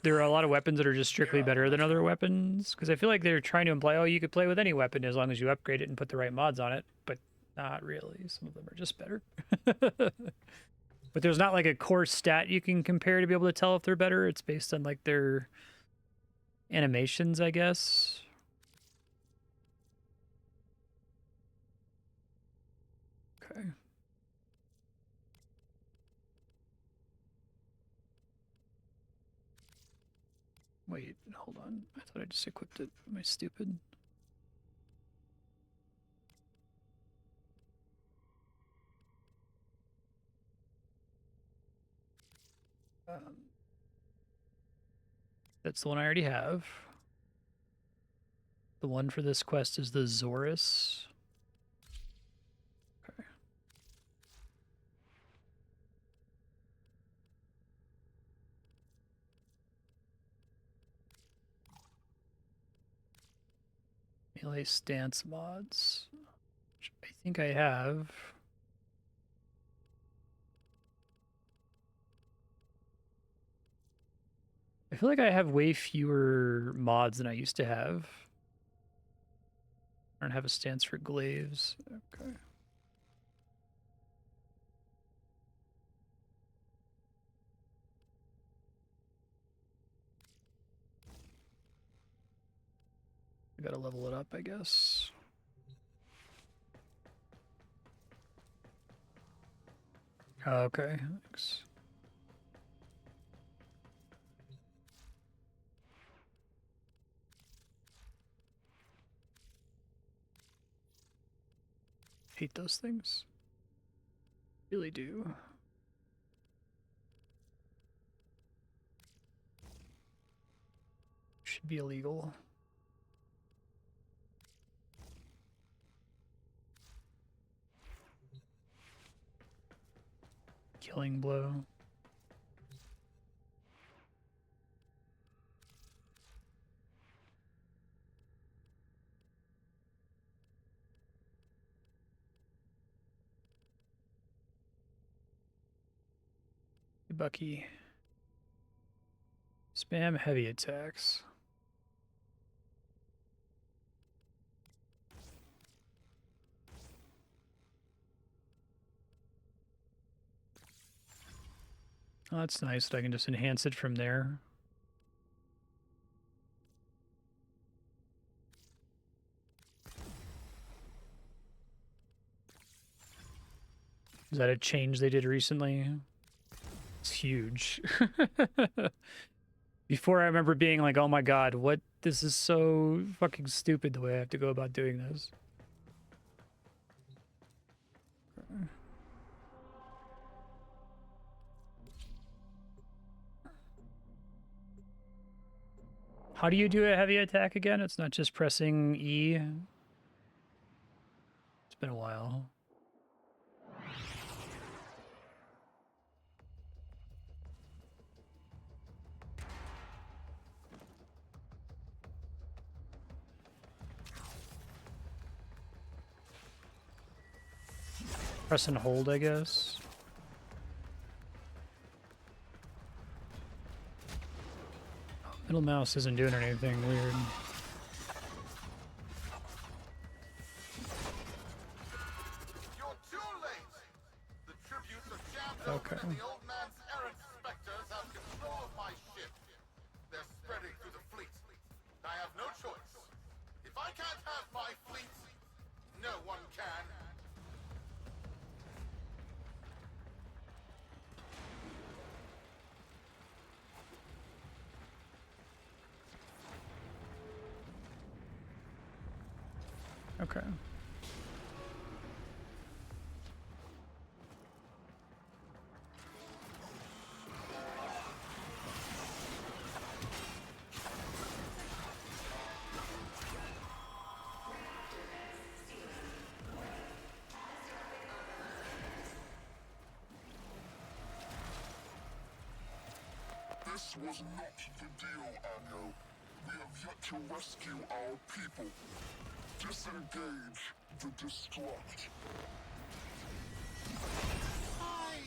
there are a lot of weapons that are just strictly better than other weapons, because I feel like they're trying to imply, oh, you could play with any weapon as long as you upgrade it and put the right mods on it, but not really. Some of them are just better. But there's not like a core stat you can compare to be able to tell if they're better. It's based on like their animations, I guess. Okay. Wait, hold on. I thought I just equipped it. Am I stupid? That's the one I already have. The one for this quest is the Zorus. Okay. Melee stance mods, which I think I have. I feel like I have way fewer mods than I used to have. I don't have a stance for glaives. Okay. I gotta level it up, I guess. Okay, thanks. Hate those things. Really do. Should be illegal. Killing blow. Bucky. Spam heavy attacks. Oh, that's nice that I can just enhance it from there. Is that a change they did recently? It's huge. Before I remember being like, oh my god, what? This is so fucking stupid the way I have to go about doing this. How do you do a heavy attack again? It's not just pressing E. It's been a while. Press and hold, I guess. Middle mouse isn't doing anything weird. You're too late. The tributes of Shambo Okay. and the old man's errant specters have control of my ship. They're spreading through the fleet. I have no choice. If I can't have my fleet, no one can. Okay. This was not the deal, Anno. We have yet to rescue our people. Disengage the destruct. I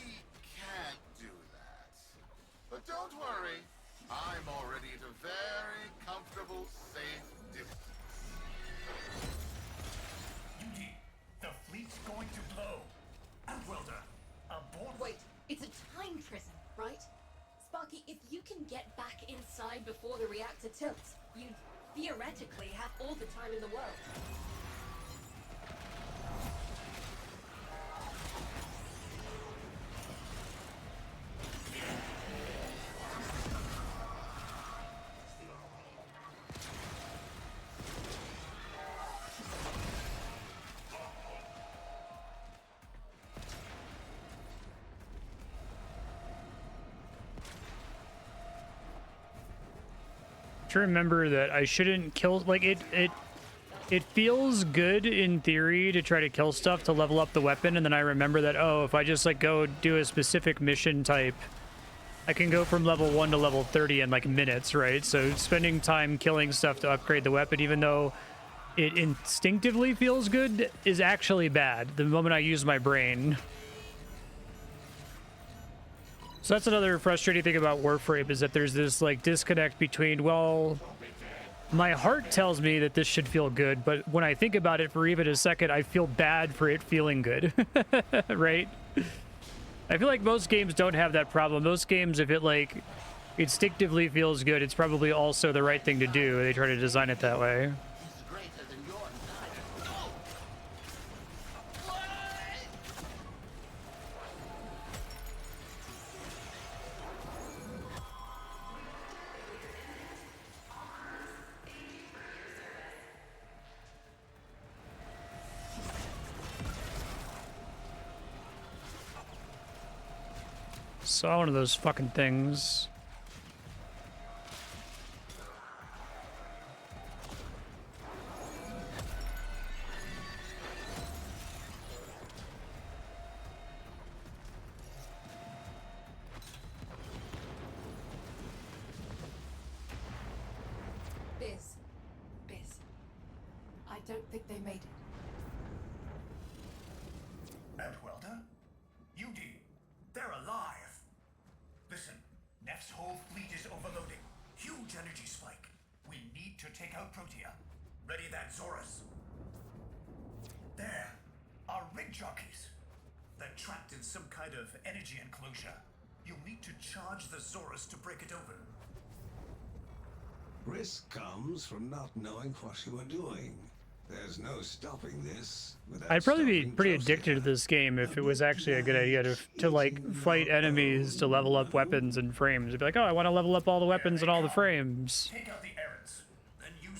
can't worry. I'm already at a very comfortable, safe distance. Duty, the fleet's going to blow. Outwelder, abort. Wait, it's a time prison, right? Sparky, if you can get back inside before the reactor tilts, you'd theoretically have all the time in the world. To remember that I shouldn't kill, like, it feels good in theory to try to kill stuff to level up the weapon, and then I remember that, oh, if I just like go do a specific mission type, I can go from level 1 to level 30 in like minutes, right? So spending time killing stuff to upgrade the weapon, even though it instinctively feels good, is actually bad the moment I use my brain. So that's another frustrating thing about Warframe, is that there's this like disconnect between, well, my heart tells me that this should feel good, but when I think about it for even a second, I feel bad for it feeling good, right? I feel like most games don't have that problem. Most games, if it like instinctively feels good, it's probably also the right thing to do. They try to design it that way. Saw one of those fucking things. Biz. I don't think they made it. Outwelder? UD, they're alive. Listen, Neff's whole fleet is overloading. Huge energy spike. We need to take out Protea. Ready that Zorus. There, our rig jockeys. They're trapped in some kind of energy enclosure. You'll need to charge the Zorus to break it open. Risk comes from not knowing what you are doing. There's no stopping this. I'd probably be pretty addicted to this game if it was actually a good idea to like fight enemies to level up weapons and frames. I'd be like, oh, I want to level up all the weapons and all the frames.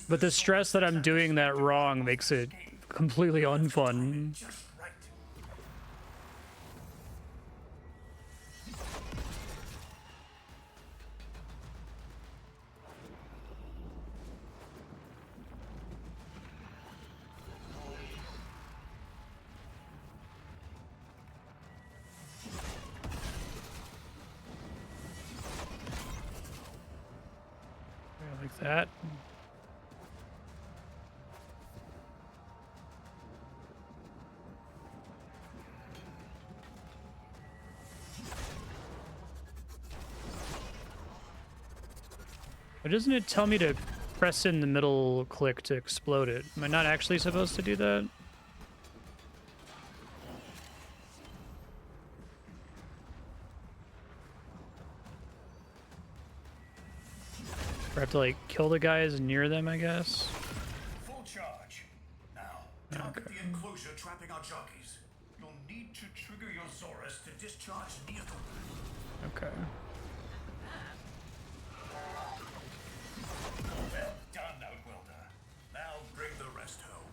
But the stress that I'm doing that wrong makes it completely unfun. Like that. But doesn't it tell me to press in the middle click to explode it? Am I not actually supposed to do that? Or have to like kill the guys near them, I guess. Full charge. Now, target the enclosure trapping our jockeys. You'll need to trigger your Zorus to discharge near them. Okay. Well done, Outwelder. Now bring the rest home.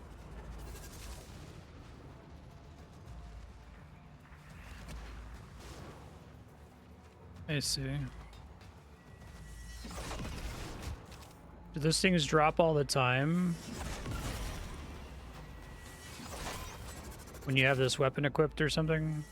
I see. Do those things drop all the time? When you have this weapon equipped or something?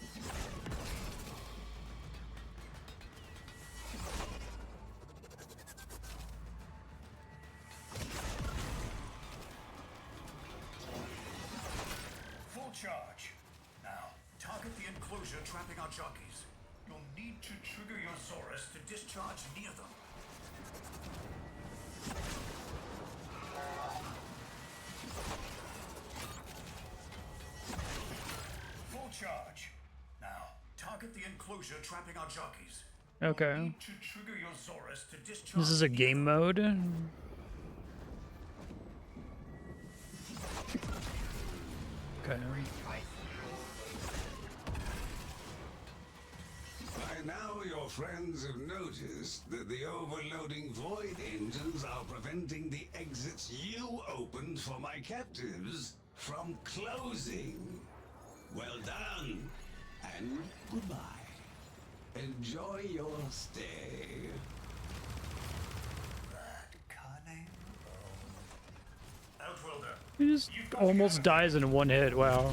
Full charge. Now, target the enclosure trapping our jockeys. You'll need to trigger your Zorus to discharge near them. Full charge. Now, target the enclosure trapping our jockeys. Okay. To trigger your Zorus to discharge. This is a game mode. Okay. By now, your friends have noticed that the overloading void engines are preventing the exits you opened for my captives from closing. Well done, and goodbye. Enjoy your stay. That cunning. Outworlder. He just almost dies in one hit. Wow.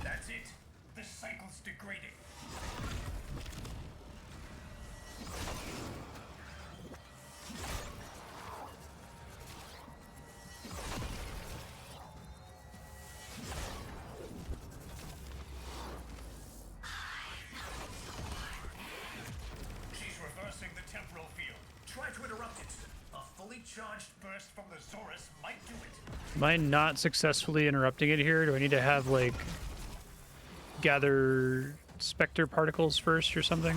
That's it. The cycle's degrading. She's reversing the temporal field. Try to interrupt it. A fully charged burst from the Zorus might do it. Am I not successfully interrupting it here? Do I need to have, like, gather specter particles first or something?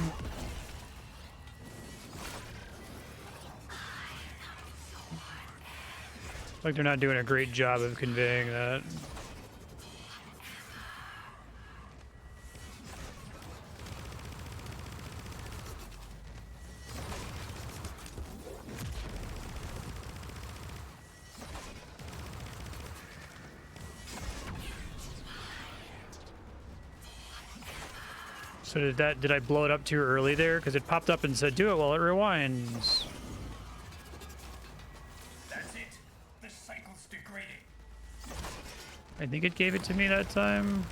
Like they're not doing a great job of conveying that. So did I blow it up too early there? Because it popped up and said, do it while it rewinds. That's it. The cycle's degrading. I think it gave it to me that time.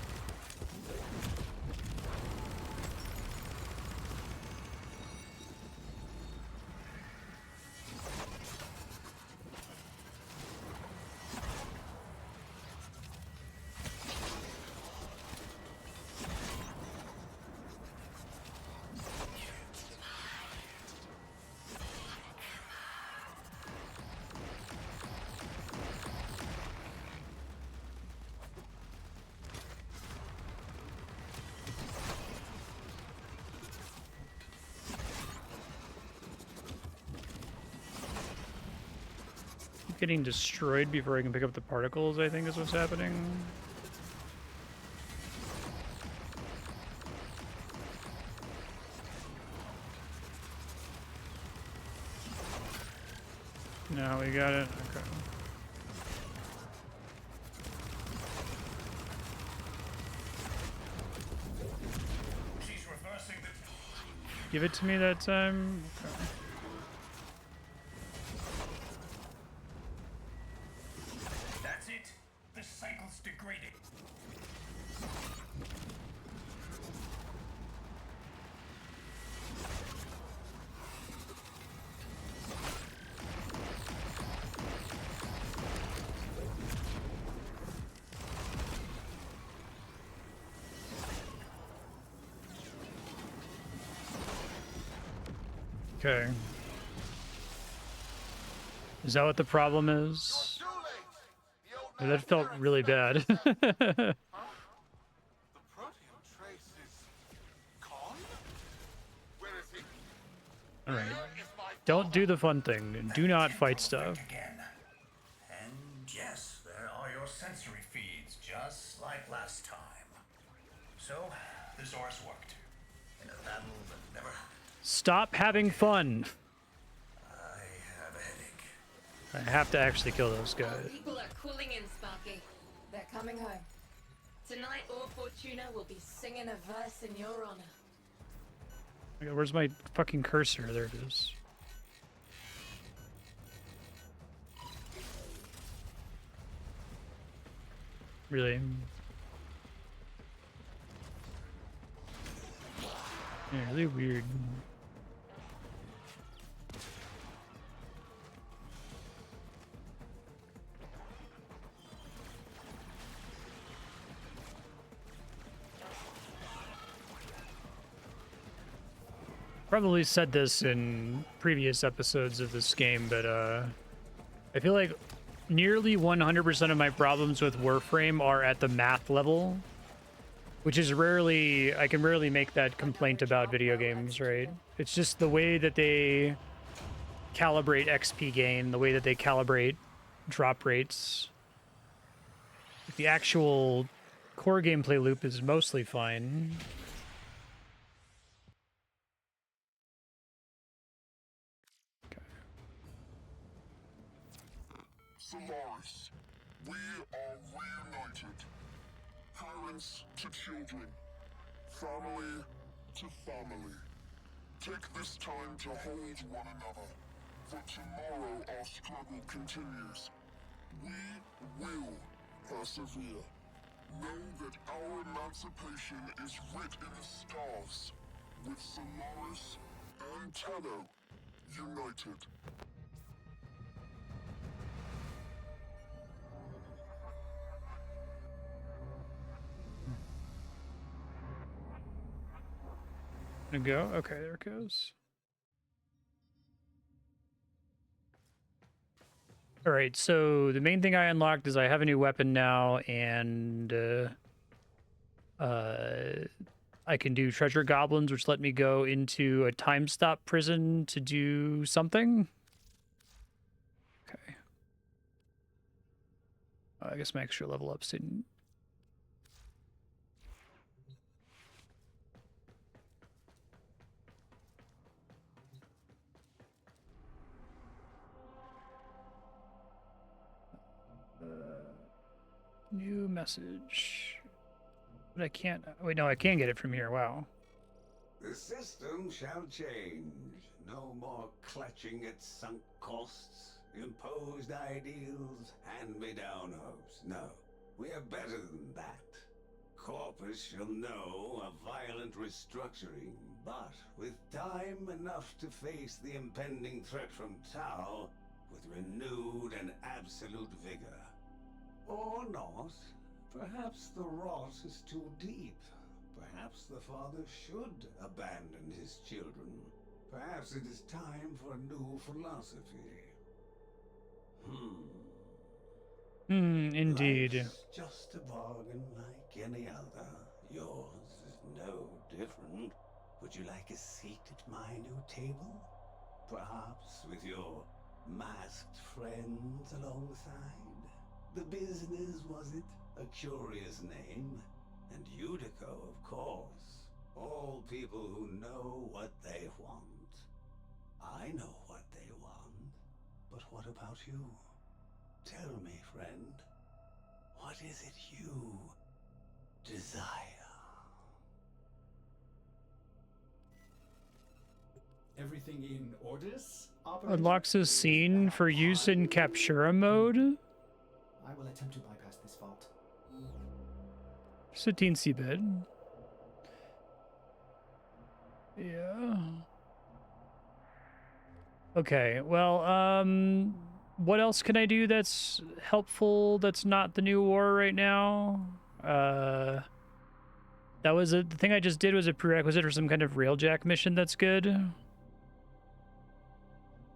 Getting destroyed before I can pick up the particles, I think is what's happening. No, we got it. Okay. She's reversing the... Give it to me that time. Okay. That's it. The cycle's degrading. Okay. Is that what the problem is? That felt really bad. The proteome trace is gone? Where is he? Alright. Don't do the fun thing. Do not fight stuff. Again. And yes, there are your sensory feeds, just like last time. So, the Zorus worked. In a battle that never happened. Stop having fun. I have a headache. I have to actually kill those guys. People are cooling in, Sparky. They're coming home. Tonight, all Fortuna will be singing a verse in your honor. Okay, where's my fucking cursor? There it is. Really? Yeah, really weird. Probably said this in previous episodes of this game, but I feel like nearly 100% of my problems with Warframe are at the math level, which is rarely, I can rarely make that complaint about video games, right? It's just the way that they calibrate XP gain, the way that they calibrate drop rates. The actual core gameplay loop is mostly fine. Solaris, we are reunited. Parents to children. Family to family. Take this time to hold one another. For tomorrow our struggle continues. We will persevere. Know that our emancipation is writ in the stars. With Solaris and Tenno united. Go? Okay, there it goes. All right, so the main thing I unlocked is I have a new weapon now, and I can do treasure goblins, which let me go into a time stop prison to do something. Okay. I guess my extra level ups didn't. New message. But I can't. Wait, no, I can get it from here. Wow. The system shall change. No more clutching at sunk costs, imposed ideals, hand-me-down hopes. No, we are better than that. Corpus shall know a violent restructuring, but with time enough to face the impending threat from Tau with renewed and absolute vigor. Or not. Perhaps the rot is too deep. Perhaps the father should abandon his children. Perhaps it is time for a new philosophy. Indeed. Life's just a bargain like any other. Yours is no different. Would you like a seat at my new table? Perhaps with your masked friends alongside? The business, was it? A curious name. And Udico, of course. All people who know what they want. I know what they want. But what about you? Tell me, friend. What is it you desire? Everything in orders? Unlocks a scene for use in Captura mode. I will attempt to bypass this fault. Just a teensy bit. Yeah. Okay, well, what else can I do that's helpful that's not the new war right now? That was the thing I just did was a prerequisite for some kind of railjack mission that's good.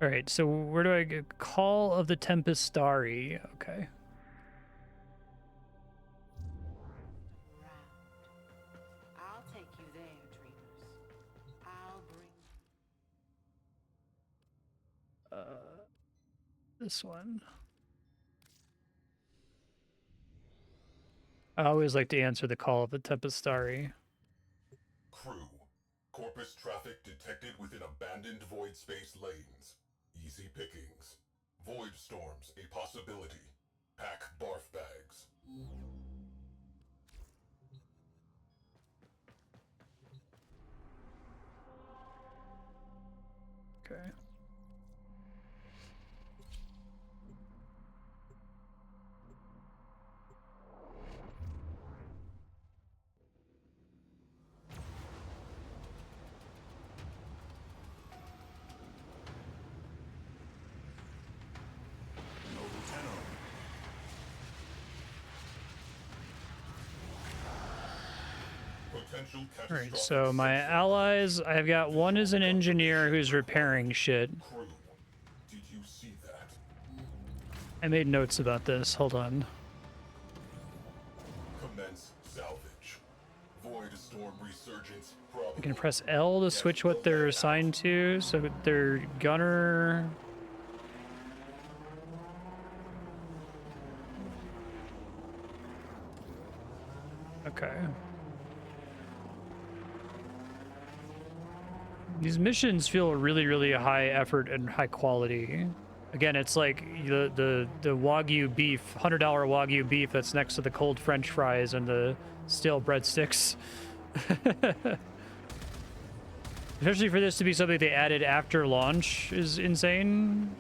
All right, so where do I go? Call of the Tempestarii. Okay. I'll take you there, dreamers. I'll bring... This one. I always like to answer the call of the Tempestarii. Crew. Corpus traffic detected within abandoned void space lanes. Easy pickings. Void storms a possibility. Pack barf bags. potential All right, catastrophic. so my allies, I've got one is an engineer who's repairing shit. Crew, did you see that? I made notes about this. Hold on. Commence salvage. Void storm resurgence I probable. can press L to switch what they're assigned to. So they're gunner. Okay. These missions feel really, really high effort and high quality. Again, it's like the Wagyu beef, $100 Wagyu beef that's next to the cold French fries and the stale breadsticks. Especially for this to be something they added after launch is insane.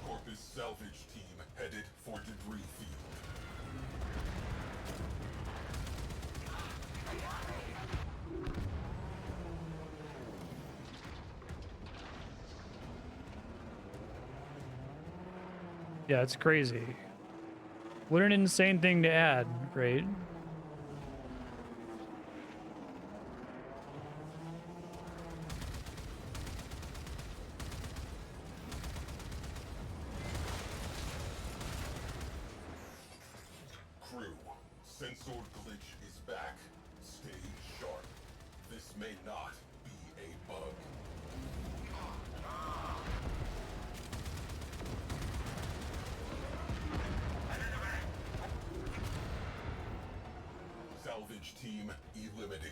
Corpus salvage team headed for debris field. Yeah, it's crazy. What an insane thing to add, right? Crew, sensor glitch is back. Stay sharp. This may not be a bug. Salvage team eliminated.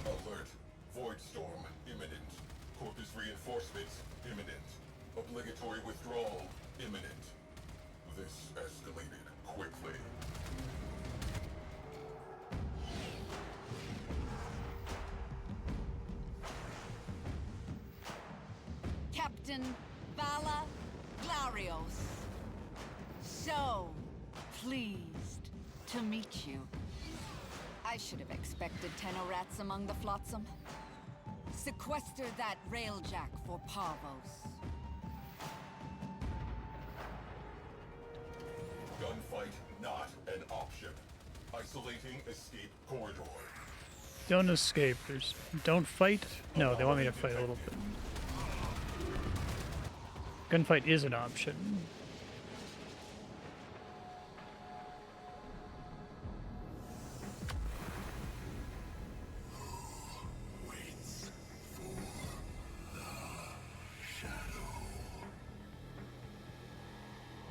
Alert. Void storm imminent. Corpus reinforcements imminent. Obligatory withdrawal imminent. This escalated quickly. Captain Vala Glarios. So pleased to meet you. I should have expected Tenorats among the flotsam. Sequester that railjack for Parvos. Gunfight not an option. Isolating escape corridor. Don't escape. Don't fight. No, they want me to fight a little bit. Gunfight is an option.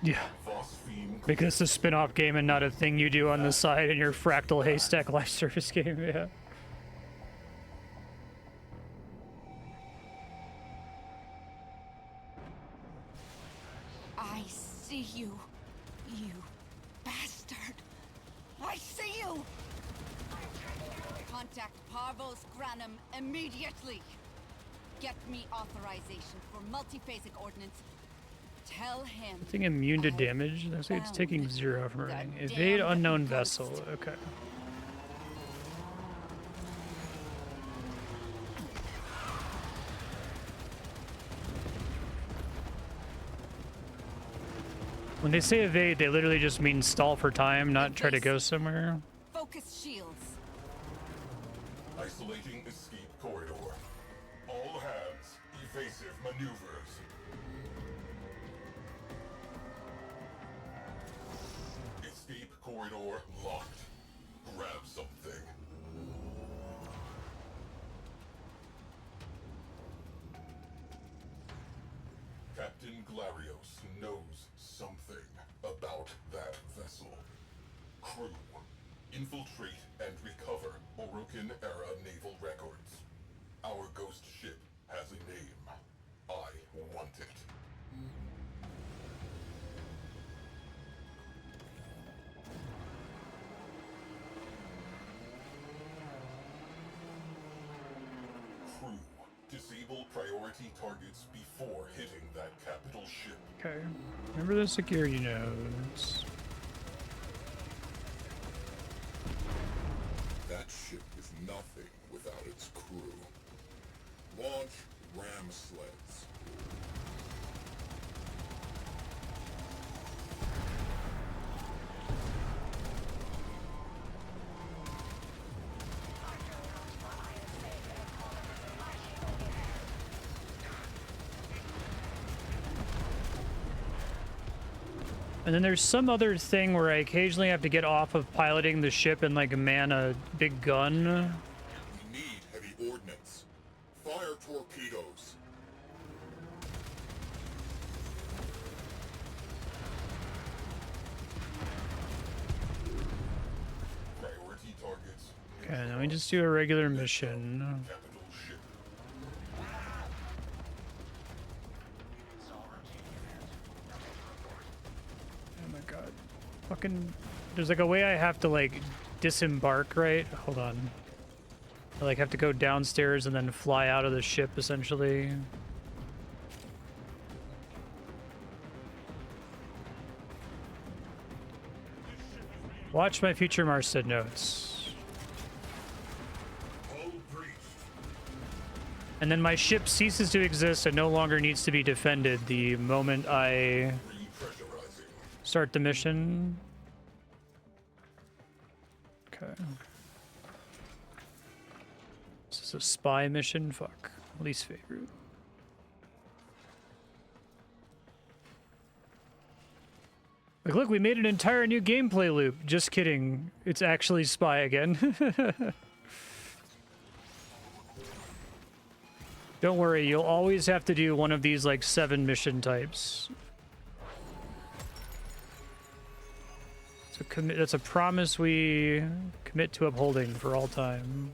Yeah. Make this a spin-off game and not a thing you do on the side in your Fractal Haystack live service game, yeah. I see you, you bastard. I see you! Contact Parvos Granum immediately. Get me authorization for multiphasic ordnance. Tell him. I think immune to damage. Looks like it's taking 0 from running. Evade unknown vessel. Okay. When they say evade, they literally just mean stall for time, not try to go somewhere. Focus shields. Isolating escape corridor. All hands, evasive maneuvers. Escape corridor locked. Grab something. Captain Glarios knows something about that vessel. Crew, infiltrate and recover Orokin-era naval records. Our ghost ship has a name. I want it. Crew, disable priority targets before hitting that capital ship. Okay. Remember the security nodes. That ship is nothing without its crew. Launch ram sleds. And then there's some other thing where I occasionally have to get off of piloting the ship and like man a big gun. We need heavy ordnance. Fire torpedoes. Priority targets. Okay, let me just do a regular mission. Capital ship. Oh my god. Fucking... There's like a way I have to like disembark, right? Hold on. I like have to go downstairs and then fly out of the ship, essentially. Watch my future Marstead notes. And then my ship ceases to exist and no longer needs to be defended the moment I start the mission. Okay. This is a spy mission? Fuck. Least favorite. Like, look, we made an entire new gameplay loop. Just kidding. It's actually spy again. Don't worry, you'll always have to do one of these, like, 7 mission types. So that's a promise we commit to upholding for all time.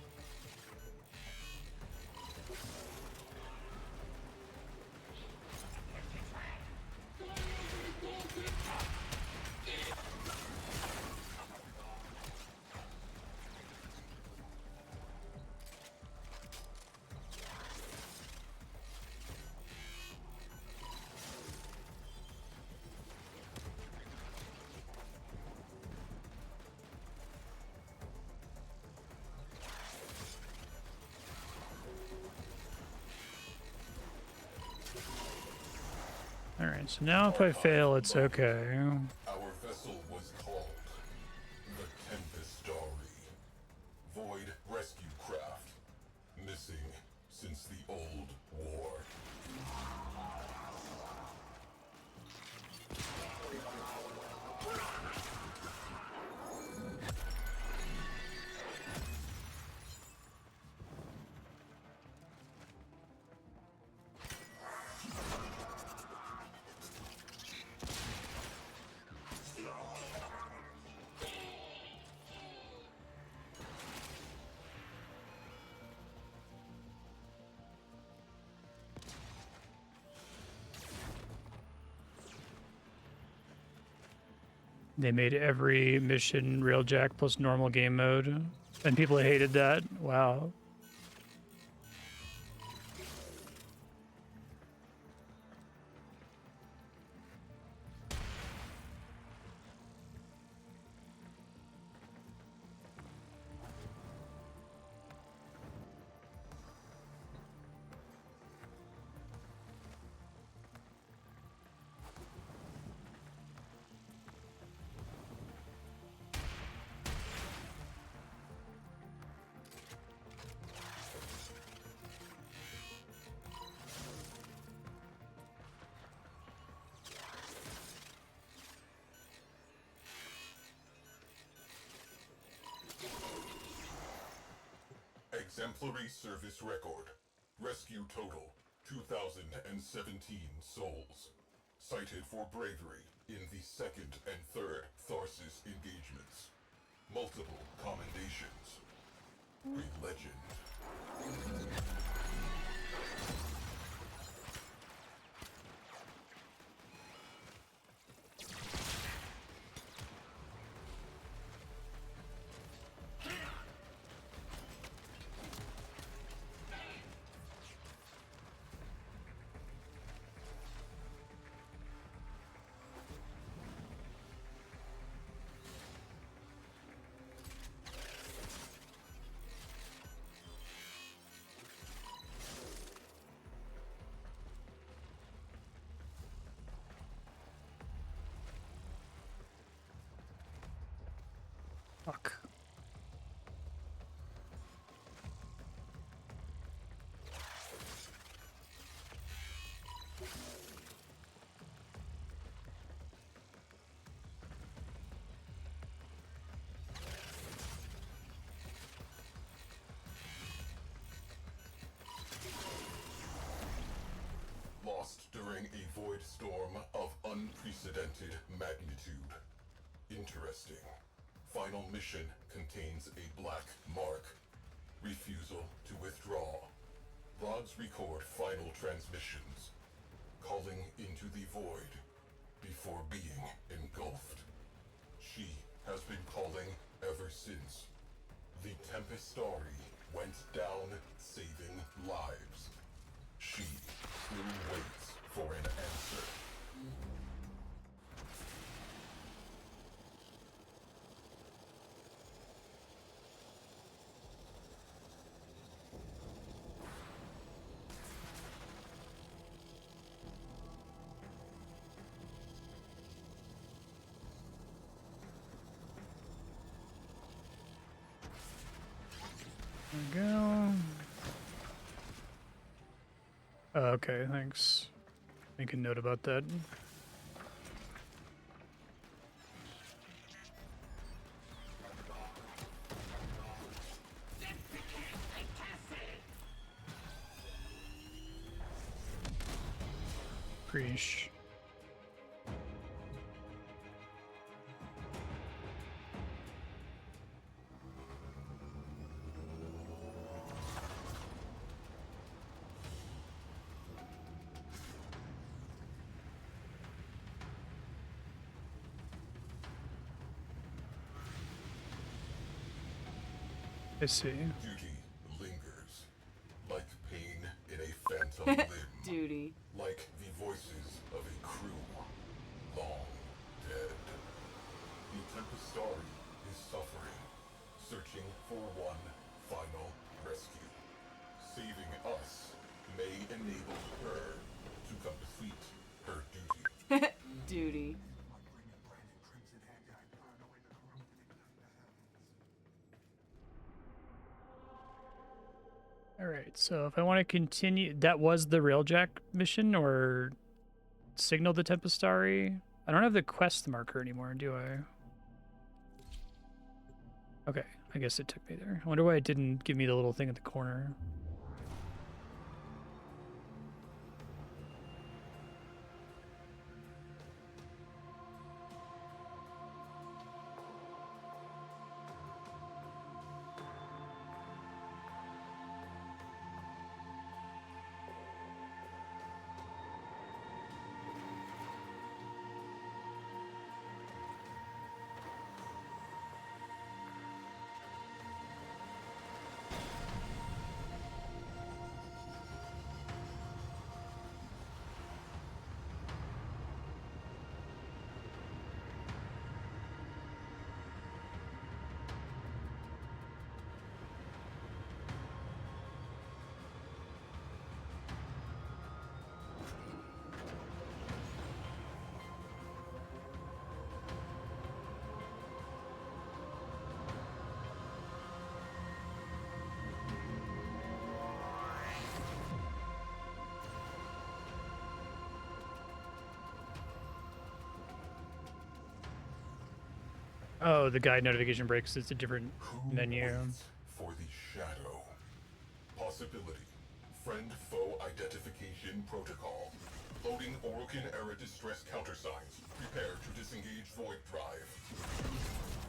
Alright, so now if I fail, it's okay. Our vessel was called the Tempestarii. Void rescue craft. Missing since the old war. They made every mission Railjack plus normal game mode, and people hated that. Wow. Exemplary service record. Rescue total, 2,017 souls. Cited for bravery in the 2nd and 3rd Tharsis engagements. Multiple commendations. A legend. void storm of unprecedented magnitude. Interesting. Final mission contains a black mark. Refusal to withdraw. Logs record final transmissions. Calling into the void before being engulfed. She has been calling ever since. The Tempestarii went down saving lives. She still waits for an answer. There we go. Oh, okay, thanks. Make a note about that. Preach. I see. Duty lingers, like pain in a phantom limb. Duty. Like the voices of a crew, long dead. The Tempestarii is suffering, searching for one final rescue. Saving us may enable her to complete her duty. Duty. All right, so if I want to continue, that was the Railjack mission, or signal the Tempestarii. I don't have the quest marker anymore, do I? Okay, I guess it took me there. I wonder why it didn't give me the little thing at the corner. Oh, the guide notification breaks. It's a different menu. For the shadow. Possibility. Friend-foe identification protocol. Loading Orokin-era distress countersigns. Prepare to disengage void drive.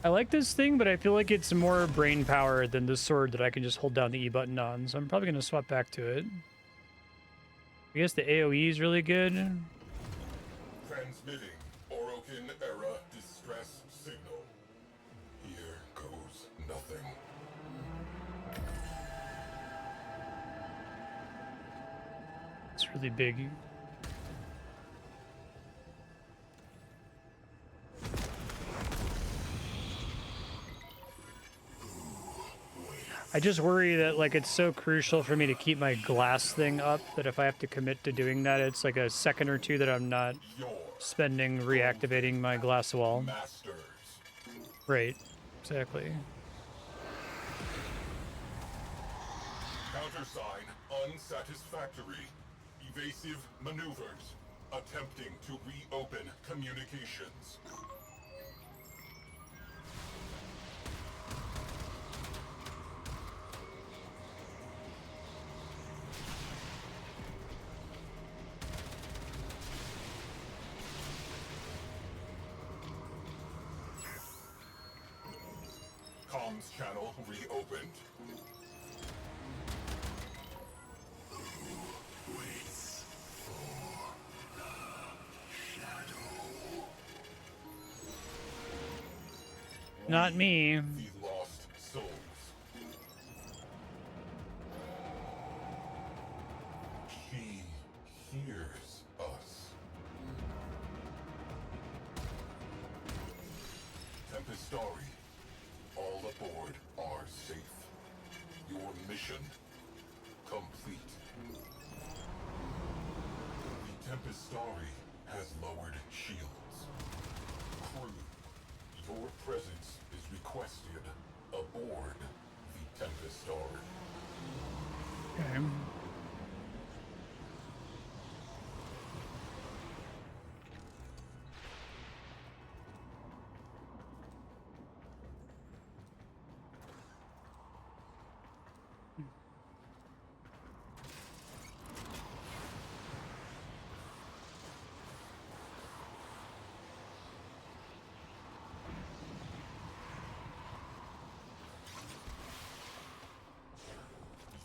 I like this thing, but I feel like it's more brain power than the sword that I can just hold down the E button on, so I'm probably going to swap back to it. I guess the AoE is really good. Transmitting Orokin-era distress signal. Here goes nothing. It's really big. I just worry that, like, it's so crucial for me to keep my glass thing up that if I have to commit to doing that, it's like a second or two that I'm not spending reactivating my glass wall. Right, exactly. Countersign unsatisfactory. Evasive maneuvers. Attempting to reopen communications. Systems channel reopened. Waits for the shadow. Not me. The lost souls. She hears us. Tempestarii, all aboard are safe. Your mission complete. The Tempestarii has lowered shields. Crew, your presence is requested aboard the Tempestarii. Okay.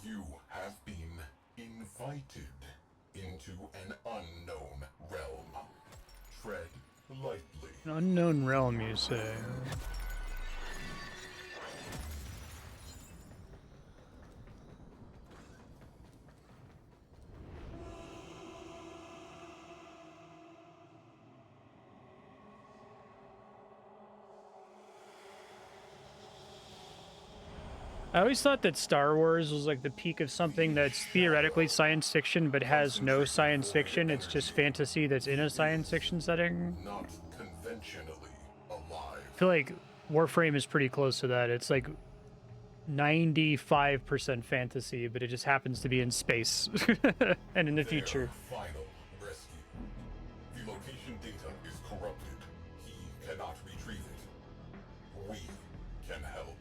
You have been invited into an unknown realm. Tread lightly. An unknown realm, you say? I always thought that Star Wars was like the peak of something that's theoretically science fiction but has no science fiction. It's just fantasy that's in a science fiction setting. Not conventionally alive. I feel like Warframe is pretty close to that. It's like 95% fantasy, but it just happens to be in space and in the future. Final rescue. The location data is corrupted. He cannot retrieve it. We can help.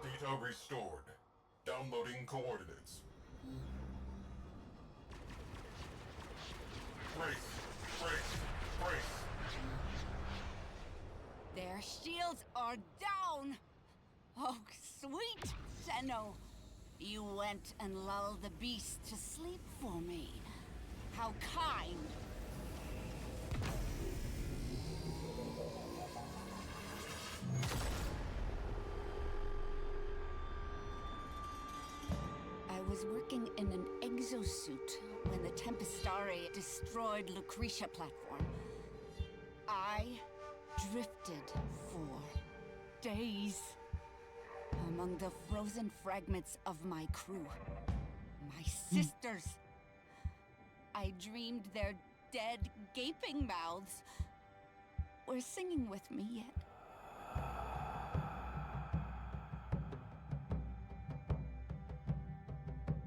Data restored. Downloading coordinates. Brace! Brace! Brace! Their shields are down! Oh, sweet Zeno! You went and lulled the beast to sleep for me. How kind! I was working in an exosuit when the Tempestarii destroyed Lucretia platform. I drifted for days among the frozen fragments of my crew. My sisters. I dreamed their dead, gaping mouths were singing with me yet.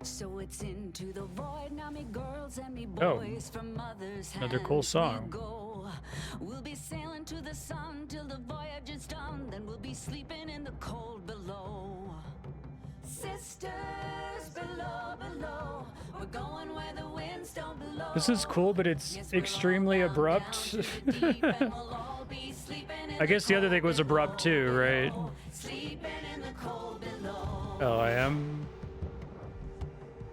So it's into the void now, me girls and me boys from mother's another cool song. go. We'll be sailing to the sun till the voyage is done, then we'll be sleeping in the cold below. Sisters below, below, we're going where the winds don't blow. This is cool, but it's extremely abrupt. I guess the other thing was abrupt too, right? Oh, I am.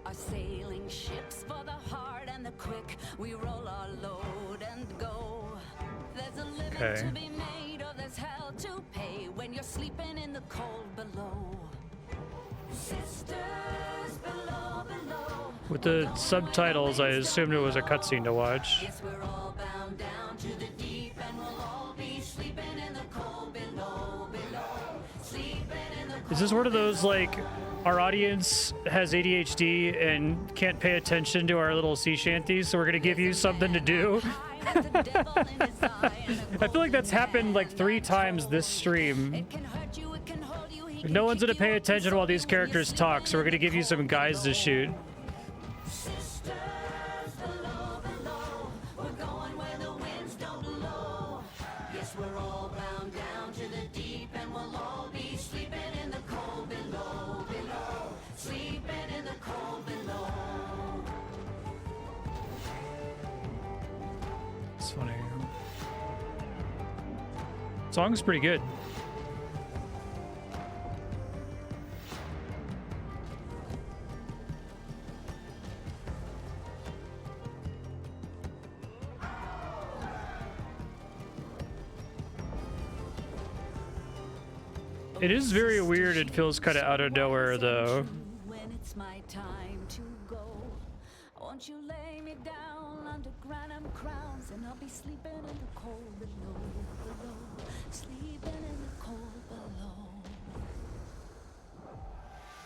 Our sailing ships for the hard and the quick, we roll our load and go. There's a living to be made, or there's hell to pay when you're sleeping in the cold below. Sisters below, below. With the subtitles, I assumed it was a cutscene to watch. Yes, we're all bound down to the deep, and we'll all be sleeping in the cold below, below. Sleeping in the cold. Is this one of those, like, our audience has ADHD and can't pay attention to our little sea shanties, so we're gonna give you something to do? I feel like that's happened like 3 times this stream. No one's gonna pay attention while these characters talk, so we're gonna give you some guys to shoot. That's funny. Song's pretty good. It is very weird. It feels kind of out of nowhere, though. When it's my time to go, won't you lay me down under granite crowns, and I'll be sleeping in the cold below, sleeping in the cold below.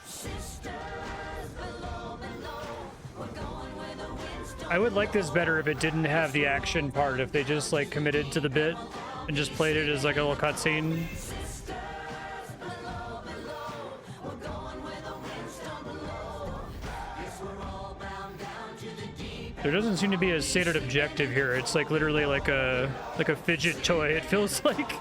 Sisters below, we're going where the winds don't. I would like this better if it didn't have the action part. If they just like committed to the bit and just played it as like a little cutscene. There doesn't seem to be a stated objective here. It's like literally like a fidget toy. It feels like.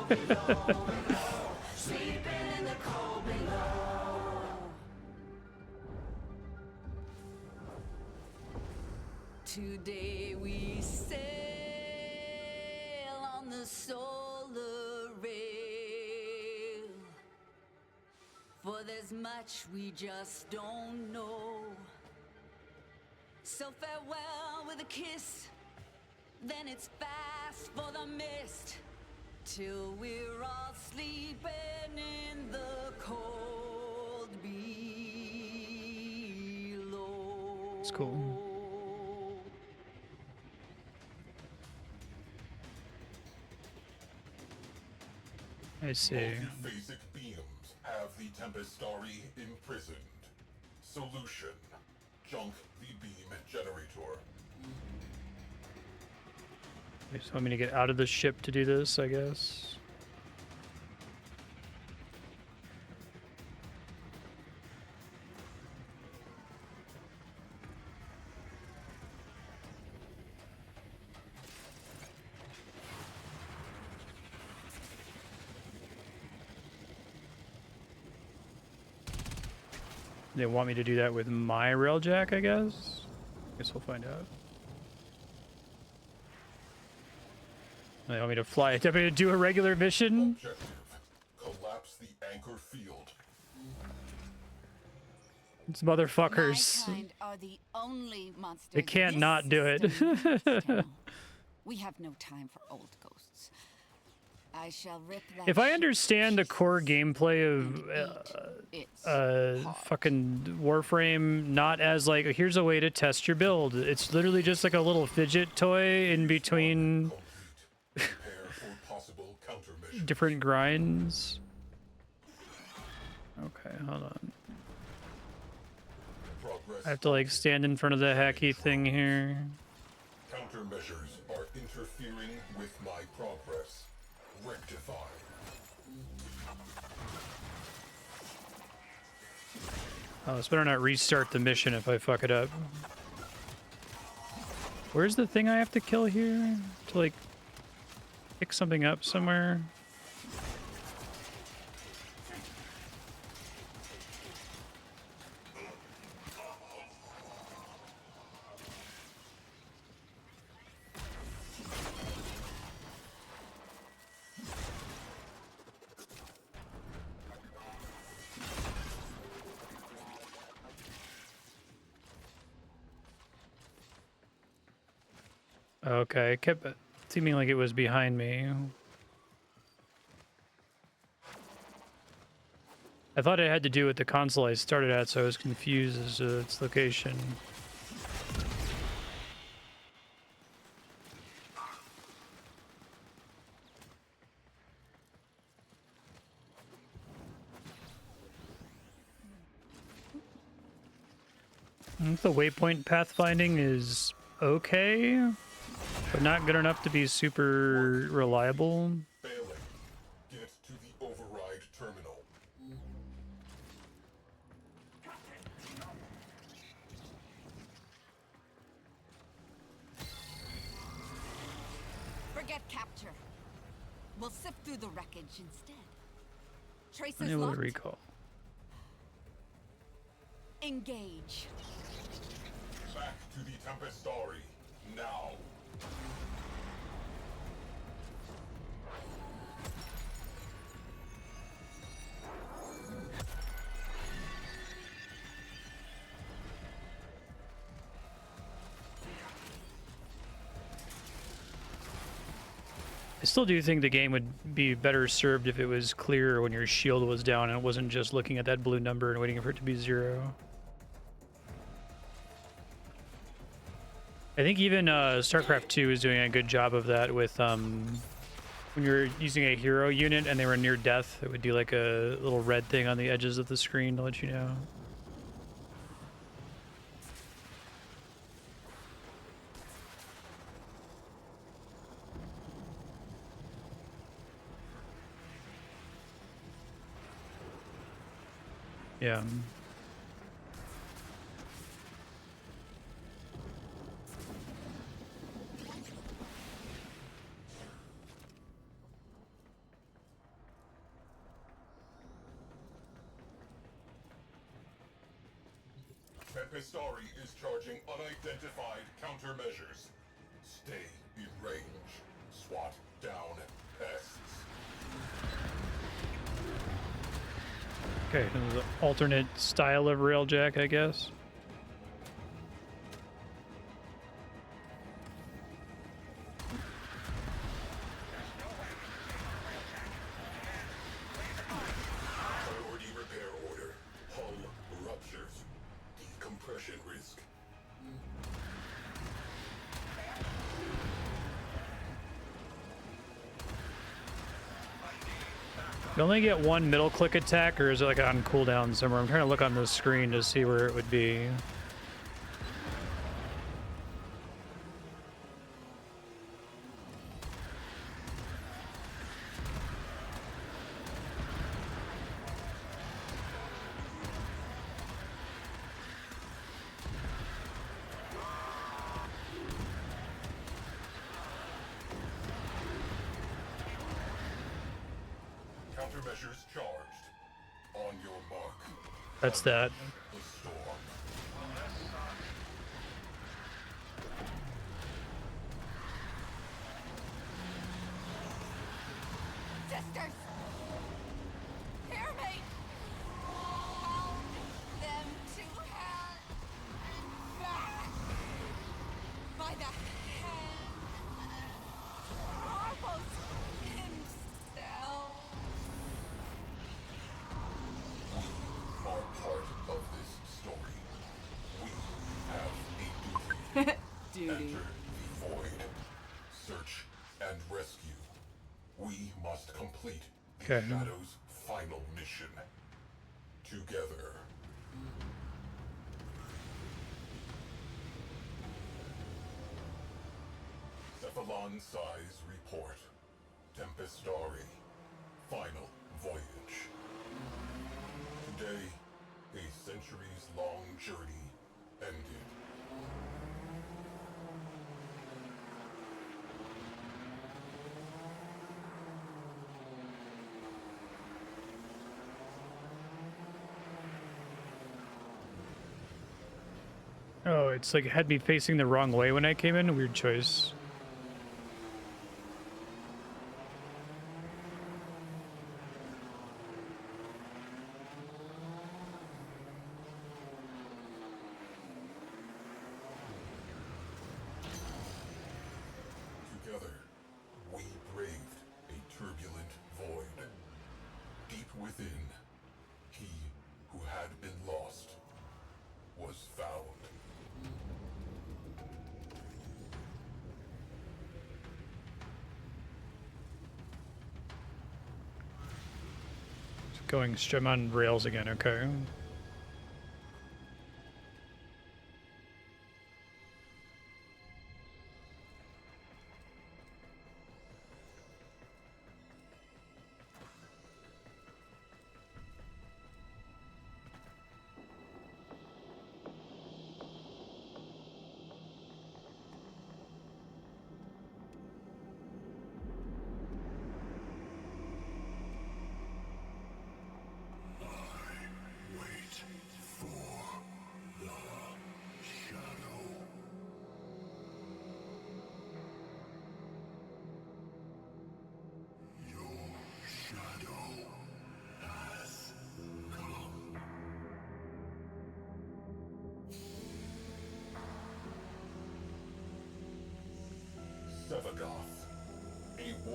Today we sail on the solar rail, for there's much we just don't know. So farewell with a kiss, then it's fast for the mist, till we're all sleeping in the cold below. It's cool. I see. Multiphasic beams have the Tempestarii imprisoned. Solution: junk the beam generator. They just want me to get out of the ship to do this, I guess. They want me to do that with my railjack, I guess? Guess we'll find out. They want me to fly it. They want me to do a regular mission? Objective: collapse the anchor field. It's motherfuckers. My kind are the only monsters. They can't this not do it. system needs, Tenno. We have no time for old ghosts. I shall rip that If I ship understand the core gameplay of fucking Warframe not as like, here's a way to test your build. It's literally just like a little fidget toy in between different grinds. Okay, hold on. I have to like stand in front of the hacky thing here. Countermeasures are interfering with my progress. Rectify. Oh, this better not restart the mission if I fuck it up. Where's the thing I have to kill here? To like pick something up somewhere? Okay, it kept seeming like it was behind me. I thought it had to do with the console I started at, so I was confused as to its location. I think the waypoint pathfinding is okay, but not good enough to be super reliable. Failing. Get to the override terminal. Forget capture. We'll sift through the wreckage instead. Traces Unable to locked. recall. Engage. Back to the Tempestarii. Now. I still do think the game would be better served if it was clear when your shield was down and it wasn't just looking at that blue number and waiting for it to be 0. I think even StarCraft 2 is doing a good job of that with when you're using a hero unit and they were near death, it would do like a little red thing on the edges of the screen to let you know. Yeah. Tempestarii is charging unidentified countermeasures. Stay in range. SWAT down pests. Okay, this is an alternate style of railjack, I guess. Priority repair order. Hull ruptures. Decompression risk. You only get one middle click attack, or is it like on cooldown somewhere? I'm trying to look on the screen to see where it would be. Countermeasures charged. On your mark. That's that. The storm. Sisters! Hear me! Hold them to hell! Back! By the hand! Marvel's himself! Are part of this story. We have a duty. Duty. Enter the void. Search and rescue. We must complete the Okay. Shadow's final mission. Together. Cephalon size report. Tempestarii. Final voyage. Today, a centuries-long journey ended. Oh, it's like it had me facing the wrong way when I came in. Weird choice. Together, we braved a turbulent void. Deep within, he who had been lost was found. Going straight on rails again, okay. Wait.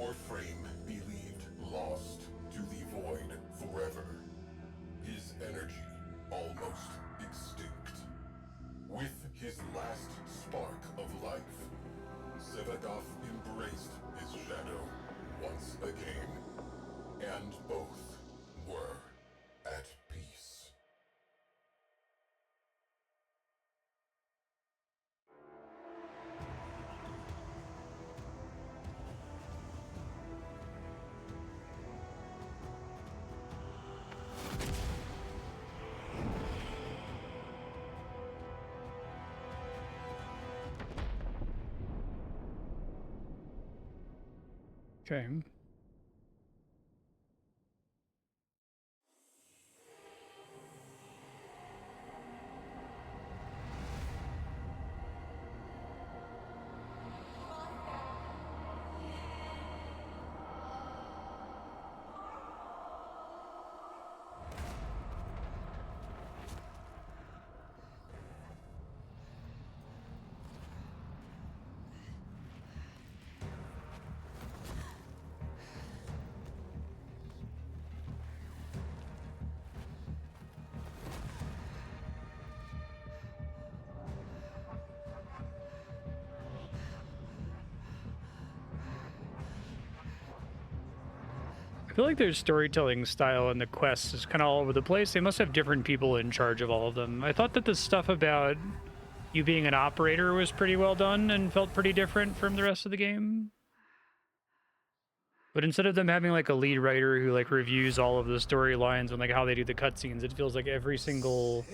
Warframe believed lost to the void forever. His energy almost extinct. With his last spark of life, Sevagoth embraced his shadow once again, and both were at peace. Okay. I feel like their storytelling style and the quests is kind of all over the place. They must have different people in charge of all of them. I thought that the stuff about you being an operator was pretty well done and felt pretty different from the rest of the game. But instead of them having like a lead writer who like reviews all of the storylines and like how they do the cutscenes, it feels like every single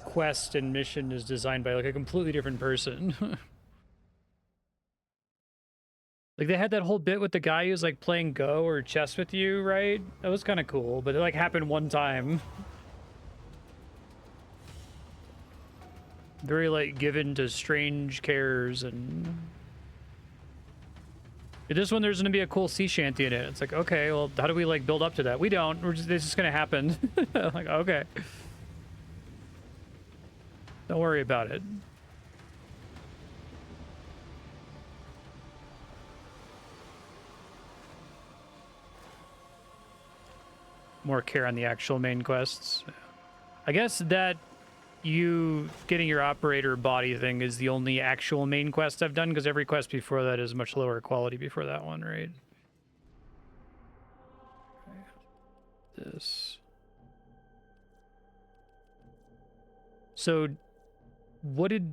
quest and mission is designed by like a completely different person. Like they had that whole bit with the guy who's like playing Go or chess with you, right? That was kind of cool, but it like happened one time. Very like given to strange cares. And this one there's gonna be a cool sea shanty in it. It's like, okay, well, how do we like build up to that? We don't. It's just gonna happen. Like, okay, don't worry about it. More care on the actual main quests. I guess that you getting your operator body thing is the only actual main quest I've done, because every quest before that is much lower quality before that one, right? Okay. This. So, what did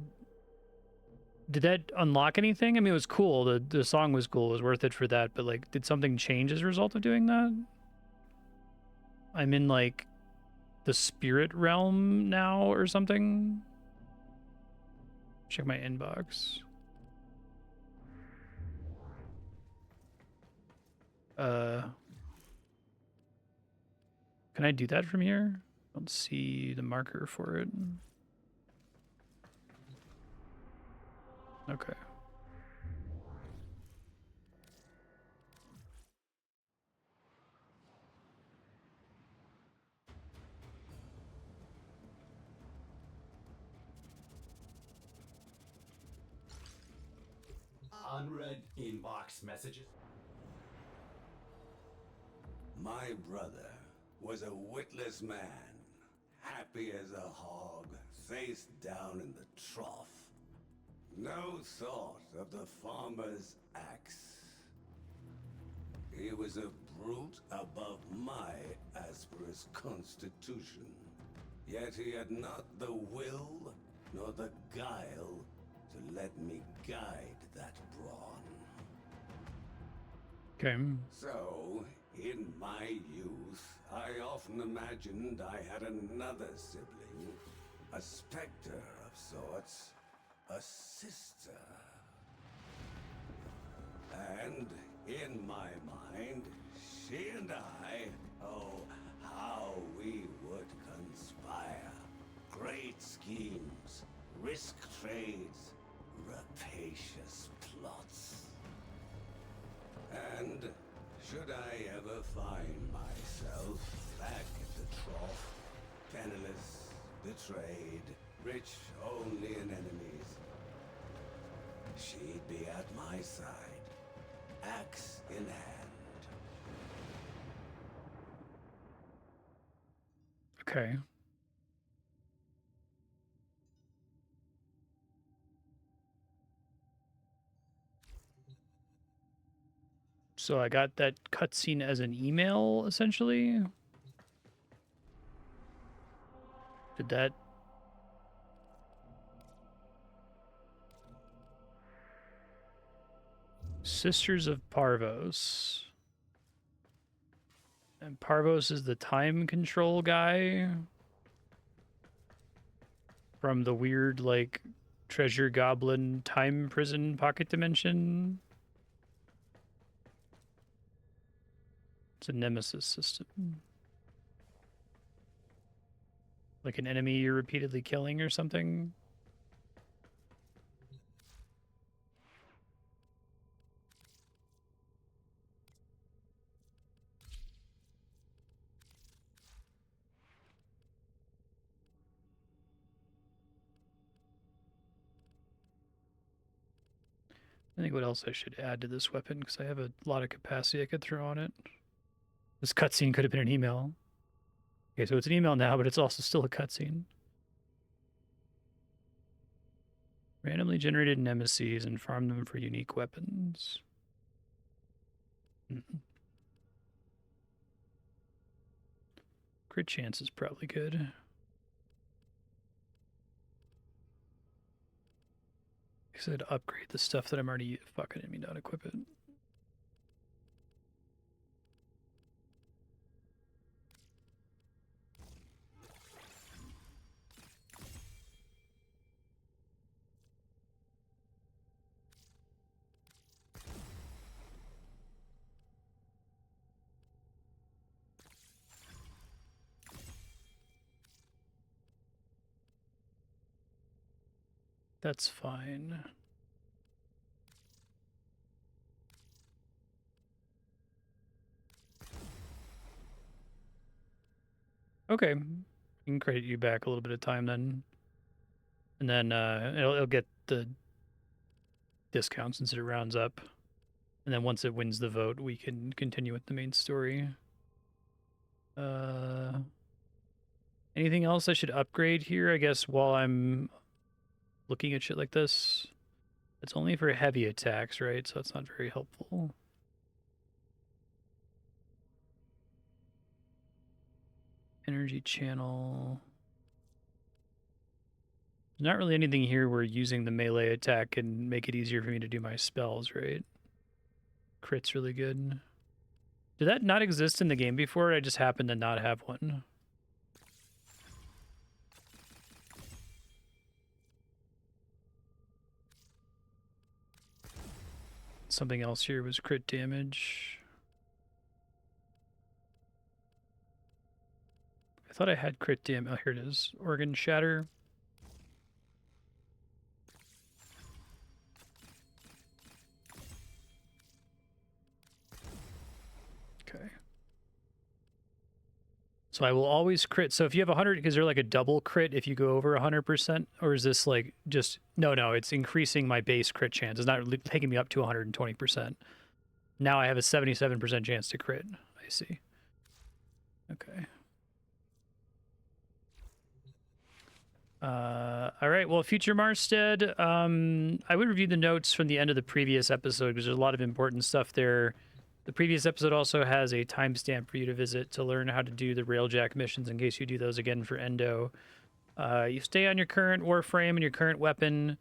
that unlock anything? I mean, it was cool. The song was cool. It was worth it for that. But like, did something change as a result of doing that? I'm in like the spirit realm now or something. Check my inbox. Can I do that from here? I don't see the marker for it. Okay. Unread inbox messages. My brother was a witless man, happy as a hog, face down in the trough. No thought of the farmer's axe. He was a brute above my asperous constitution. Yet he had not the will nor the guile to let me guide that brawn. Okay. So, in my youth, I often imagined I had another sibling, a specter of sorts, a sister. And in my mind, she and I, oh, how we would conspire. Great schemes, risk trades, rapacious plots. And should I ever find myself back at the trough, penniless, betrayed, rich only in enemies, she'd be at my side, axe Okay. So I got that cutscene as an email, essentially. Did that... Sisters of Parvos. And Parvos is the time control guy from the weird, like, treasure goblin time prison pocket dimension. It's a nemesis system. Like an enemy you're repeatedly killing or something. I think what else I should add to this weapon, because I have a lot of capacity I could throw on it. This cutscene could have been an email. Okay, so it's an email now, but it's also still a cutscene. Randomly generated nemesis and farm them for unique weapons. Crit chance is probably good. I said upgrade the stuff that I'm already fucking in me, not equip it. That's fine. Okay. I can credit you back a little bit of time then. And then it'll get the discount since it rounds up. And then once it wins the vote, we can continue with the main story. Anything else I should upgrade here, I guess, while I'm looking at shit like this? It's only for heavy attacks, right? So it's not very helpful. Energy channel. There's not really anything here where using the melee attack can make it easier for me to do my spells, right? Crit's really good. Did that not exist in the game before? I just happened to not have one. Something else here was crit damage. I thought I had crit damage. Oh, here it is. Organ shatter. Okay. So I will always crit. So if you have 100, is there like a double crit if you go over 100%? Or is this like just, no, it's increasing my base crit chance. It's not taking me up to 120%. Now I have a 77% chance to crit. I see. Okay. All right. Well, future Marstead, I would review the notes from the end of the previous episode because there's a lot of important stuff there. The previous episode also has a timestamp for you to visit to learn how to do the Railjack missions in case you do those again for Endo. You stay on your current Warframe and your current weapon.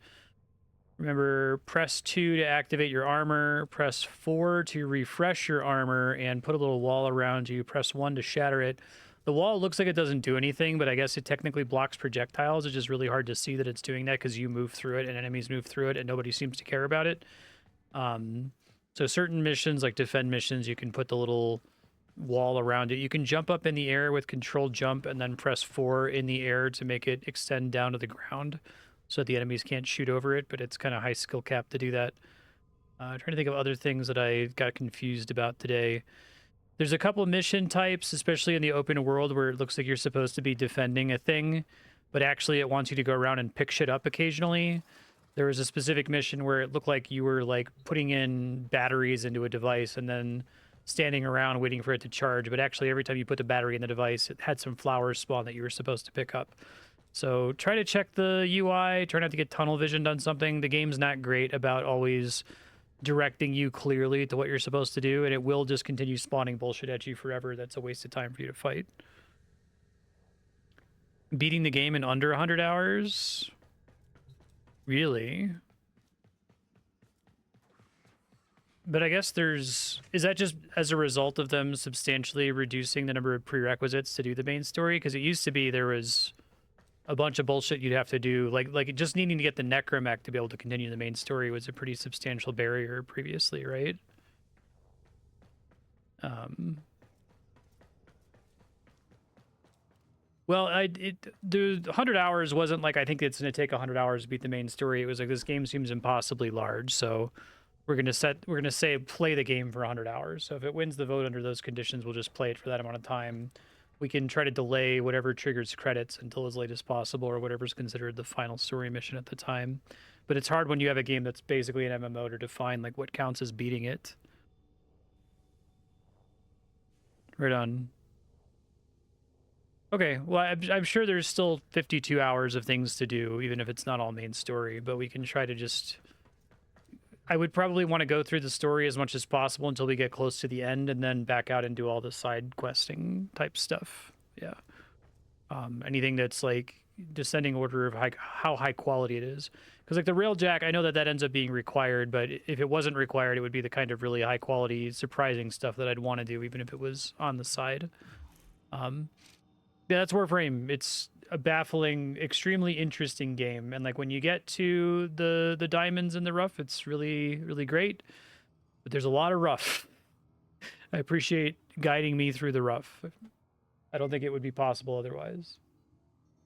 Remember, press 2 to activate your armor, press 4 to refresh your armor and put a little wall around you, press 1 to shatter it. The wall looks like it doesn't do anything, but I guess it technically blocks projectiles. It's just really hard to see that it's doing that because you move through it and enemies move through it and nobody seems to care about it. So certain missions, like defend missions, you can put the little wall around it. You can jump up in the air with controlled jump and then press 4 in the air to make it extend down to the ground so that the enemies can't shoot over it, but it's kind of high skill cap to do that. Trying to think of other things that I got confused about today. There's a couple of mission types, especially in the open world, where it looks like you're supposed to be defending a thing, but actually it wants you to go around and pick shit up occasionally. There was a specific mission where it looked like you were like putting in batteries into a device and then standing around waiting for it to charge, but actually every time you put the battery in the device, it had some flowers spawn that you were supposed to pick up. So try to check the UI, try not to get tunnel visioned on something. The game's not great about always directing you clearly to what you're supposed to do, and it will just continue spawning bullshit at you forever. That's a waste of time for you to fight. Beating the game in under 100 hours? Really? But I guess is that just as a result of them substantially reducing the number of prerequisites to do the main story? Because it used to be there was a bunch of bullshit you'd have to do, like just needing to get the necromech to be able to continue the main story was a pretty substantial barrier previously, right? Well, the 100 hours wasn't like I think it's going to take 100 hours to beat the main story. It was like this game seems impossibly large, so we're gonna say play the game for 100 hours. So if it wins the vote under those conditions, we'll just play it for that amount of time. We can try to delay whatever triggers credits until as late as possible, or whatever's considered the final story mission at the time. But it's hard when you have a game that's basically an MMO to define like what counts as beating it. Right on. Okay, well, I'm sure there's still 52 hours of things to do, even if it's not all main story, but we can try to just... I would probably want to go through the story as much as possible until we get close to the end, and then back out and do all the side questing type stuff. Yeah. Anything that's like descending order of how high quality it is. Because like the Railjack, I know that ends up being required, but if it wasn't required, it would be the kind of really high quality, surprising stuff that I'd want to do, even if it was on the side. Yeah, that's Warframe. It's a baffling, extremely interesting game, and like when you get to the diamonds in the rough, it's really, really great. But there's a lot of rough. I appreciate guiding me through the rough. I don't think it would be possible otherwise.